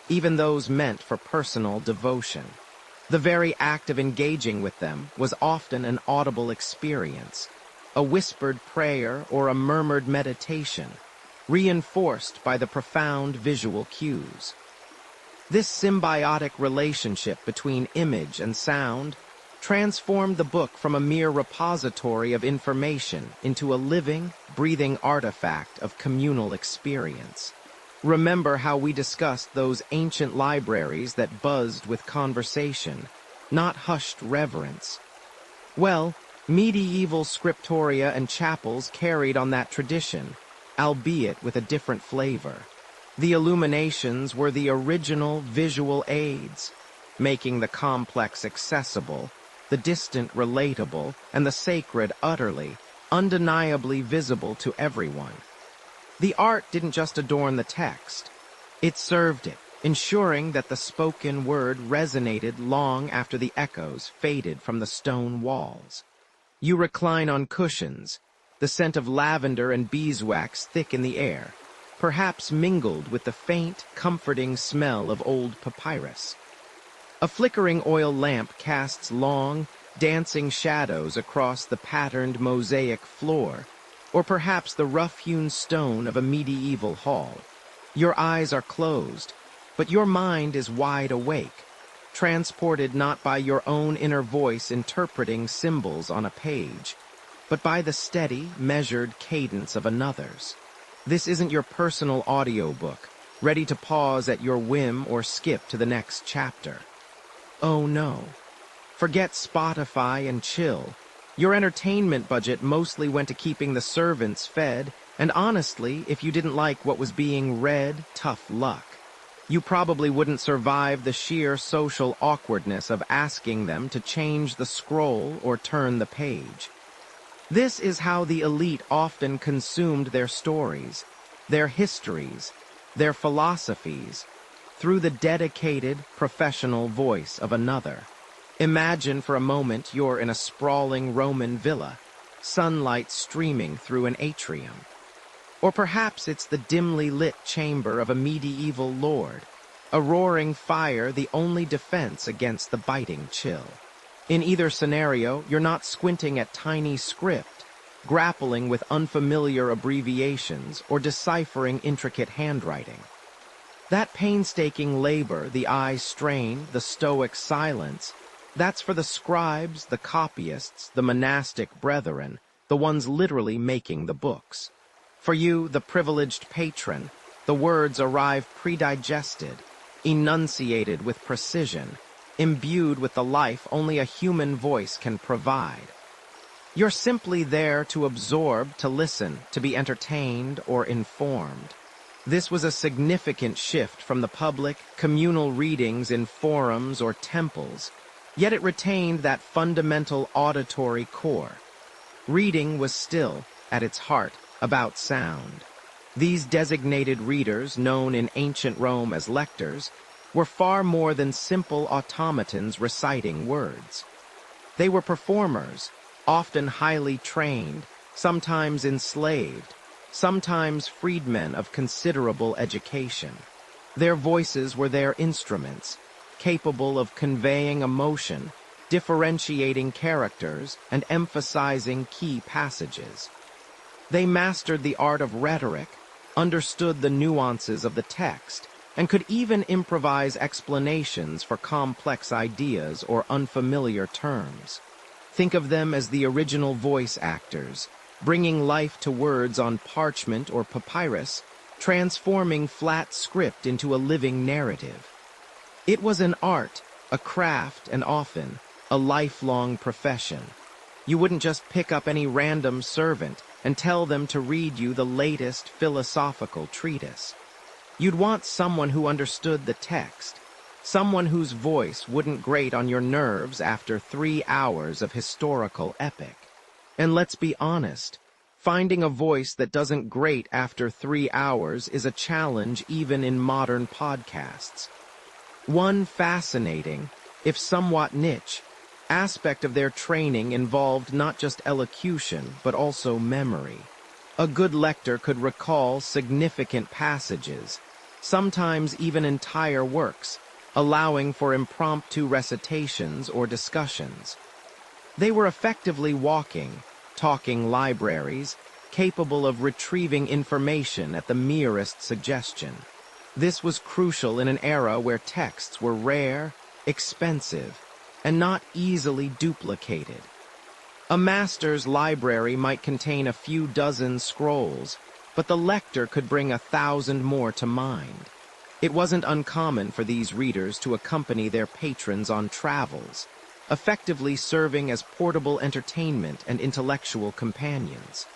even those meant for personal devotion. The very act of engaging with them was often an audible experience, a whispered prayer or a murmured meditation, reinforced by the profound visual cues. This symbiotic relationship between image and sound transformed the book from a mere repository of information into a living, breathing artifact of communal experience. Remember how we discussed those ancient libraries that buzzed with conversation, not hushed reverence? Well, medieval scriptoria and chapels carried on that tradition, albeit with a different flavor. The illuminations were the original visual aids, making the complex accessible, the distant relatable, and the sacred utterly, undeniably visible to everyone. The art didn't just adorn the text. It served it, ensuring that the spoken word resonated long after the echoes faded from the stone walls. You recline on cushions, the scent of lavender and beeswax thick in the air, perhaps mingled with the faint, comforting smell of old papyrus. A flickering oil lamp casts long, dancing shadows across the patterned mosaic floor, or perhaps the rough-hewn stone of a medieval hall. Your eyes are closed, but your mind is wide awake, transported not by your own inner voice interpreting symbols on a page, but by the steady, measured cadence of another's. This isn't your personal audiobook, ready to pause at your whim or skip to the next chapter. Oh no. Forget Spotify and chill. Your entertainment budget mostly went to keeping the servants fed, and honestly, if you didn't like what was being read, tough luck. You probably wouldn't survive the sheer social awkwardness of asking them to change the scroll or turn the page. This is how the elite often consumed their stories, their histories, their philosophies, through the dedicated, professional voice of another. Imagine for a moment you're in a sprawling Roman villa, sunlight streaming through an atrium. Or perhaps it's the dimly lit chamber of a medieval lord, a roaring fire the only defense against the biting chill. In either scenario, you're not squinting at tiny script, grappling with unfamiliar abbreviations, or deciphering intricate handwriting. That painstaking labor, the eye strain, the stoic silence, that's for the scribes, the copyists, the monastic brethren, the ones literally making the books. For you, the privileged patron, the words arrive predigested, enunciated with precision, imbued with the life only a human voice can provide. You're simply there to absorb, to listen, to be entertained or informed. This was a significant shift from the public, communal readings in forums or temples, yet it retained that fundamental auditory core. Reading was still, at its heart, about sound. These designated readers, known in ancient Rome as lectors, were far more than simple automatons reciting words. They were performers, often highly trained, sometimes enslaved, sometimes freedmen of considerable education. Their voices were their instruments, capable of conveying emotion, differentiating characters, and emphasizing key passages. They mastered the art of rhetoric, understood the nuances of the text, and could even improvise explanations for complex ideas or unfamiliar terms. Think of them as the original voice actors, bringing life to words on parchment or papyrus, transforming flat script into a living narrative. It was an art, a craft, and often a lifelong profession. You wouldn't just pick up any random servant and tell them to read you the latest philosophical treatise. You'd want someone who understood the text, someone whose voice wouldn't grate on your nerves after 3 hours of historical epic. And let's be honest, finding a voice that doesn't grate after 3 hours is a challenge even in modern podcasts. One fascinating, if somewhat niche, aspect of their training involved not just elocution, but also memory. A good lector could recall significant passages, sometimes even entire works, allowing for impromptu recitations or discussions. They were effectively walking, talking libraries, capable of retrieving information at the merest suggestion. This was crucial in an era where texts were rare, expensive, and not easily duplicated. A master's library might contain a few dozen scrolls, but the lector could bring 1,000 more to mind. It wasn't uncommon for these readers to accompany their patrons on travels, effectively serving as portable entertainment and intellectual companions.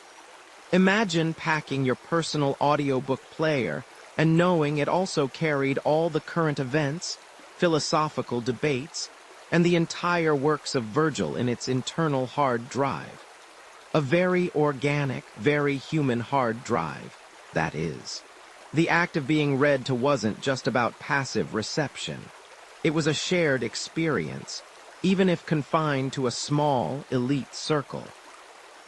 Imagine packing your personal audiobook player and knowing it also carried all the current events, philosophical debates, and the entire works of Virgil in its internal hard drive. A very organic, very human hard drive, that is. The act of being read to wasn't just about passive reception. It was a shared experience, even if confined to a small, elite circle.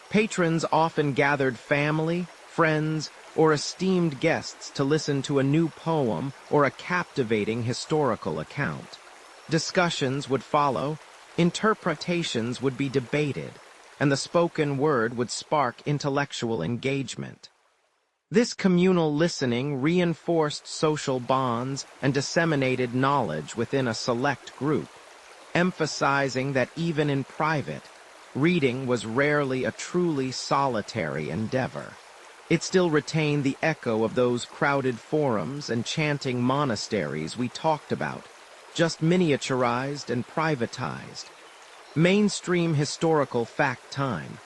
Patrons often gathered family, friends, or esteemed guests to listen to a new poem or a captivating historical account. Discussions would follow, interpretations would be debated, and the spoken word would spark intellectual engagement. This communal listening reinforced social bonds and disseminated knowledge within a select group, emphasizing that even in private, reading was rarely a truly solitary endeavor. It still retained the echo of those crowded forums and chanting monasteries we talked about, just miniaturized and privatized. Mainstream historical fact time.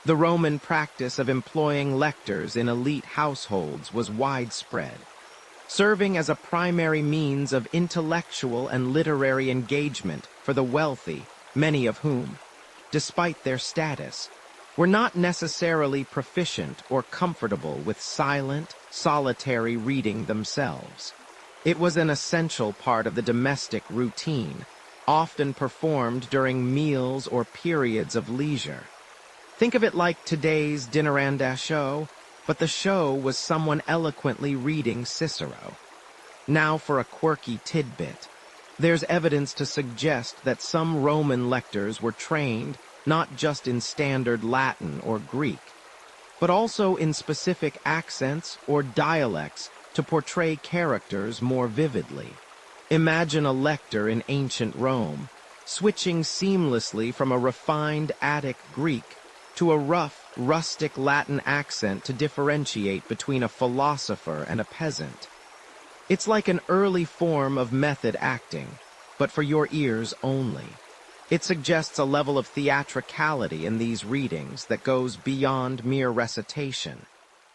The Roman practice of employing lectors in elite households was widespread, serving as a primary means of intellectual and literary engagement for the wealthy, many of whom, despite their status, were not necessarily proficient or comfortable with silent, solitary reading themselves. It was an essential part of the domestic routine, often performed during meals or periods of leisure. Think of it like today's dinner and a show, but the show was someone eloquently reading Cicero. Now for a quirky tidbit. There's evidence to suggest that some Roman lectors were trained not just in standard Latin or Greek, but also in specific accents or dialects to portray characters more vividly. Imagine a lector in ancient Rome, switching seamlessly from a refined Attic Greek to a rough, rustic Latin accent to differentiate between a philosopher and a peasant. It's like an early form of method acting, but for your ears only. It suggests a level of theatricality in these readings that goes beyond mere recitation,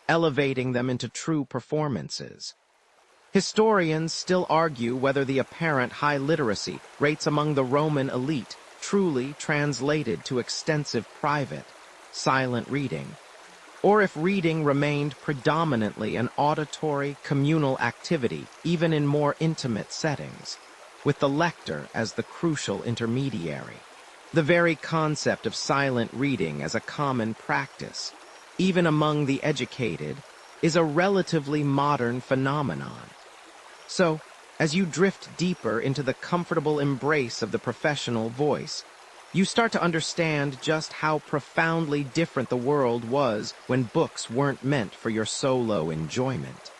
elevating them into true performances. Historians still argue whether the apparent high literacy rates among the Roman elite truly translated to extensive private, silent reading, or if reading remained predominantly an auditory, communal activity even in more intimate settings, with the lector as the crucial intermediary. The very concept of silent reading as a common practice, even among the educated, is a relatively modern phenomenon. So, as you drift deeper into the comfortable embrace of the professional voice, you start to understand just how profoundly different the world was when books weren't meant for your solo enjoyment.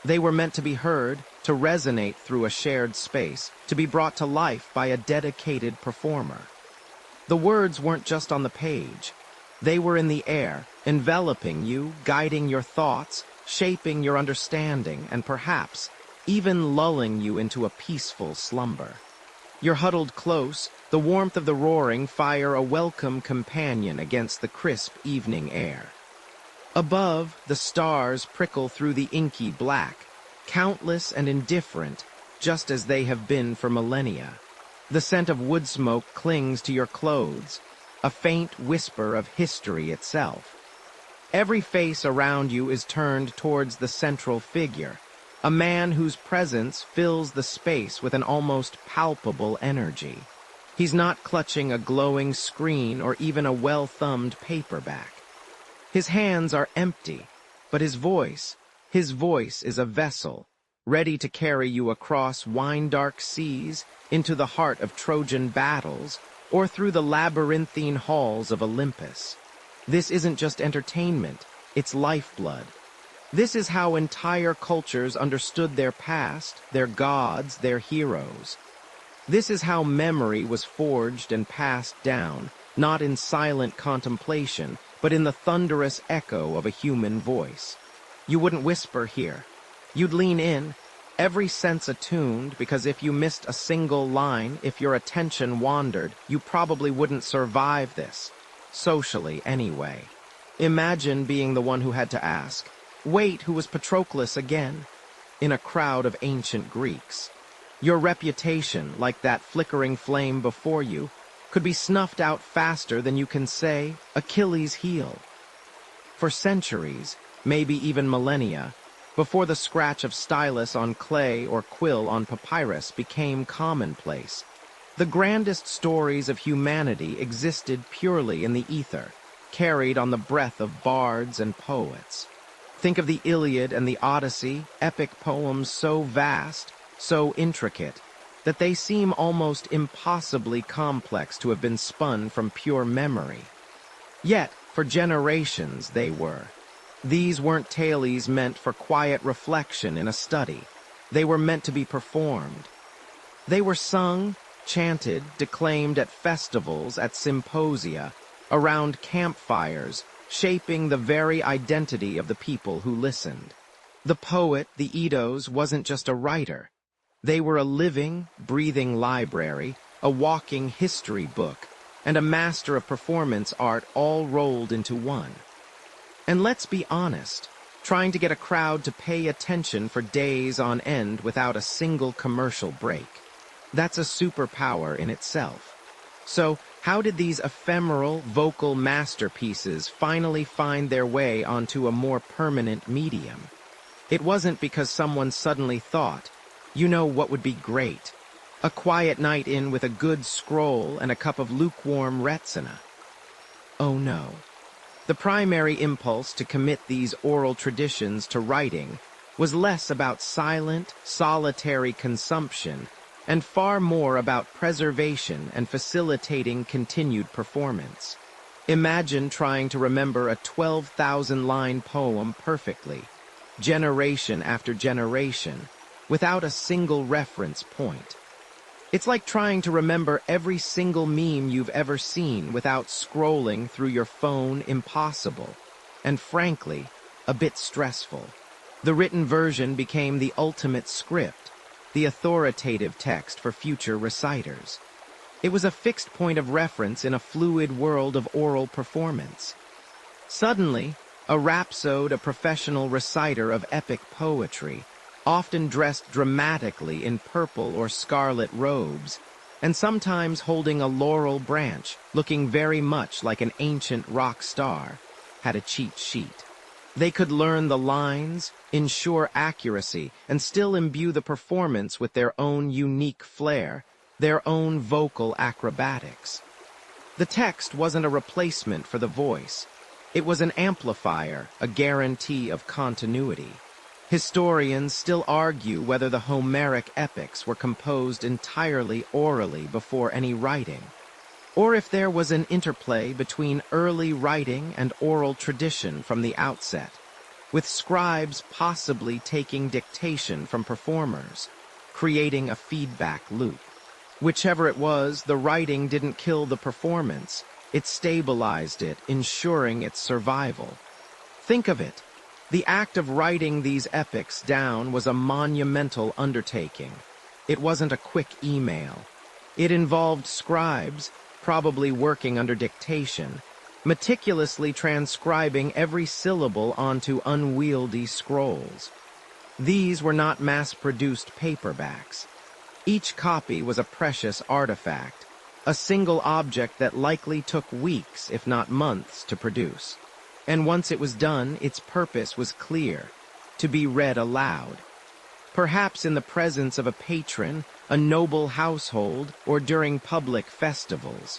They were meant to be heard, to resonate through a shared space, to be brought to life by a dedicated performer. The words weren't just on the page. They were in the air, enveloping you, guiding your thoughts, shaping your understanding, and perhaps even lulling you into a peaceful slumber. You're huddled close, the warmth of the roaring fire a welcome companion against the crisp evening air. Above, the stars prickle through the inky black, countless and indifferent, just as they have been for millennia. The scent of wood smoke clings to your clothes, a faint whisper of history itself. Every face around you is turned towards the central figure, a man whose presence fills the space with an almost palpable energy. He's not clutching a glowing screen or even a well-thumbed paperback. His hands are empty, but his voice is a vessel, ready to carry you across wine-dark seas, into the heart of Trojan battles, or through the labyrinthine halls of Olympus. This isn't just entertainment, it's lifeblood. This is how entire cultures understood their past, their gods, their heroes. This is how memory was forged and passed down, not in silent contemplation, but in the thunderous echo of a human voice. You wouldn't whisper here. You'd lean in, every sense attuned, because if you missed a single line, if your attention wandered, you probably wouldn't survive this. Socially, anyway. Imagine being the one who had to ask, "Wait, who was Patroclus again?" in a crowd of ancient Greeks. Your reputation, like that flickering flame before you, could be snuffed out faster than you can say, "Achilles' heel." For centuries, maybe even millennia, before the scratch of stylus on clay or quill on papyrus became commonplace, the grandest stories of humanity existed purely in the ether, carried on the breath of bards and poets. Think of the Iliad and the Odyssey, epic poems so vast, so intricate, that they seem almost impossibly complex to have been spun from pure memory. Yet, for generations they were. These weren't tales meant for quiet reflection in a study. They were meant to be performed. They were sung, chanted, declaimed at festivals, at symposia, around campfires, shaping the very identity of the people who listened. The poet, the Eidos, wasn't just a writer. They were a living, breathing library, a walking history book, and a master of performance art all rolled into one. And let's be honest, trying to get a crowd to pay attention for days on end without a single commercial break. That's a superpower in itself. So, how did these ephemeral, vocal masterpieces finally find their way onto a more permanent medium? It wasn't because someone suddenly thought, you know what would be great? A quiet night in with a good scroll and a cup of lukewarm Retsina. Oh no. The primary impulse to commit these oral traditions to writing was less about silent, solitary consumption and far more about preservation and facilitating continued performance. Imagine trying to remember a 12,000-line poem perfectly, generation after generation, without a single reference point. It's like trying to remember every single meme you've ever seen without scrolling through your phone. Impossible, and frankly, a bit stressful. The written version became the ultimate script, the authoritative text for future reciters. It was a fixed point of reference in a fluid world of oral performance. Suddenly, a rhapsode, a professional reciter of epic poetry, often dressed dramatically in purple or scarlet robes, and sometimes holding a laurel branch, looking very much like an ancient rock star, had a cheat sheet. They could learn the lines, ensure accuracy, and still imbue the performance with their own unique flair, their own vocal acrobatics. The text wasn't a replacement for the voice. It was an amplifier, a guarantee of continuity. Historians still argue whether the Homeric epics were composed entirely orally before any writing, or if there was an interplay between early writing and oral tradition from the outset, with scribes possibly taking dictation from performers, creating a feedback loop. Whichever it was, the writing didn't kill the performance, it stabilized it, ensuring its survival. Think of it. The act of writing these epics down was a monumental undertaking. It wasn't a quick email. It involved scribes, probably working under dictation, meticulously transcribing every syllable onto unwieldy scrolls. These were not mass-produced paperbacks. Each copy was a precious artifact, a single object that likely took weeks, if not months, to produce. And once it was done, its purpose was clear: to be read aloud. Perhaps in the presence of a patron, a noble household, or during public festivals.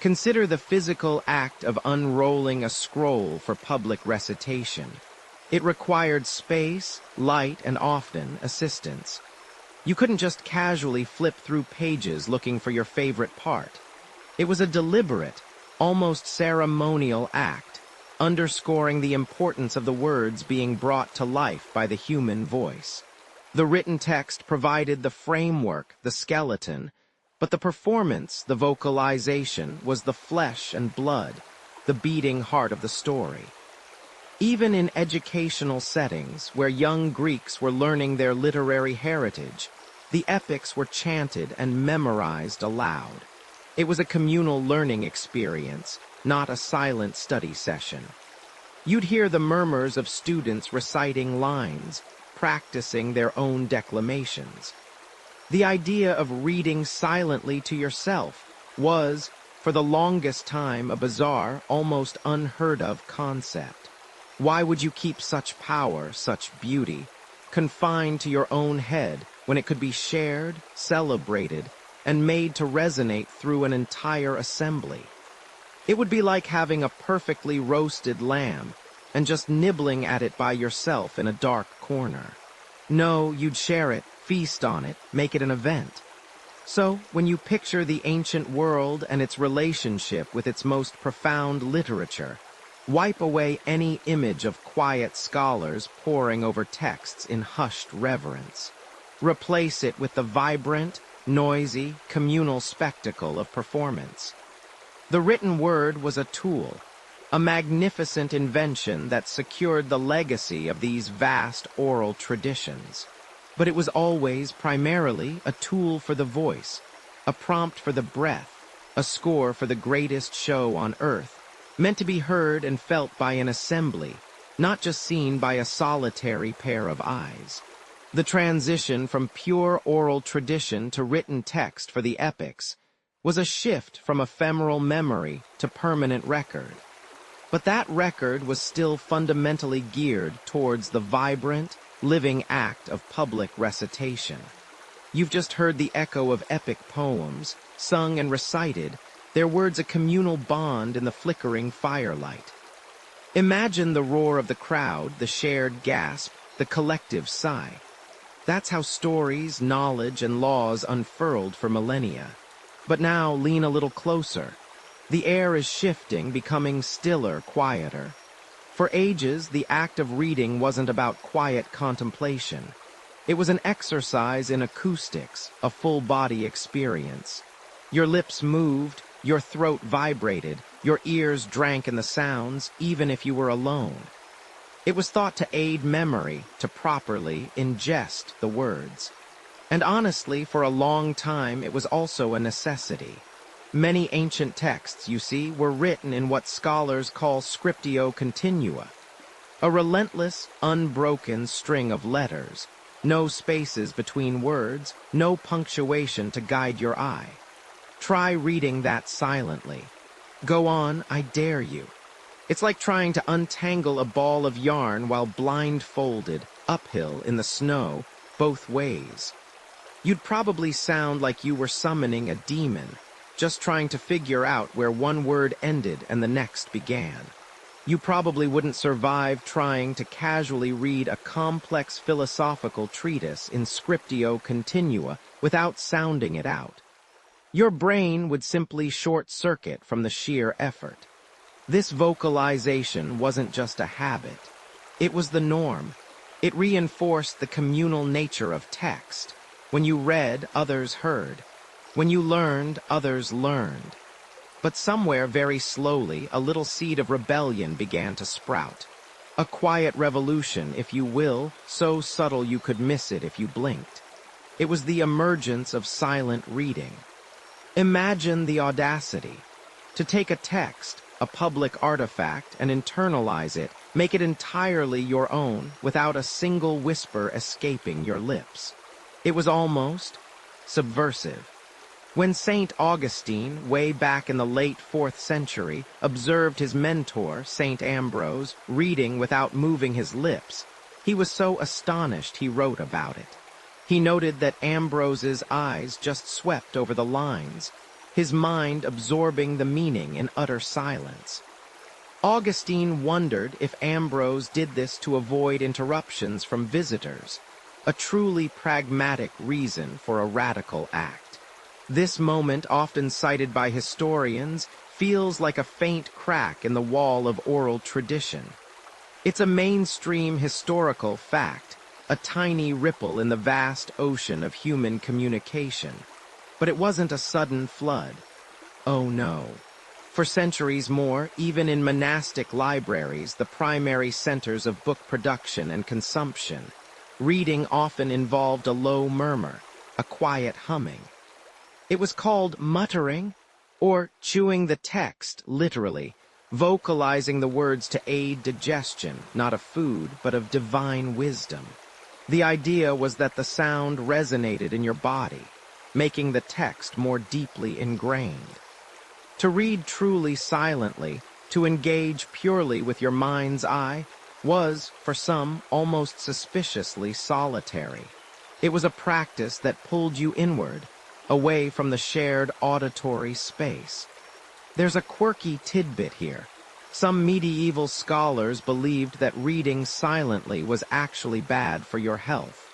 Consider the physical act of unrolling a scroll for public recitation. It required space, light, and often assistance. You couldn't just casually flip through pages looking for your favorite part. It was a deliberate, almost ceremonial act, underscoring the importance of the words being brought to life by the human voice. The written text provided the framework, the skeleton, but the performance, the vocalization, was the flesh and blood, the beating heart of the story. Even in educational settings, where young Greeks were learning their literary heritage, the epics were chanted and memorized aloud. It was a communal learning experience, not a silent study session. You'd hear the murmurs of students reciting lines, practicing their own declamations. The idea of reading silently to yourself was, for the longest time, a bizarre, almost unheard-of concept. Why would you keep such power, such beauty, confined to your own head when it could be shared, celebrated, and made to resonate through an entire assembly? It would be like having a perfectly roasted lamb and just nibbling at it by yourself in a dark corner. No, you'd share it, feast on it, make it an event. So, when you picture the ancient world and its relationship with its most profound literature, wipe away any image of quiet scholars poring over texts in hushed reverence. Replace it with the vibrant, noisy, communal spectacle of performance. The written word was a tool, a magnificent invention that secured the legacy of these vast oral traditions. But it was always primarily a tool for the voice, a prompt for the breath, a score for the greatest show on earth, meant to be heard and felt by an assembly, not just seen by a solitary pair of eyes. The transition from pure oral tradition to written text for the epics was a shift from ephemeral memory to permanent record. But that record was still fundamentally geared towards the vibrant, living act of public recitation. You've just heard the echo of epic poems, sung and recited, their words a communal bond in the flickering firelight. Imagine the roar of the crowd, the shared gasp, the collective sigh. That's how stories, knowledge, and laws unfurled for millennia. But now lean a little closer. The air is shifting, becoming stiller, quieter. For ages, the act of reading wasn't about quiet contemplation. It was an exercise in acoustics, a full-body experience. Your lips moved, your throat vibrated, your ears drank in the sounds, even if you were alone. It was thought to aid memory, to properly ingest the words. And honestly, for a long time, it was also a necessity. Many ancient texts, you see, were written in what scholars call scriptio continua, a relentless, unbroken string of letters, no spaces between words, no punctuation to guide your eye. Try reading that silently. Go on, I dare you. It's like trying to untangle a ball of yarn while blindfolded, uphill in the snow, both ways. You'd probably sound like you were summoning a demon, just trying to figure out where one word ended and the next began. You probably wouldn't survive trying to casually read a complex philosophical treatise in scriptio continua without sounding it out. Your brain would simply short-circuit from the sheer effort. This vocalization wasn't just a habit. It was the norm. It reinforced the communal nature of text. When you read, others heard. When you learned, others learned. But somewhere, very slowly, a little seed of rebellion began to sprout. A quiet revolution, if you will, so subtle you could miss it if you blinked. It was the emergence of silent reading. Imagine the audacity. To take a text, a public artifact, and internalize it, make it entirely your own without a single whisper escaping your lips. It was almost subversive. When St. Augustine, way back in the late 4th century, observed his mentor, St. Ambrose, reading without moving his lips, he was so astonished he wrote about it. He noted that Ambrose's eyes just swept over the lines, his mind absorbing the meaning in utter silence. Augustine wondered if Ambrose did this to avoid interruptions from visitors, a truly pragmatic reason for a radical act. This moment, often cited by historians, feels like a faint crack in the wall of oral tradition. It's a mainstream historical fact, a tiny ripple in the vast ocean of human communication. But it wasn't a sudden flood. Oh no. For centuries more, even in monastic libraries, the primary centers of book production and consumption, reading often involved a low murmur, a quiet humming. It was called muttering, or chewing the text, literally, vocalizing the words to aid digestion, not of food, but of divine wisdom. The idea was that the sound resonated in your body, making the text more deeply ingrained. To read truly silently, to engage purely with your mind's eye, was, for some, almost suspiciously solitary. It was a practice that pulled you inward, away from the shared auditory space. There's a quirky tidbit here. Some medieval scholars believed that reading silently was actually bad for your health.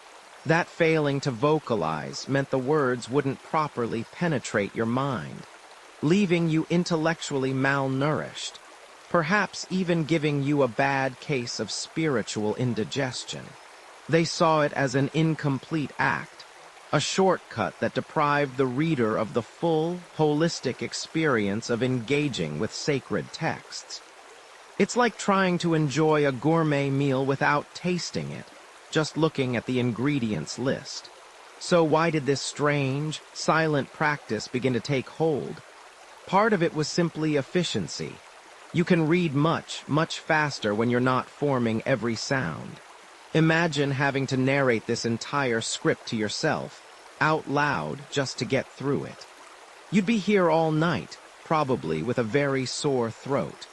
That failing to vocalize meant the words wouldn't properly penetrate your mind, leaving you intellectually malnourished, perhaps even giving you a bad case of spiritual indigestion. They saw it as an incomplete act, a shortcut that deprived the reader of the full, holistic experience of engaging with sacred texts. It's like trying to enjoy a gourmet meal without tasting it, just looking at the ingredients list. So why did this strange, silent practice begin to take hold? Part of it was simply efficiency. You can read much, much faster when you're not forming every sound. Imagine having to narrate this entire script to yourself, out loud, just to get through it. You'd be here all night, probably with a very sore throat.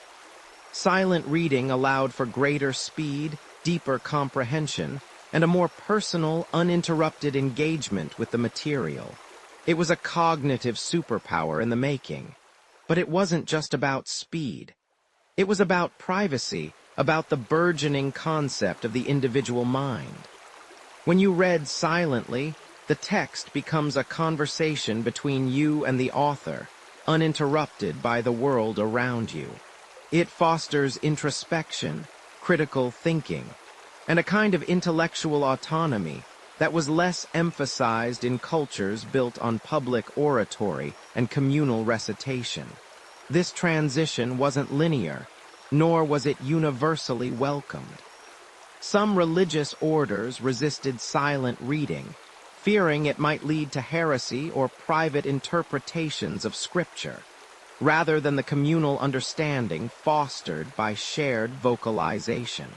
Silent reading allowed for greater speed, deeper comprehension, and a more personal, uninterrupted engagement with the material. It was a cognitive superpower in the making. But it wasn't just about speed. It was about privacy, about the burgeoning concept of the individual mind. When you read silently, the text becomes a conversation between you and the author, uninterrupted by the world around you. It fosters introspection, critical thinking, and a kind of intellectual autonomy that was less emphasized in cultures built on public oratory and communal recitation. This transition wasn't linear, nor was it universally welcomed. Some religious orders resisted silent reading, fearing it might lead to heresy or private interpretations of Scripture, rather than the communal understanding fostered by shared vocalization.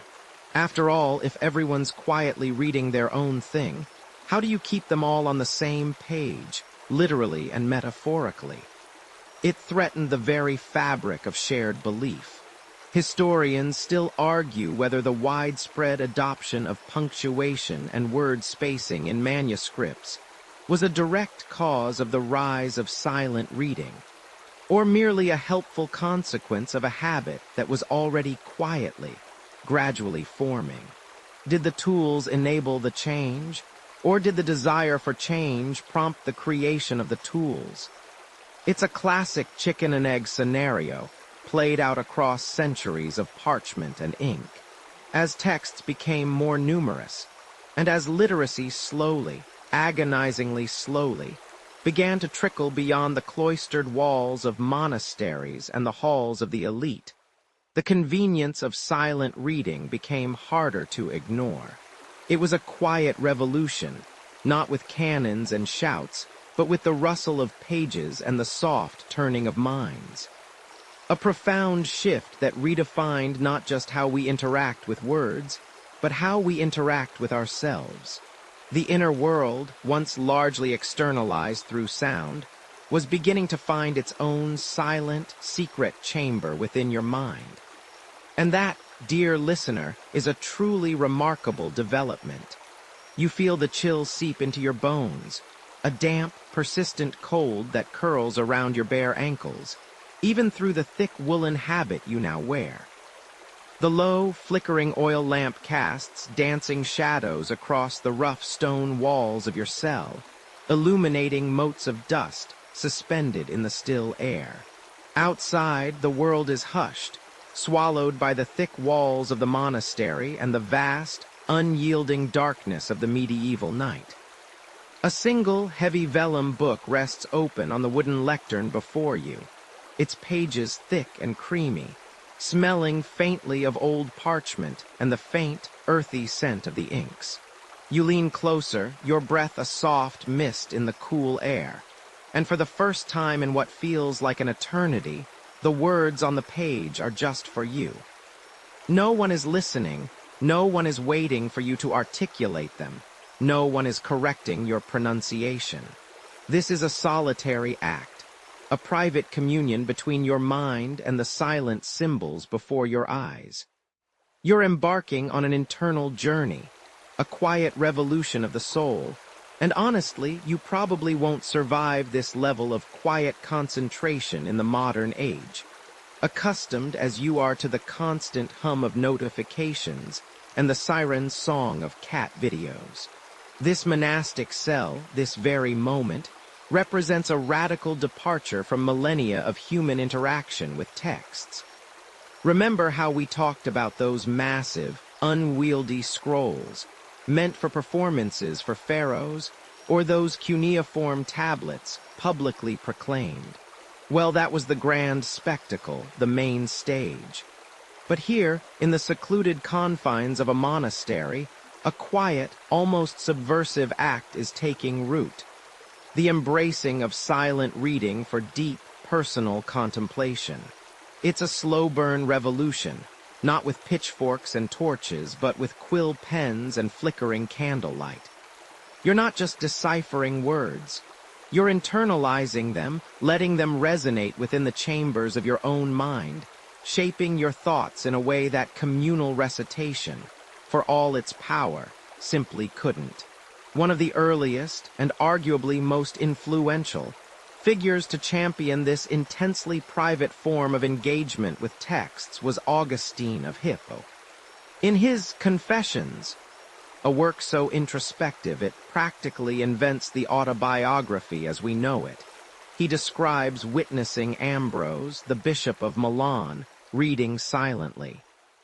After all, if everyone's quietly reading their own thing, how do you keep them all on the same page, literally and metaphorically? It threatened the very fabric of shared belief. Historians still argue whether the widespread adoption of punctuation and word spacing in manuscripts was a direct cause of the rise of silent reading, or merely a helpful consequence of a habit that was already gradually forming. Did the tools enable the change, or did the desire for change prompt the creation of the tools? It's a classic chicken and egg scenario, played out across centuries of parchment and ink. As texts became more numerous, and as literacy slowly, agonizingly slowly, began to trickle beyond the cloistered walls of monasteries and the halls of the elite, the convenience of silent reading became harder to ignore. It was a quiet revolution, not with cannons and shouts, but with the rustle of pages and the soft turning of minds. A profound shift that redefined not just how we interact with words, but how we interact with ourselves. The inner world, once largely externalized through sound, was beginning to find its own silent, secret chamber within your mind. And that, dear listener, is a truly remarkable development. You feel the chill seep into your bones, a damp, persistent cold that curls around your bare ankles, even through the thick woolen habit you now wear. The low, flickering oil lamp casts dancing shadows across the rough stone walls of your cell, illuminating motes of dust suspended in the still air. Outside, the world is hushed, swallowed by the thick walls of the monastery and the vast, unyielding darkness of the medieval night. A single, heavy vellum book rests open on the wooden lectern before you, its pages thick and creamy, smelling faintly of old parchment and the faint, earthy scent of the inks. You lean closer, your breath a soft mist in the cool air, and for the first time in what feels like an eternity, the words on the page are just for you. No one is listening, no one is waiting for you to articulate them, no one is correcting your pronunciation. This is a solitary act, a private communion between your mind and the silent symbols before your eyes. You're embarking on an internal journey, a quiet revolution of the soul, and honestly, you probably won't survive this level of quiet concentration in the modern age, accustomed as you are to the constant hum of notifications and the siren song of cat videos. This monastic cell, this very moment, represents a radical departure from millennia of human interaction with texts. Remember how we talked about those massive, unwieldy scrolls, meant for performances for pharaohs, or those cuneiform tablets publicly proclaimed? Well, that was the grand spectacle, the main stage. But here, in the secluded confines of a monastery, a quiet, almost subversive act is taking root. The embracing of silent reading for deep, personal contemplation. It's a slow-burn revolution, not with pitchforks and torches, but with quill pens and flickering candlelight. You're not just deciphering words. You're internalizing them, letting them resonate within the chambers of your own mind, shaping your thoughts in a way that communal recitation, for all its power, simply couldn't. One of the earliest, and arguably most influential, figures to champion this intensely private form of engagement with texts was Augustine of Hippo. In his Confessions, a work so introspective it practically invents the autobiography as we know it, he describes witnessing Ambrose, the Bishop of Milan, reading silently.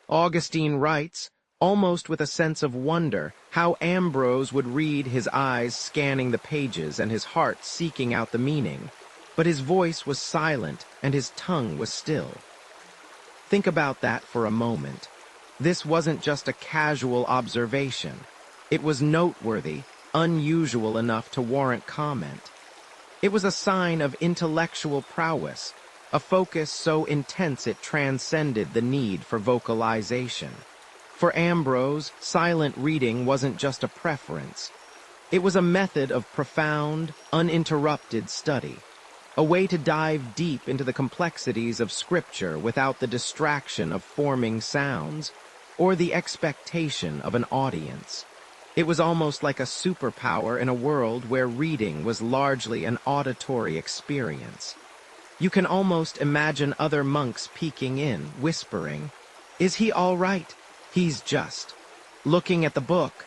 Augustine writes, almost with a sense of wonder, how Ambrose would read, his eyes scanning the pages and his heart seeking out the meaning, but his voice was silent and his tongue was still. Think about that for a moment. This wasn't just a casual observation. It was noteworthy, unusual enough to warrant comment. It was a sign of intellectual prowess, a focus so intense it transcended the need for vocalization. For Ambrose, silent reading wasn't just a preference. It was a method of profound, uninterrupted study, a way to dive deep into the complexities of Scripture without the distraction of forming sounds or the expectation of an audience. It was almost like a superpower in a world where reading was largely an auditory experience. You can almost imagine other monks peeking in, whispering, "Is he all right? He's just looking at the book."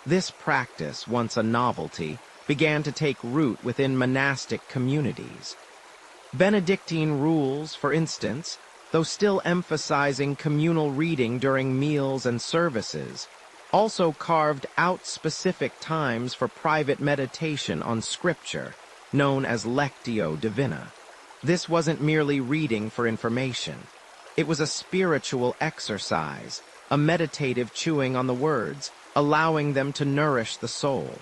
This practice, once a novelty, began to take root within monastic communities. Benedictine rules, for instance, though still emphasizing communal reading during meals and services, also carved out specific times for private meditation on Scripture, known as Lectio Divina. This wasn't merely reading for information. It was a spiritual exercise, a meditative chewing on the words, allowing them to nourish the soul.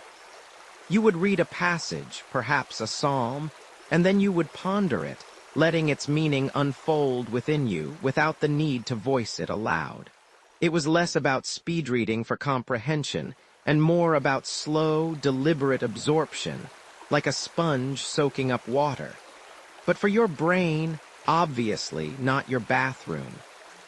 You would read a passage, perhaps a psalm, and then you would ponder it, letting its meaning unfold within you without the need to voice it aloud. It was less about speed reading for comprehension and more about slow, deliberate absorption, like a sponge soaking up water. But for your brain, obviously not your bathroom.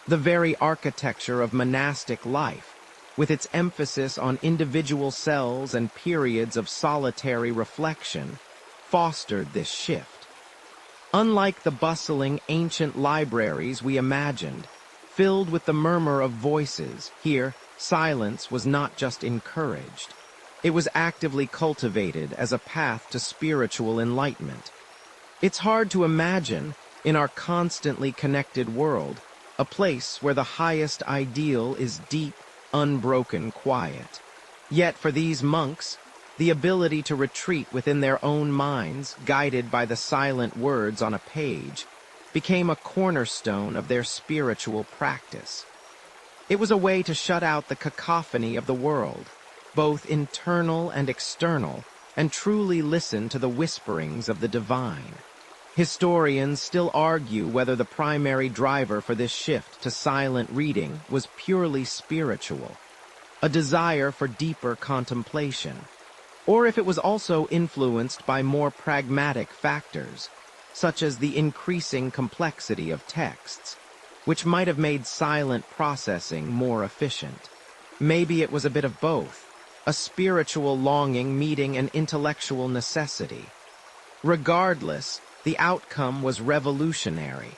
The very architecture of monastic life, with its emphasis on individual cells and periods of solitary reflection, fostered this shift. Unlike the bustling ancient libraries we imagined, filled with the murmur of voices, here, silence was not just encouraged. It was actively cultivated as a path to spiritual enlightenment. It's hard to imagine, in our constantly connected world, a place where the highest ideal is deep, unbroken quiet. Yet for these monks, the ability to retreat within their own minds, guided by the silent words on a page, became a cornerstone of their spiritual practice. It was a way to shut out the cacophony of the world, both internal and external, and truly listen to the whisperings of the divine. Historians still argue whether the primary driver for this shift to silent reading was purely spiritual, a desire for deeper contemplation, or if it was also influenced by more pragmatic factors, such as the increasing complexity of texts, which might have made silent processing more efficient. Maybe it was a bit of both, a spiritual longing meeting an intellectual necessity. Regardless, the outcome was revolutionary.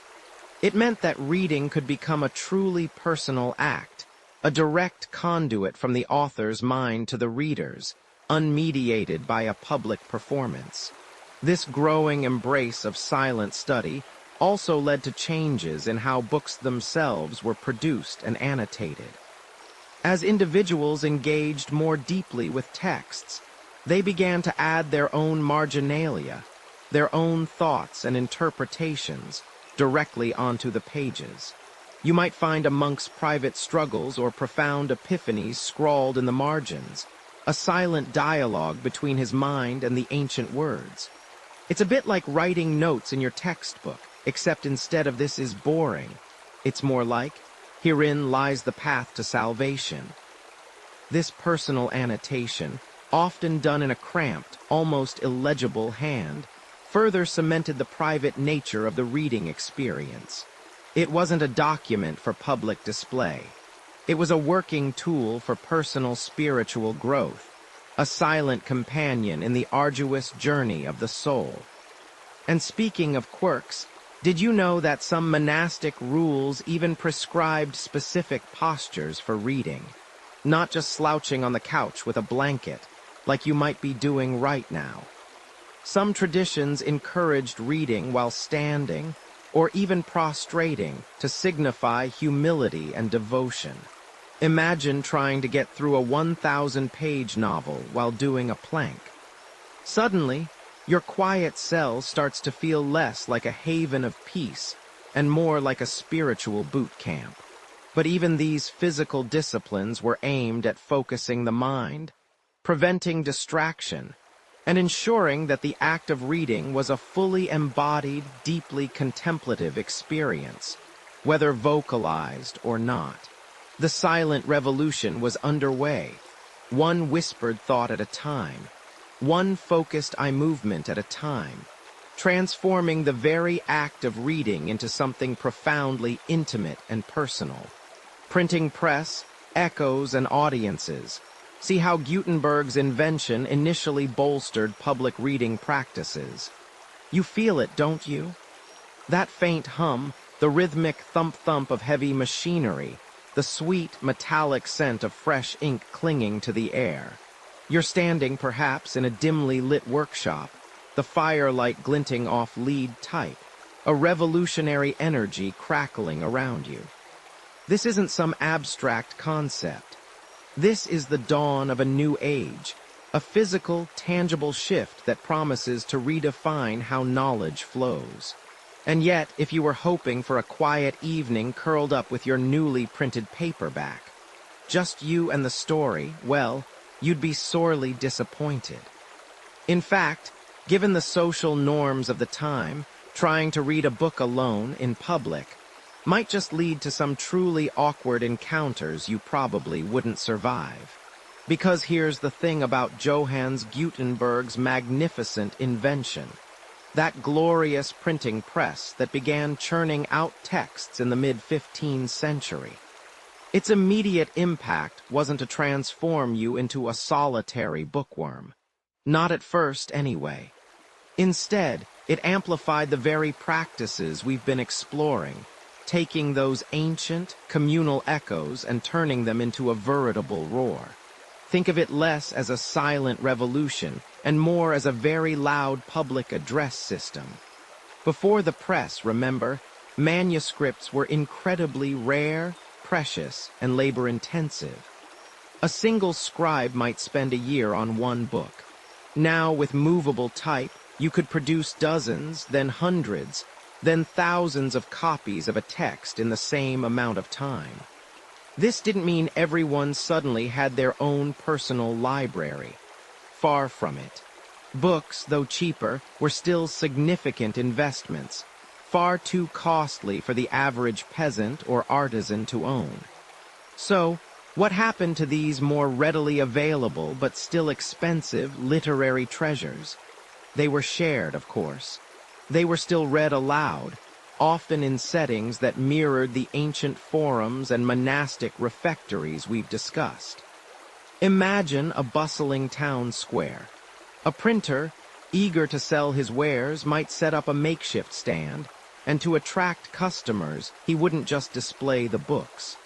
It meant that reading could become a truly personal act, a direct conduit from the author's mind to the reader's, unmediated by a public performance. This growing embrace of silent study also led to changes in how books themselves were produced and annotated. As individuals engaged more deeply with texts, they began to add their own marginalia, their own thoughts and interpretations, directly onto the pages. You might find a monk's private struggles or profound epiphanies scrawled in the margins, a silent dialogue between his mind and the ancient words. It's a bit like writing notes in your textbook, except instead of "this is boring," it's more like, "herein lies the path to salvation." This personal annotation, often done in a cramped, almost illegible hand, further cemented the private nature of the reading experience. It wasn't a document for public display. It was a working tool for personal spiritual growth, a silent companion in the arduous journey of the soul. And speaking of quirks, did you know that some monastic rules even prescribed specific postures for reading? Not just slouching on the couch with a blanket, like you might be doing right now. Some traditions encouraged reading while standing, or even prostrating, to signify humility and devotion. Imagine trying to get through a 1,000-page novel while doing a plank. Suddenly, your quiet cell starts to feel less like a haven of peace and more like a spiritual boot camp. But even these physical disciplines were aimed at focusing the mind, preventing distraction, and ensuring that the act of reading was a fully embodied, deeply contemplative experience, whether vocalized or not. The silent revolution was underway, one whispered thought at a time, one focused eye movement at a time, transforming the very act of reading into something profoundly intimate and personal. Printing press, echoes, and audiences. See how Gutenberg's invention initially bolstered public reading practices. You feel it, don't you? That faint hum, the rhythmic thump-thump of heavy machinery, the sweet, metallic scent of fresh ink clinging to the air. You're standing, perhaps, in a dimly lit workshop, the firelight glinting off lead type, a revolutionary energy crackling around you. This isn't some abstract concept. This is the dawn of a new age, a physical, tangible shift that promises to redefine how knowledge flows. And yet, if you were hoping for a quiet evening curled up with your newly printed paperback, just you and the story, well, you'd be sorely disappointed. In fact, given the social norms of the time, Trying to read a book alone in public might just lead to some truly awkward encounters you probably wouldn't survive. Because here's the thing about Johannes Gutenberg's magnificent invention. That glorious printing press that began churning out texts in the mid-15th century. Its immediate impact wasn't to transform you into a solitary bookworm. Not at first, anyway. Instead, it amplified the very practices we've been exploring, taking those ancient, communal echoes and turning them into a veritable roar. Think of it less as a silent revolution and more as a very loud public address system. Before the press, remember, manuscripts were incredibly rare, precious, and labor-intensive. A single scribe might spend a year on one book. Now, with movable type, you could produce dozens, then hundreds, then thousands of copies of a text in the same amount of time. This didn't mean everyone suddenly had their own personal library. Far from it. Books, though cheaper, were still significant investments, far too costly for the average peasant or artisan to own. So, what happened to these more readily available but still expensive literary treasures? They were shared, of course. They were still read aloud, often in settings that mirrored the ancient forums and monastic refectories we've discussed. Imagine a bustling town square. A printer, eager to sell his wares, might set up a makeshift stand, and to attract customers, he wouldn't just display the books.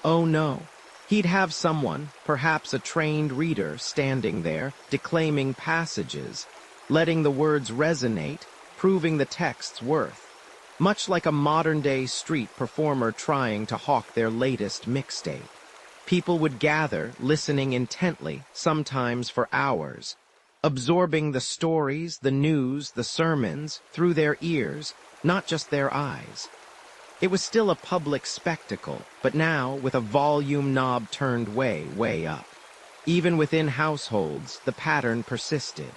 Oh no, he'd have someone, perhaps a trained reader, standing there, declaiming passages, letting the words resonate, proving the text's worth. Much like a modern-day street performer trying to hawk their latest mixtape. People would gather, listening intently, sometimes for hours, absorbing the stories, the news, the sermons, through their ears, not just their eyes. It was still a public spectacle, but now with a volume knob turned way up. Even within households, the pattern persisted.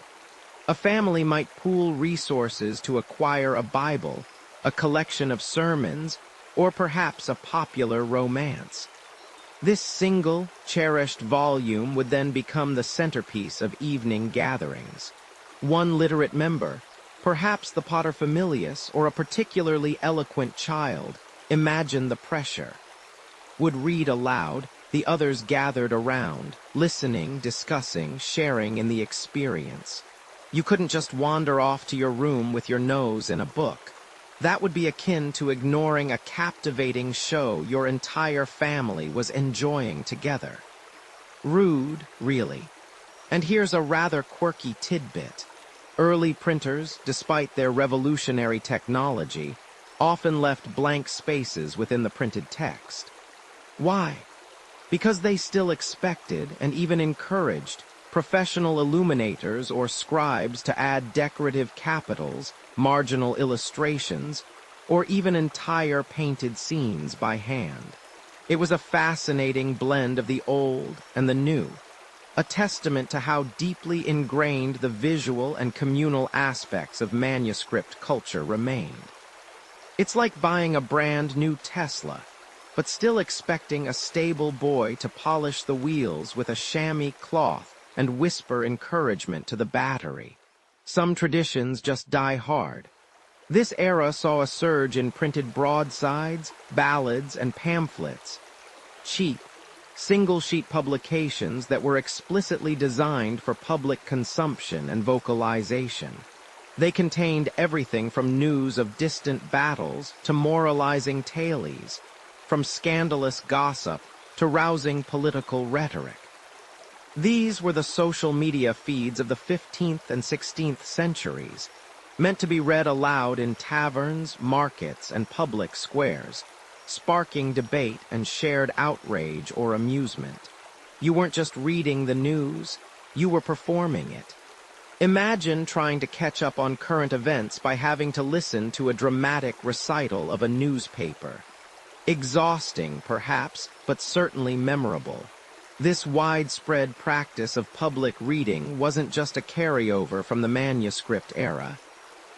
A family might pool resources to acquire a Bible, a collection of sermons, or perhaps a popular romance. This single, cherished volume would then become the centerpiece of evening gatherings. One literate member, perhaps the paterfamilias or a particularly eloquent child, imagine the pressure, would read aloud, the others gathered around, listening, discussing, sharing in the experience. You couldn't just wander off to your room with your nose in a book. That would be akin to ignoring a captivating show your entire family was enjoying together. Rude, really. And here's a rather quirky tidbit. Early printers, despite their revolutionary technology, often left blank spaces within the printed text. Why? Because they still expected and even encouraged professional illuminators or scribes to add decorative capitals, marginal illustrations, or even entire painted scenes by hand. It was a fascinating blend of the old and the new, a testament to how deeply ingrained the visual and communal aspects of manuscript culture remained. It's like buying a brand new Tesla, but still expecting a stable boy to polish the wheels with a chamois cloth and whisper encouragement to the battery. Some traditions just die hard. This era saw a surge in printed broadsides, ballads, and pamphlets. Cheap, single-sheet publications that were explicitly designed for public consumption and vocalization. They contained everything from news of distant battles to moralizing tales, from scandalous gossip to rousing political rhetoric. These were the social media feeds of the 15th and 16th centuries, meant to be read aloud in taverns, markets, and public squares, sparking debate and shared outrage or amusement. You weren't just reading the news, you were performing it. Imagine trying to catch up on current events by having to listen to a dramatic recital of a newspaper. Exhausting, perhaps, but certainly memorable. This widespread practice of public reading wasn't just a carryover from the manuscript era.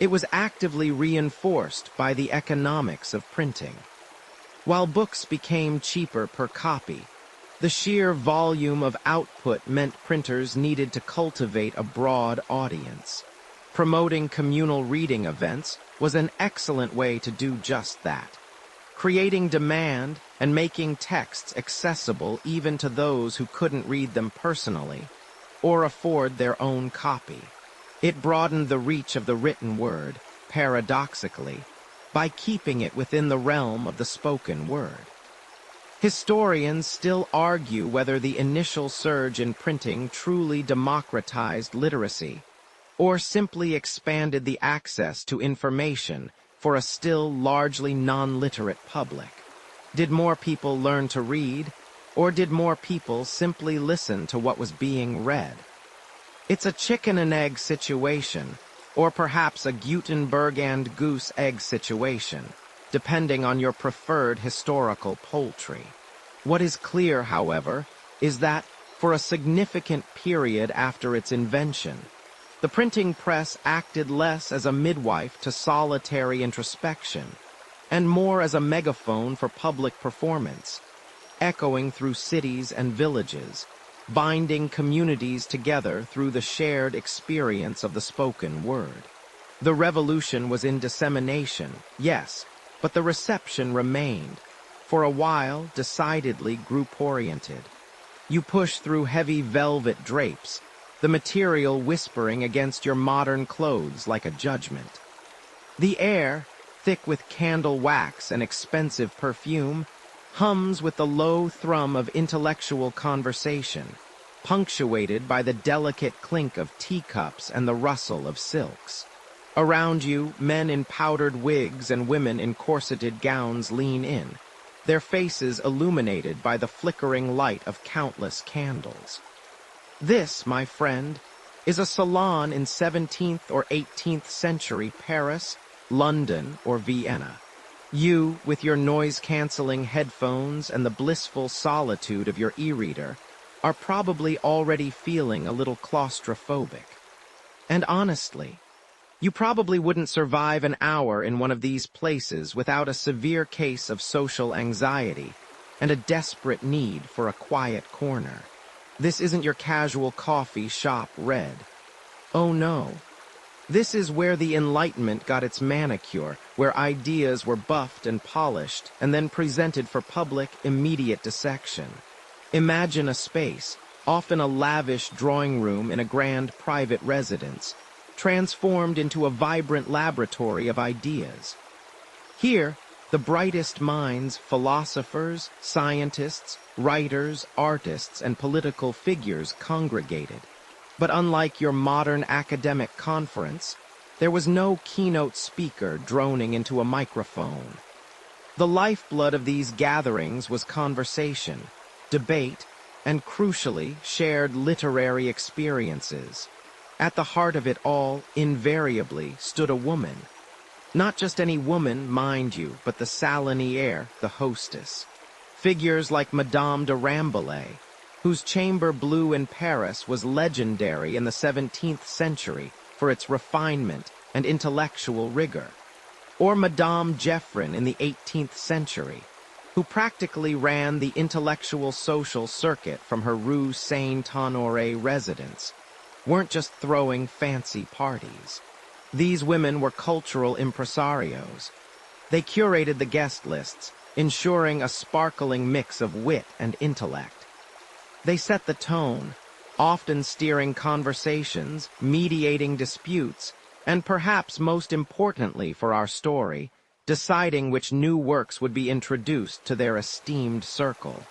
It was actively reinforced by the economics of printing. While books became cheaper per copy, the sheer volume of output meant printers needed to cultivate a broad audience. Promoting communal reading events was an excellent way to do just that, creating demand and making texts accessible even to those who couldn't read them personally or afford their own copy. It broadened the reach of the written word, paradoxically, by keeping it within the realm of the spoken word. Historians still argue whether the initial surge in printing truly democratized literacy, or simply expanded the access to information for a still largely non-literate public. Did more people learn to read, or did more people simply listen to what was being read? It's a chicken and egg situation, or perhaps a Gutenberg and goose egg situation, depending on your preferred historical poultry. What is clear, however, is that, for a significant period after its invention, the printing press acted less as a midwife to solitary introspection, and more as a megaphone for public performance, echoing through cities and villages, binding communities together through the shared experience of the spoken word. The revolution was in dissemination, yes, but the reception remained, for a while decidedly group-oriented. You push through heavy velvet drapes, the material whispering against your modern clothes like a judgment. The air, thick with candle wax and expensive perfume, hums with the low thrum of intellectual conversation, punctuated by the delicate clink of teacups and the rustle of silks. Around you, men in powdered wigs and women in corseted gowns lean in, their faces illuminated by the flickering light of countless candles. This, my friend, is a salon in 17th or 18th century Paris, London, or Vienna. You, with your noise-canceling headphones and the blissful solitude of your e-reader, are probably already feeling a little claustrophobic. And honestly, you probably wouldn't survive an hour in one of these places without a severe case of social anxiety and a desperate need for a quiet corner. This isn't your casual coffee shop read. Oh no. This is where the Enlightenment got its manicure, where ideas were buffed and polished, and then presented for public, immediate dissection. Imagine a space, often a lavish drawing room in a grand private residence, transformed into a vibrant laboratory of ideas. Here, the brightest minds, philosophers, scientists, writers, artists, and political figures congregated. But unlike your modern academic conference, there was no keynote speaker droning into a microphone. The lifeblood of these gatherings was conversation, debate, and crucially, shared literary experiences. At the heart of it all, invariably, stood a woman. Not just any woman, mind you, but the salonière, the hostess. Figures like Madame de Rambouillet, whose chamber blue in Paris was legendary in the 17th century for its refinement and intellectual rigor, or Madame Geoffrin in the 18th century, who practically ran the intellectual social circuit from her Rue Saint-Honoré residence, weren't just throwing fancy parties. These women were cultural impresarios. They curated the guest lists, ensuring a sparkling mix of wit and intellect. They set the tone, often steering conversations, mediating disputes, and perhaps most importantly for our story, deciding which new works would be introduced to their esteemed circle.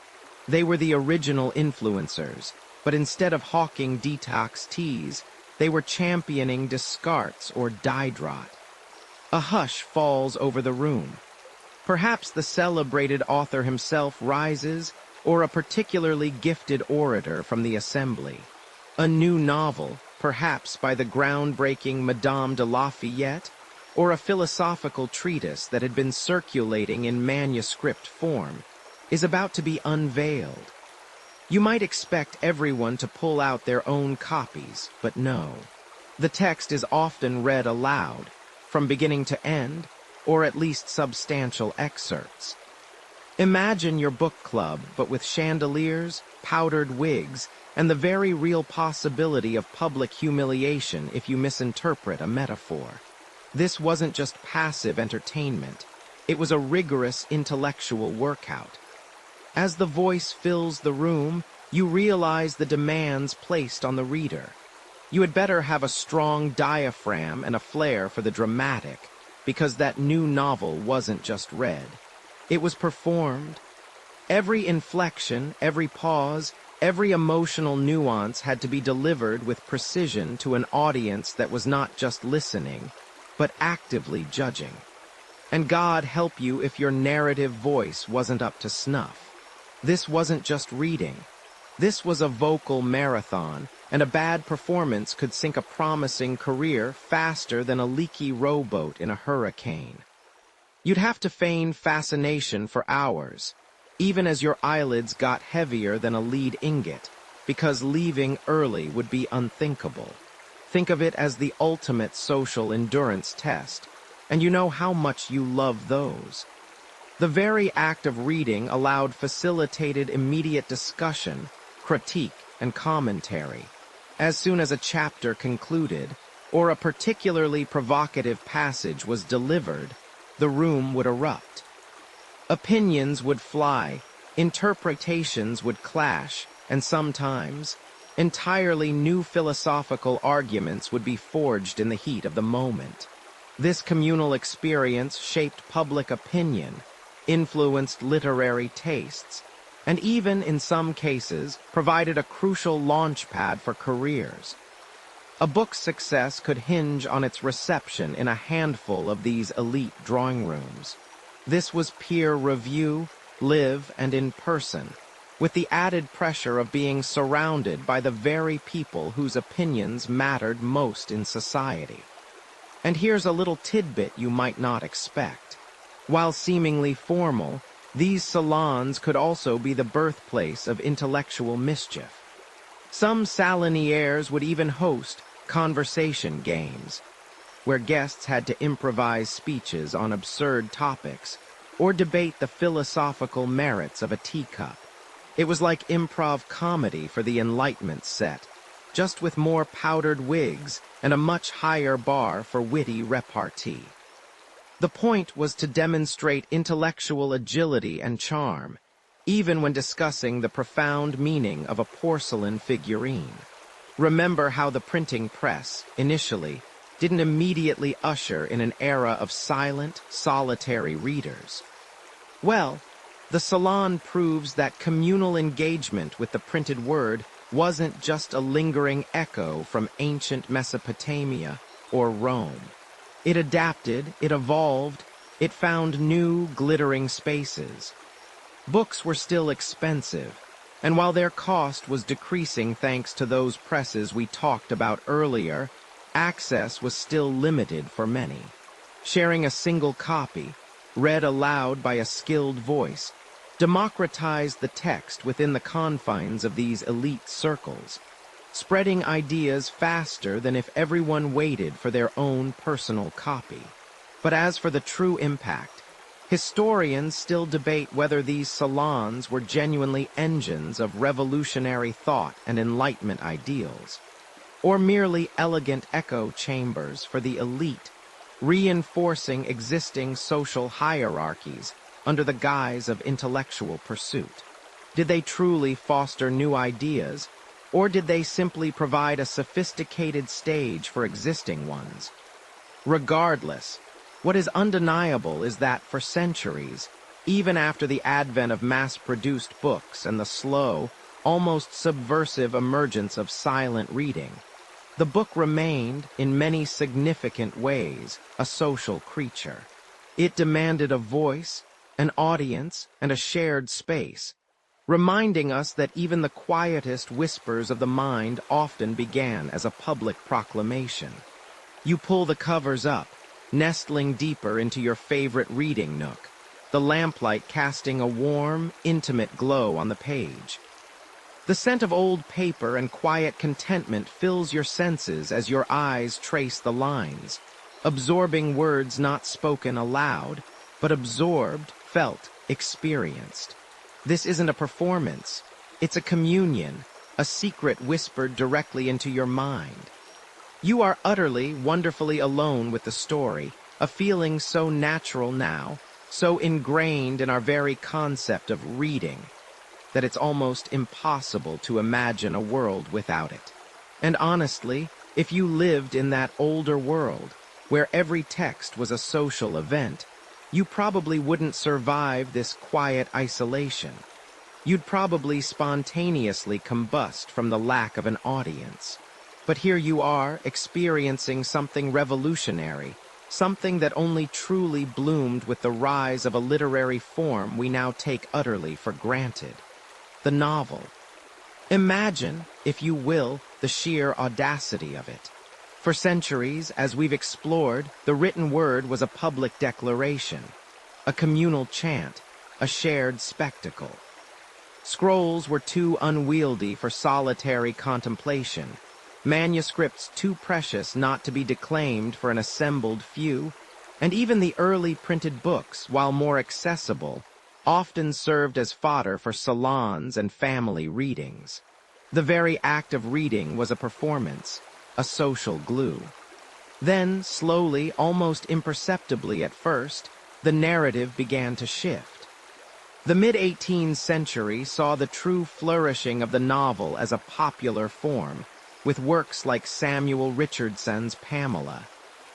They were the original influencers, but instead of hawking detox teas, they were championing Descartes or Diderot. A hush falls over the room. Perhaps the celebrated author himself rises, or a particularly gifted orator from the assembly. A new novel, perhaps by the groundbreaking Madame de Lafayette, or a philosophical treatise that had been circulating in manuscript form, is about to be unveiled. You might expect everyone to pull out their own copies, but no. The text is often read aloud, from beginning to end, or at least substantial excerpts. Imagine your book club, but with chandeliers, powdered wigs, and the very real possibility of public humiliation if you misinterpret a metaphor. This wasn't just passive entertainment. It was a rigorous intellectual workout. As the voice fills the room, you realize the demands placed on the reader. You had better have a strong diaphragm and a flair for the dramatic, because that new novel wasn't just read. It was performed. Every inflection, every pause, every emotional nuance had to be delivered with precision to an audience that was not just listening, but actively judging. And God help you if your narrative voice wasn't up to snuff. This wasn't just reading. This was a vocal marathon, and a bad performance could sink a promising career faster than a leaky rowboat in a hurricane. You'd have to feign fascination for hours, even as your eyelids got heavier than a lead ingot, because leaving early would be unthinkable. Think of it as the ultimate social endurance test, and you know how much you love those. The very act of reading allowed facilitated immediate discussion, critique, and commentary. As soon as a chapter concluded, or a particularly provocative passage was delivered, the room would erupt. Opinions would fly, interpretations would clash, and sometimes, entirely new philosophical arguments would be forged in the heat of the moment. This communal experience shaped public opinion, influenced literary tastes, and even, in some cases, provided a crucial launchpad for careers. A book's success could hinge on its reception in a handful of these elite drawing rooms. This was peer review, live and in person, with the added pressure of being surrounded by the very people whose opinions mattered most in society. And here's a little tidbit you might not expect. While seemingly formal, these salons could also be the birthplace of intellectual mischief. Some saloniers would even host conversation games, where guests had to improvise speeches on absurd topics or debate the philosophical merits of a teacup. It was like improv comedy for the Enlightenment set, just with more powdered wigs and a much higher bar for witty repartee. The point was to demonstrate intellectual agility and charm, even when discussing the profound meaning of a porcelain figurine. Remember how the printing press, initially, didn't immediately usher in an era of silent, solitary readers. Well, the salon proves that communal engagement with the printed word wasn't just a lingering echo from ancient Mesopotamia or Rome. It adapted, it evolved, it found new, glittering spaces. Books were still expensive, and while their cost was decreasing thanks to those presses we talked about earlier, access was still limited for many. Sharing a single copy, read aloud by a skilled voice, democratized the text within the confines of these elite circles, spreading ideas faster than if everyone waited for their own personal copy. But as for the true impact, historians still debate whether these salons were genuinely engines of revolutionary thought and Enlightenment ideals, or merely elegant echo chambers for the elite, reinforcing existing social hierarchies under the guise of intellectual pursuit. Did they truly foster new ideas, or did they simply provide a sophisticated stage for existing ones? Regardless, what is undeniable is that for centuries, even after the advent of mass-produced books and the slow, almost subversive emergence of silent reading, the book remained, in many significant ways, a social creature. It demanded a voice, an audience, and a shared space, reminding us that even the quietest whispers of the mind often began as a public proclamation. You pull the covers up, nestling deeper into your favorite reading nook, the lamplight casting a warm, intimate glow on the page. The scent of old paper and quiet contentment fills your senses as your eyes trace the lines, absorbing words not spoken aloud, but absorbed, felt, experienced. This isn't a performance. It's a communion, a secret whispered directly into your mind. You are utterly, wonderfully alone with the story, a feeling so natural now, so ingrained in our very concept of reading, that it's almost impossible to imagine a world without it. And honestly, if you lived in that older world, where every text was a social event, you probably wouldn't survive this quiet isolation. You'd probably spontaneously combust from the lack of an audience. But here you are, experiencing something revolutionary, something that only truly bloomed with the rise of a literary form we now take utterly for granted: the novel. Imagine, if you will, the sheer audacity of it. For centuries, as we've explored, the written word was a public declaration, a communal chant, a shared spectacle. Scrolls were too unwieldy for solitary contemplation, manuscripts too precious not to be declaimed for an assembled few, and even the early printed books, while more accessible, often served as fodder for salons and family readings. The very act of reading was a performance, a social glue. Then, slowly, almost imperceptibly at first, the narrative began to shift. The mid-18th century saw the true flourishing of the novel as a popular form, with works like Samuel Richardson's Pamela,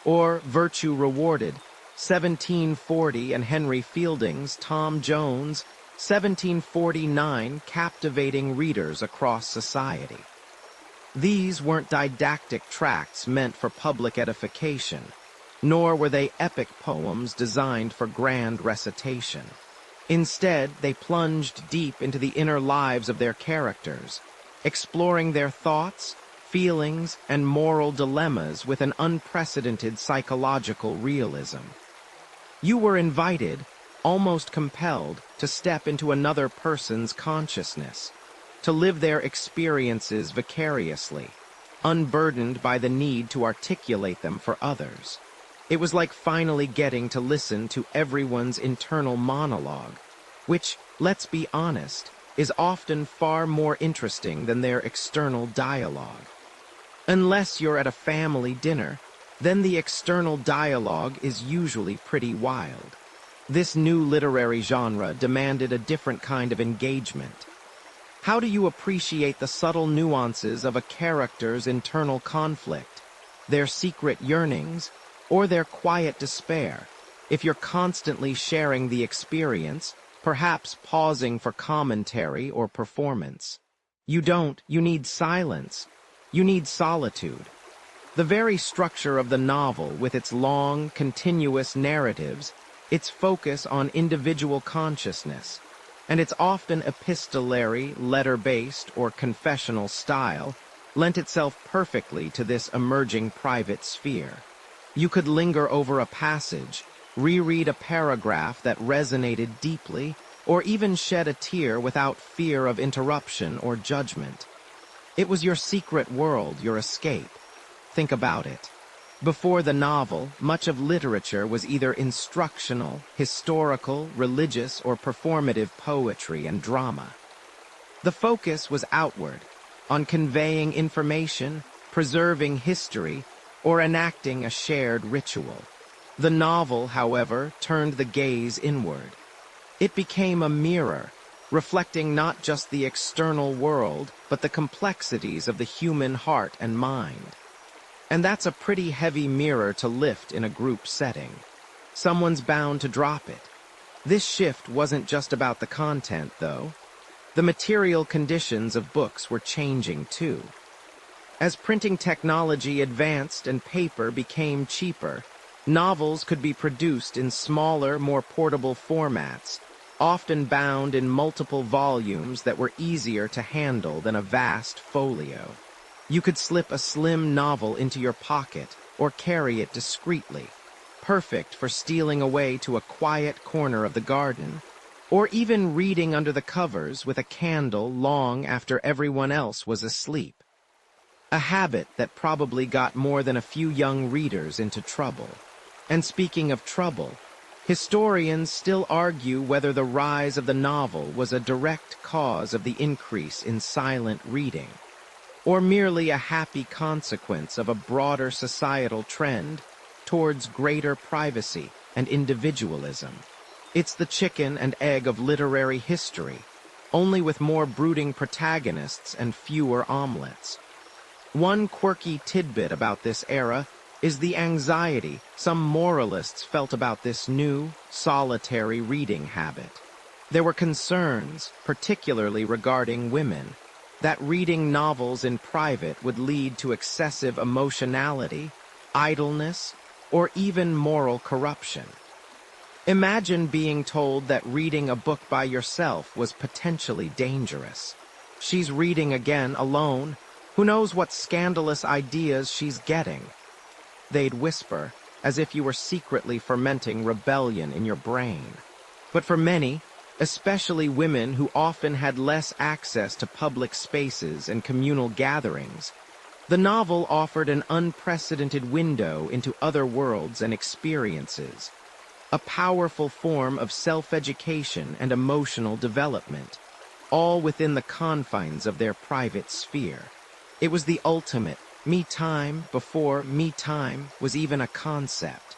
or Virtue Rewarded, 1740, and Henry Fielding's Tom Jones, 1749, captivating readers across society. These weren't didactic tracts meant for public edification, nor were they epic poems designed for grand recitation. Instead, they plunged deep into the inner lives of their characters, exploring their thoughts, feelings, and moral dilemmas with an unprecedented psychological realism. You were invited, almost compelled, to step into another person's consciousness, to live their experiences vicariously, unburdened by the need to articulate them for others. It was like finally getting to listen to everyone's internal monologue, which, let's be honest, is often far more interesting than their external dialogue. Unless you're at a family dinner, then the external dialogue is usually pretty wild. This new literary genre demanded a different kind of engagement. How do you appreciate the subtle nuances of a character's internal conflict, their secret yearnings, or their quiet despair, if you're constantly sharing the experience, perhaps pausing for commentary or performance? You don't. You need silence. You need solitude. The very structure of the novel, with its long, continuous narratives, its focus on individual consciousness, and its often epistolary, letter-based, or confessional style, lent itself perfectly to this emerging private sphere. You could linger over a passage, reread a paragraph that resonated deeply, or even shed a tear without fear of interruption or judgment. It was your secret world, your escape. Think about it. Before the novel, much of literature was either instructional, historical, religious, or performative poetry and drama. The focus was outward, on conveying information, preserving history, or enacting a shared ritual. The novel, however, turned the gaze inward. It became a mirror, reflecting not just the external world, but the complexities of the human heart and mind. And that's a pretty heavy mirror to lift in a group setting. Someone's bound to drop it. This shift wasn't just about the content, though. The material conditions of books were changing, too. As printing technology advanced and paper became cheaper, novels could be produced in smaller, more portable formats, often bound in multiple volumes that were easier to handle than a vast folio. You could slip a slim novel into your pocket or carry it discreetly, perfect for stealing away to a quiet corner of the garden, or even reading under the covers with a candle long after everyone else was asleep. a habit that probably got more than a few young readers into trouble. And speaking of trouble, historians still argue whether the rise of the novel was a direct cause of the increase in silent reading, or merely a happy consequence of a broader societal trend towards greater privacy and individualism. It's the chicken and egg of literary history, only with more brooding protagonists and fewer omelets. One quirky tidbit about this era is the anxiety some moralists felt about this new, solitary reading habit. There were concerns, particularly regarding women, that reading novels in private would lead to excessive emotionality, idleness, or even moral corruption. Imagine being told that reading a book by yourself was potentially dangerous. She's reading again alone. Who knows what scandalous ideas she's getting? They'd whisper, as if you were secretly fermenting rebellion in your brain. But for many, especially women who often had less access to public spaces and communal gatherings, the novel offered an unprecedented window into other worlds and experiences, a powerful form of self-education and emotional development, all within the confines of their private sphere. It was the ultimate me time before me time was even a concept.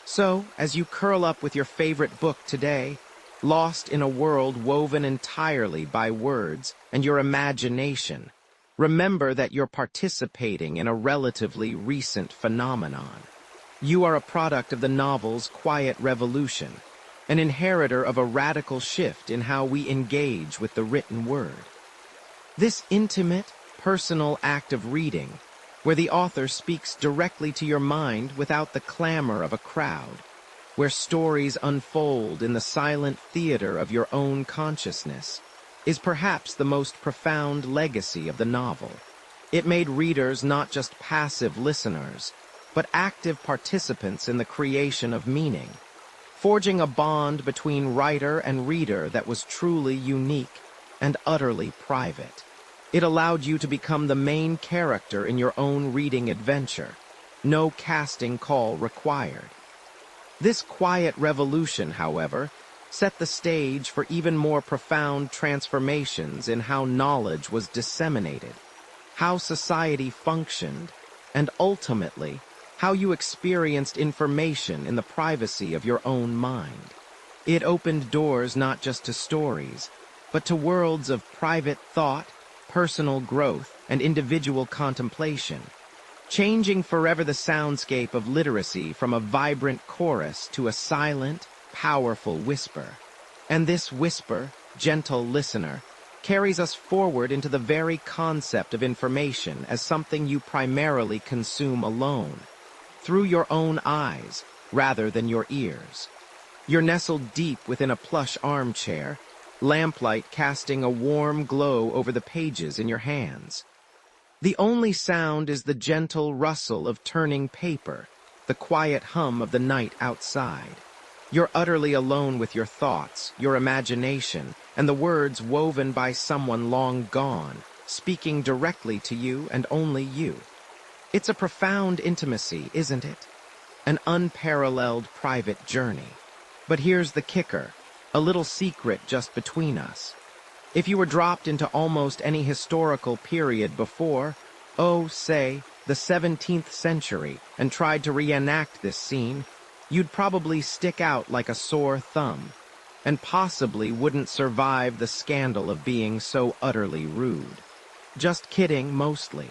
So, as you curl up with your favorite book today, lost in a world woven entirely by words and your imagination, remember that you're participating in a relatively recent phenomenon. You are a product of the novel's quiet revolution, an inheritor of a radical shift in how we engage with the written word. This intimate, personal act of reading, where the author speaks directly to your mind without the clamor of a crowd, where stories unfold in the silent theater of your own consciousness, is perhaps the most profound legacy of the novel. It made readers not just passive listeners, but active participants in the creation of meaning, forging a bond between writer and reader that was truly unique and utterly private. It allowed you to become the main character in your own reading adventure, no casting call required. This quiet revolution, however, set the stage for even more profound transformations in how knowledge was disseminated, how society functioned, and ultimately, how you experienced information in the privacy of your own mind. It opened doors not just to stories, but to worlds of private thought, personal growth, and individual contemplation, changing forever the soundscape of literacy from a vibrant chorus to a silent, powerful whisper. And this whisper, gentle listener, carries us forward into the very concept of information as something you primarily consume alone, through your own eyes, rather than your ears. You're nestled deep within a plush armchair, lamplight casting a warm glow over the pages in your hands. The only sound is the gentle rustle of turning paper, the quiet hum of the night outside. You're utterly alone with your thoughts, your imagination, and the words woven by someone long gone, speaking directly to you and only you. It's a profound intimacy, isn't it? An unparalleled private journey. But here's the kicker, a little secret just between us. If you were dropped into almost any historical period before, say, the 17th century, and tried to reenact this scene, you'd probably stick out like a sore thumb, and possibly wouldn't survive the scandal of being so utterly rude. Just kidding, mostly.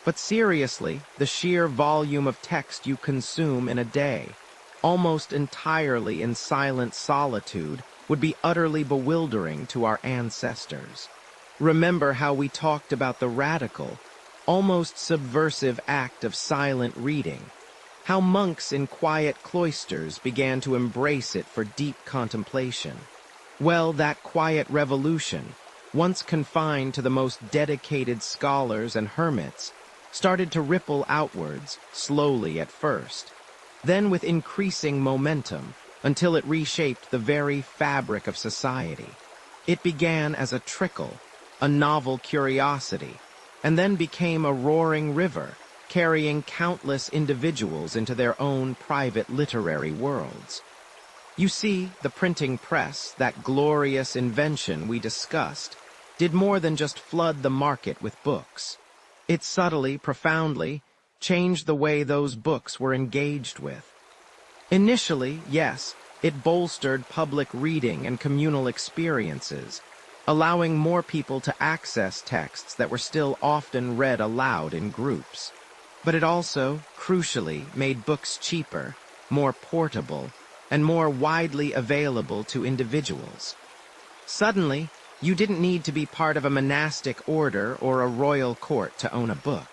But seriously, the sheer volume of text you consume in a day, almost entirely in silent solitude, would be utterly bewildering to our ancestors. Remember how we talked about the radical, almost subversive act of silent reading, how monks in quiet cloisters began to embrace it for deep contemplation. Well, that quiet revolution, once confined to the most dedicated scholars and hermits, started to ripple outwards, slowly at first, then with increasing momentum, until it reshaped the very fabric of society. It began as a trickle, a novel curiosity, and then became a roaring river, carrying countless individuals into their own private literary worlds. You see, the printing press, that glorious invention we discussed, did more than just flood the market with books. It subtly, profoundly, changed the way those books were engaged with. Initially, yes, it bolstered public reading and communal experiences, allowing more people to access texts that were still often read aloud in groups. But it also, crucially, made books cheaper, more portable, and more widely available to individuals. Suddenly, you didn't need to be part of a monastic order or a royal court to own a book.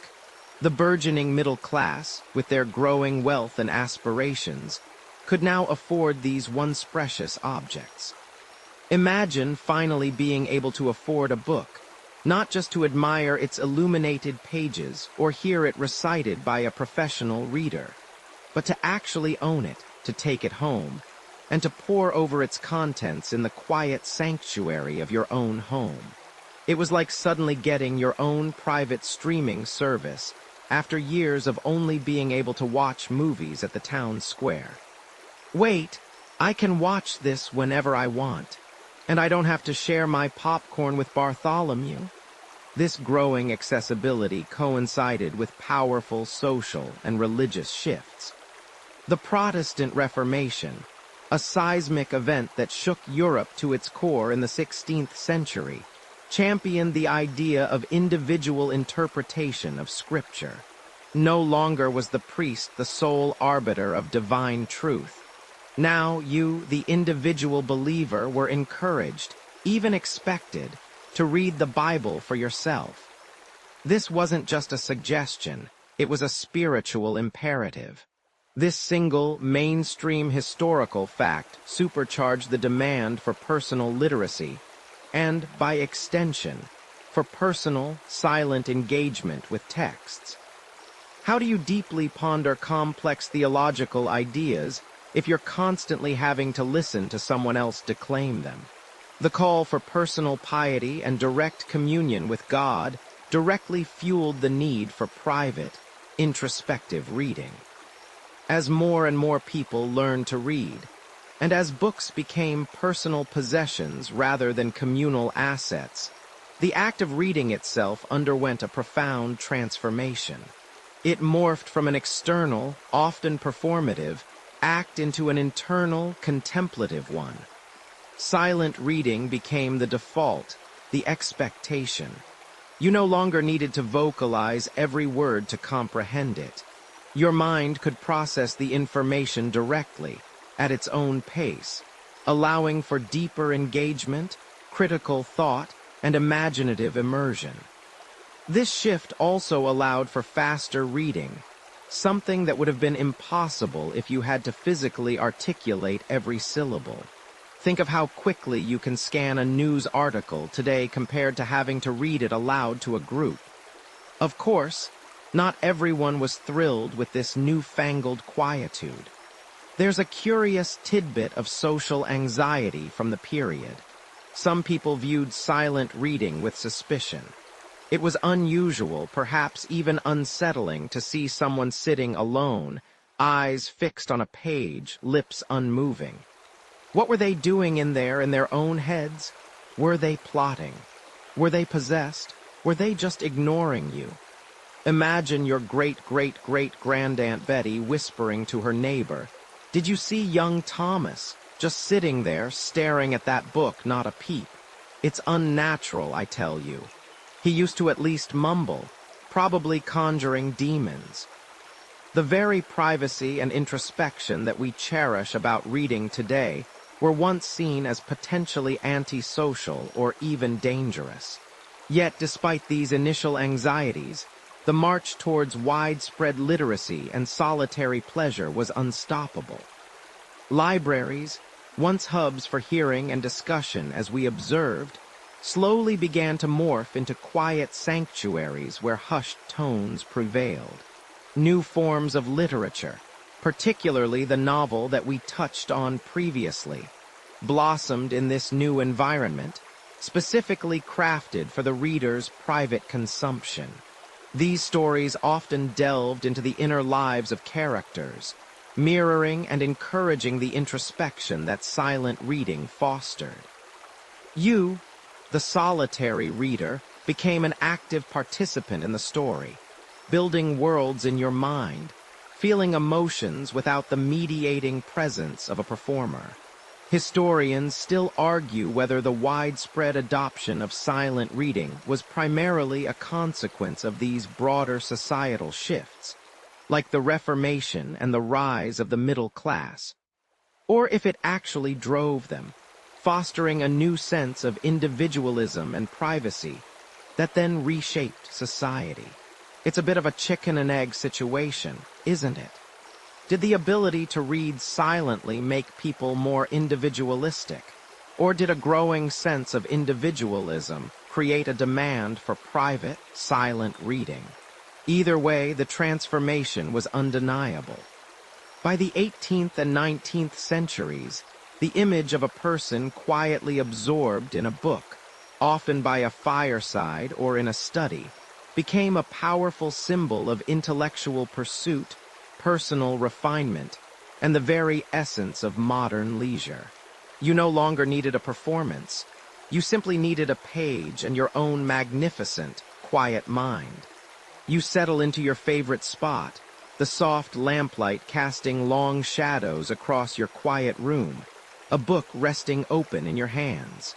The burgeoning middle class, with their growing wealth and aspirations, could now afford these once precious objects. Imagine finally being able to afford a book, not just to admire its illuminated pages or hear it recited by a professional reader, but to actually own it, to take it home, and to pore over its contents in the quiet sanctuary of your own home. It was like suddenly getting your own private streaming service after years of only being able to watch movies at the town square. Wait, I can watch this whenever I want, and I don't have to share my popcorn with Bartholomew. This growing accessibility coincided with powerful social and religious shifts. The Protestant Reformation, a seismic event that shook Europe to its core in the 16th century, championed the idea of individual interpretation of Scripture. No longer was the priest the sole arbiter of divine truth. Now you, the individual believer, were encouraged, even expected, to read the Bible for yourself. This wasn't just a suggestion, it was a spiritual imperative. This single, mainstream historical fact supercharged the demand for personal literacy, and, by extension, for personal, silent engagement with texts. How do you deeply ponder complex theological ideas if you're constantly having to listen to someone else declaim them? The call for personal piety and direct communion with God directly fueled the need for private, introspective reading. As more and more people learned to read, and as books became personal possessions rather than communal assets, the act of reading itself underwent a profound transformation. It morphed from an external, often performative, act into an internal, contemplative one. Silent reading became the default, the expectation. You no longer needed to vocalize every word to comprehend it. Your mind could process the information directly, at its own pace, allowing for deeper engagement, critical thought, and imaginative immersion. This shift also allowed for faster reading, something that would have been impossible if you had to physically articulate every syllable. Think of how quickly you can scan a news article today compared to having to read it aloud to a group. Of course, not everyone was thrilled with this newfangled quietude. There's a curious tidbit of social anxiety from the period. Some people viewed silent reading with suspicion. It was unusual, perhaps even unsettling, to see someone sitting alone, eyes fixed on a page, lips unmoving. What were they doing in there in their own heads? Were they plotting? Were they possessed? Were they just ignoring you? Imagine your great-great-great-grandaunt Betty whispering to her neighbor, "Did you see young Thomas? Just sitting there, staring at that book, not a peep. It's unnatural, I tell you. He used to at least mumble, probably conjuring demons." The very privacy and introspection that we cherish about reading today were once seen as potentially antisocial or even dangerous. Yet, despite these initial anxieties, the march towards widespread literacy and solitary pleasure was unstoppable. Libraries, once hubs for hearing and discussion as we observed, slowly began to morph into quiet sanctuaries where hushed tones prevailed. New forms of literature, particularly the novel that we touched on previously, blossomed in this new environment, specifically crafted for the reader's private consumption. These stories often delved into the inner lives of characters, mirroring and encouraging the introspection that silent reading fostered. You, the solitary reader, became an active participant in the story, building worlds in your mind, feeling emotions without the mediating presence of a performer. Historians still argue whether the widespread adoption of silent reading was primarily a consequence of these broader societal shifts, like the Reformation and the rise of the middle class, or if it actually drove them, fostering a new sense of individualism and privacy that then reshaped society. It's a bit of a chicken and egg situation, isn't it? Did the ability to read silently make people more individualistic? Or did a growing sense of individualism create a demand for private, silent reading? Either way, the transformation was undeniable. By the 18th and 19th centuries, the image of a person quietly absorbed in a book, often by a fireside or in a study, became a powerful symbol of intellectual pursuit, personal refinement, and the very essence of modern leisure. You no longer needed a performance. You simply needed a page and your own magnificent, quiet mind. You settle into your favorite spot, the soft lamplight casting long shadows across your quiet room, a book resting open in your hands.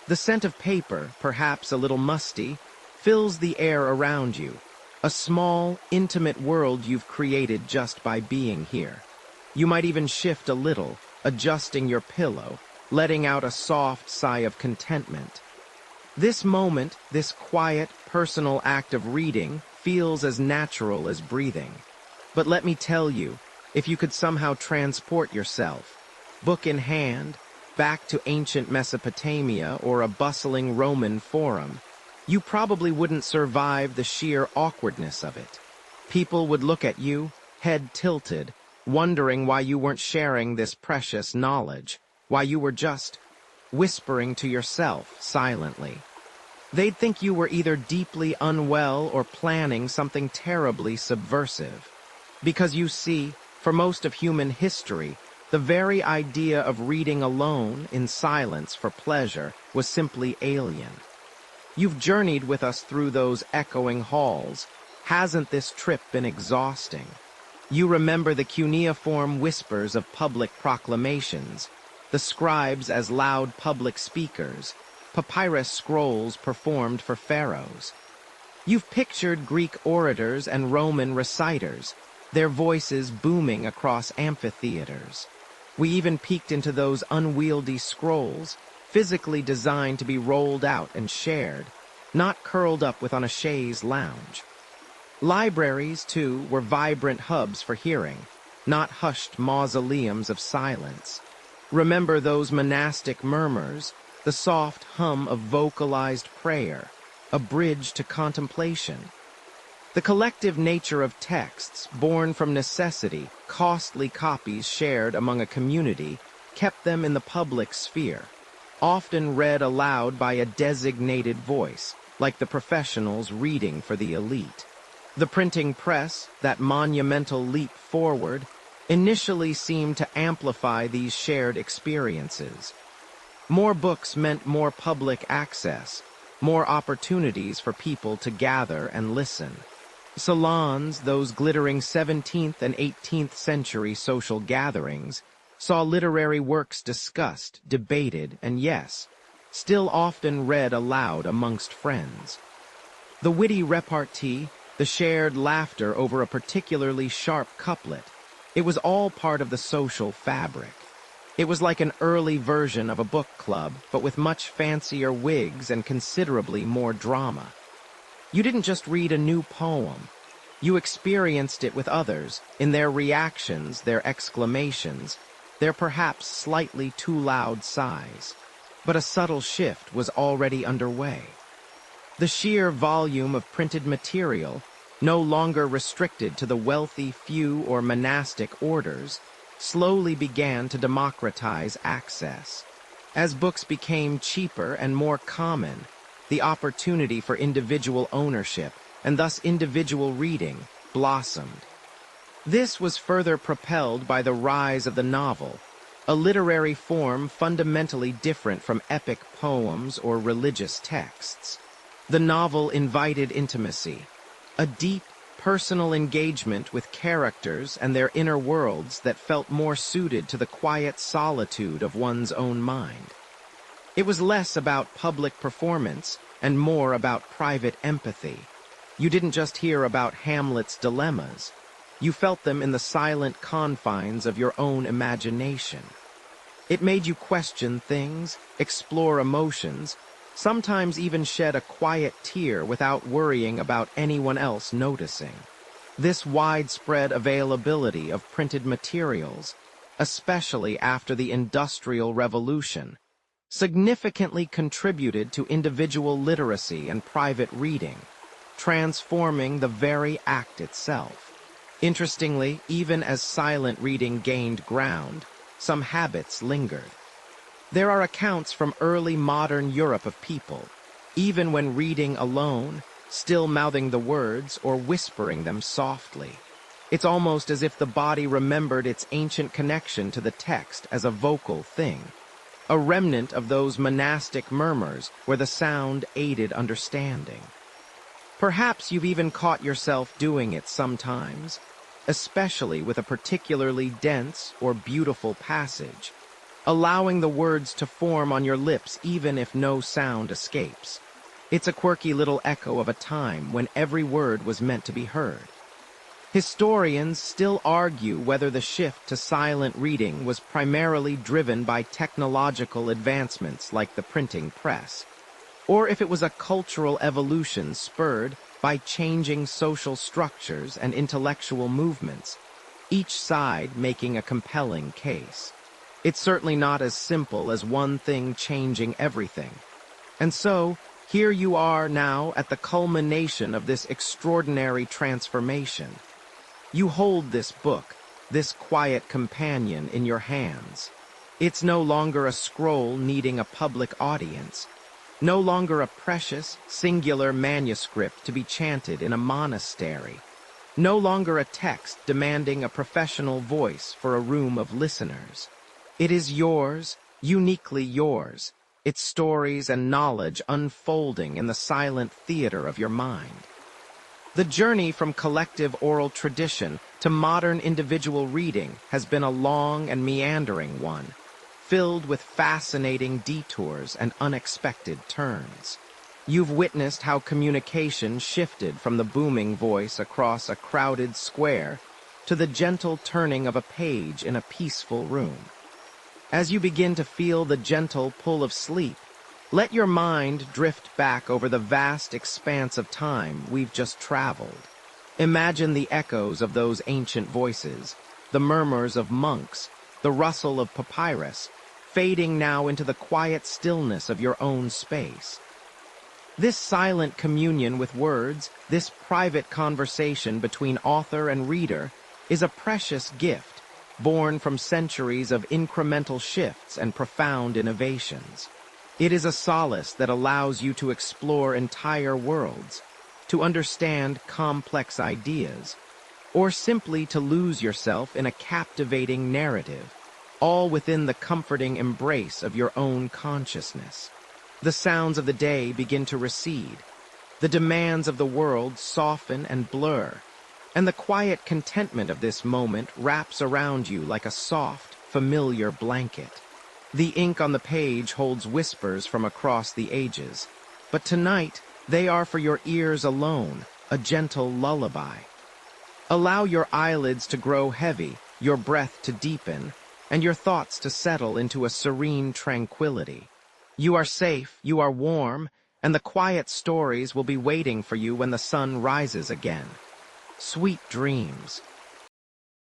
The scent of paper, perhaps a little musty, fills the air around you, a small, intimate world you've created just by being here. You might even shift a little, adjusting your pillow, letting out a soft sigh of contentment. This moment, this quiet, personal act of reading, feels as natural as breathing. But let me tell you, if you could somehow transport yourself, book in hand, back to ancient Mesopotamia or a bustling Roman forum, you probably wouldn't survive the sheer awkwardness of it. People would look at you, head tilted, wondering why you weren't sharing this precious knowledge, why you were just whispering to yourself silently. They'd think you were either deeply unwell or planning something terribly subversive. Because you see, for most of human history, the very idea of reading alone in silence for pleasure was simply alien. You've journeyed with us through those echoing halls. Hasn't this trip been exhausting? You remember the cuneiform whispers of public proclamations, the scribes as loud public speakers, papyrus scrolls performed for pharaohs. You've pictured Greek orators and Roman reciters, their voices booming across amphitheaters. We even peeked into those unwieldy scrolls, physically designed to be rolled out and shared, not curled up with on a chaise lounge. Libraries, too, were vibrant hubs for hearing, not hushed mausoleums of silence. Remember those monastic murmurs, the soft hum of vocalized prayer, a bridge to contemplation. The collective nature of texts, born from necessity, costly copies shared among a community, kept them in the public sphere, often read aloud by a designated voice, like the professionals reading for the elite. The printing press, that monumental leap forward, initially seemed to amplify these shared experiences. More books meant more public access, more opportunities for people to gather and listen. Salons, those glittering 17th and 18th century social gatherings, saw literary works discussed, debated, and yes, still often read aloud amongst friends. The witty repartee, the shared laughter over a particularly sharp couplet, it was all part of the social fabric. It was like an early version of a book club, but with much fancier wigs and considerably more drama. You didn't just read a new poem. You experienced it with others, in their reactions, their exclamations, their perhaps slightly too loud sighs. But a subtle shift was already underway. The sheer volume of printed material, no longer restricted to the wealthy few or monastic orders, slowly began to democratize access. As books became cheaper and more common, the opportunity for individual ownership, and thus individual reading, blossomed. This was further propelled by the rise of the novel, a literary form fundamentally different from epic poems or religious texts. The novel invited intimacy, a deep, personal engagement with characters and their inner worlds that felt more suited to the quiet solitude of one's own mind. It was less about public performance and more about private empathy. You didn't just hear about Hamlet's dilemmas. You felt them in the silent confines of your own imagination. It made you question things, explore emotions, sometimes even shed a quiet tear without worrying about anyone else noticing. This widespread availability of printed materials, especially after the Industrial Revolution, significantly contributed to individual literacy and private reading, transforming the very act itself. Interestingly, even as silent reading gained ground, some habits lingered. There are accounts from early modern Europe of people, even when reading alone, still mouthing the words or whispering them softly. It's almost as if the body remembered its ancient connection to the text as a vocal thing, a remnant of those monastic murmurs where the sound aided understanding. Perhaps you've even caught yourself doing it sometimes, especially with a particularly dense or beautiful passage, allowing the words to form on your lips even if no sound escapes. It's a quirky little echo of a time when every word was meant to be heard. Historians still argue whether the shift to silent reading was primarily driven by technological advancements like the printing press, or if it was a cultural evolution spurred by changing social structures and intellectual movements, each side making a compelling case. It's certainly not as simple as one thing changing everything. And so, here you are now at the culmination of this extraordinary transformation. You hold this book, this quiet companion in your hands. It's no longer a scroll needing a public audience, no longer a precious, singular manuscript to be chanted in a monastery, no longer a text demanding a professional voice for a room of listeners. It is yours, uniquely yours, its stories and knowledge unfolding in the silent theater of your mind. The journey from collective oral tradition to modern individual reading has been a long and meandering one, filled with fascinating detours and unexpected turns. You've witnessed how communication shifted from the booming voice across a crowded square to the gentle turning of a page in a peaceful room. As you begin to feel the gentle pull of sleep, let your mind drift back over the vast expanse of time we've just traveled. Imagine the echoes of those ancient voices, the murmurs of monks, the rustle of papyrus, fading now into the quiet stillness of your own space. This silent communion with words, this private conversation between author and reader, is a precious gift, born from centuries of incremental shifts and profound innovations. It is a solace that allows you to explore entire worlds, to understand complex ideas, or simply to lose yourself in a captivating narrative, all within the comforting embrace of your own consciousness. The sounds of the day begin to recede, the demands of the world soften and blur, and the quiet contentment of this moment wraps around you like a soft, familiar blanket. The ink on the page holds whispers from across the ages, but tonight they are for your ears alone, a gentle lullaby. Allow your eyelids to grow heavy, your breath to deepen, and your thoughts to settle into a serene tranquility. You are safe, you are warm, and the quiet stories will be waiting for you when the sun rises again. Sweet dreams.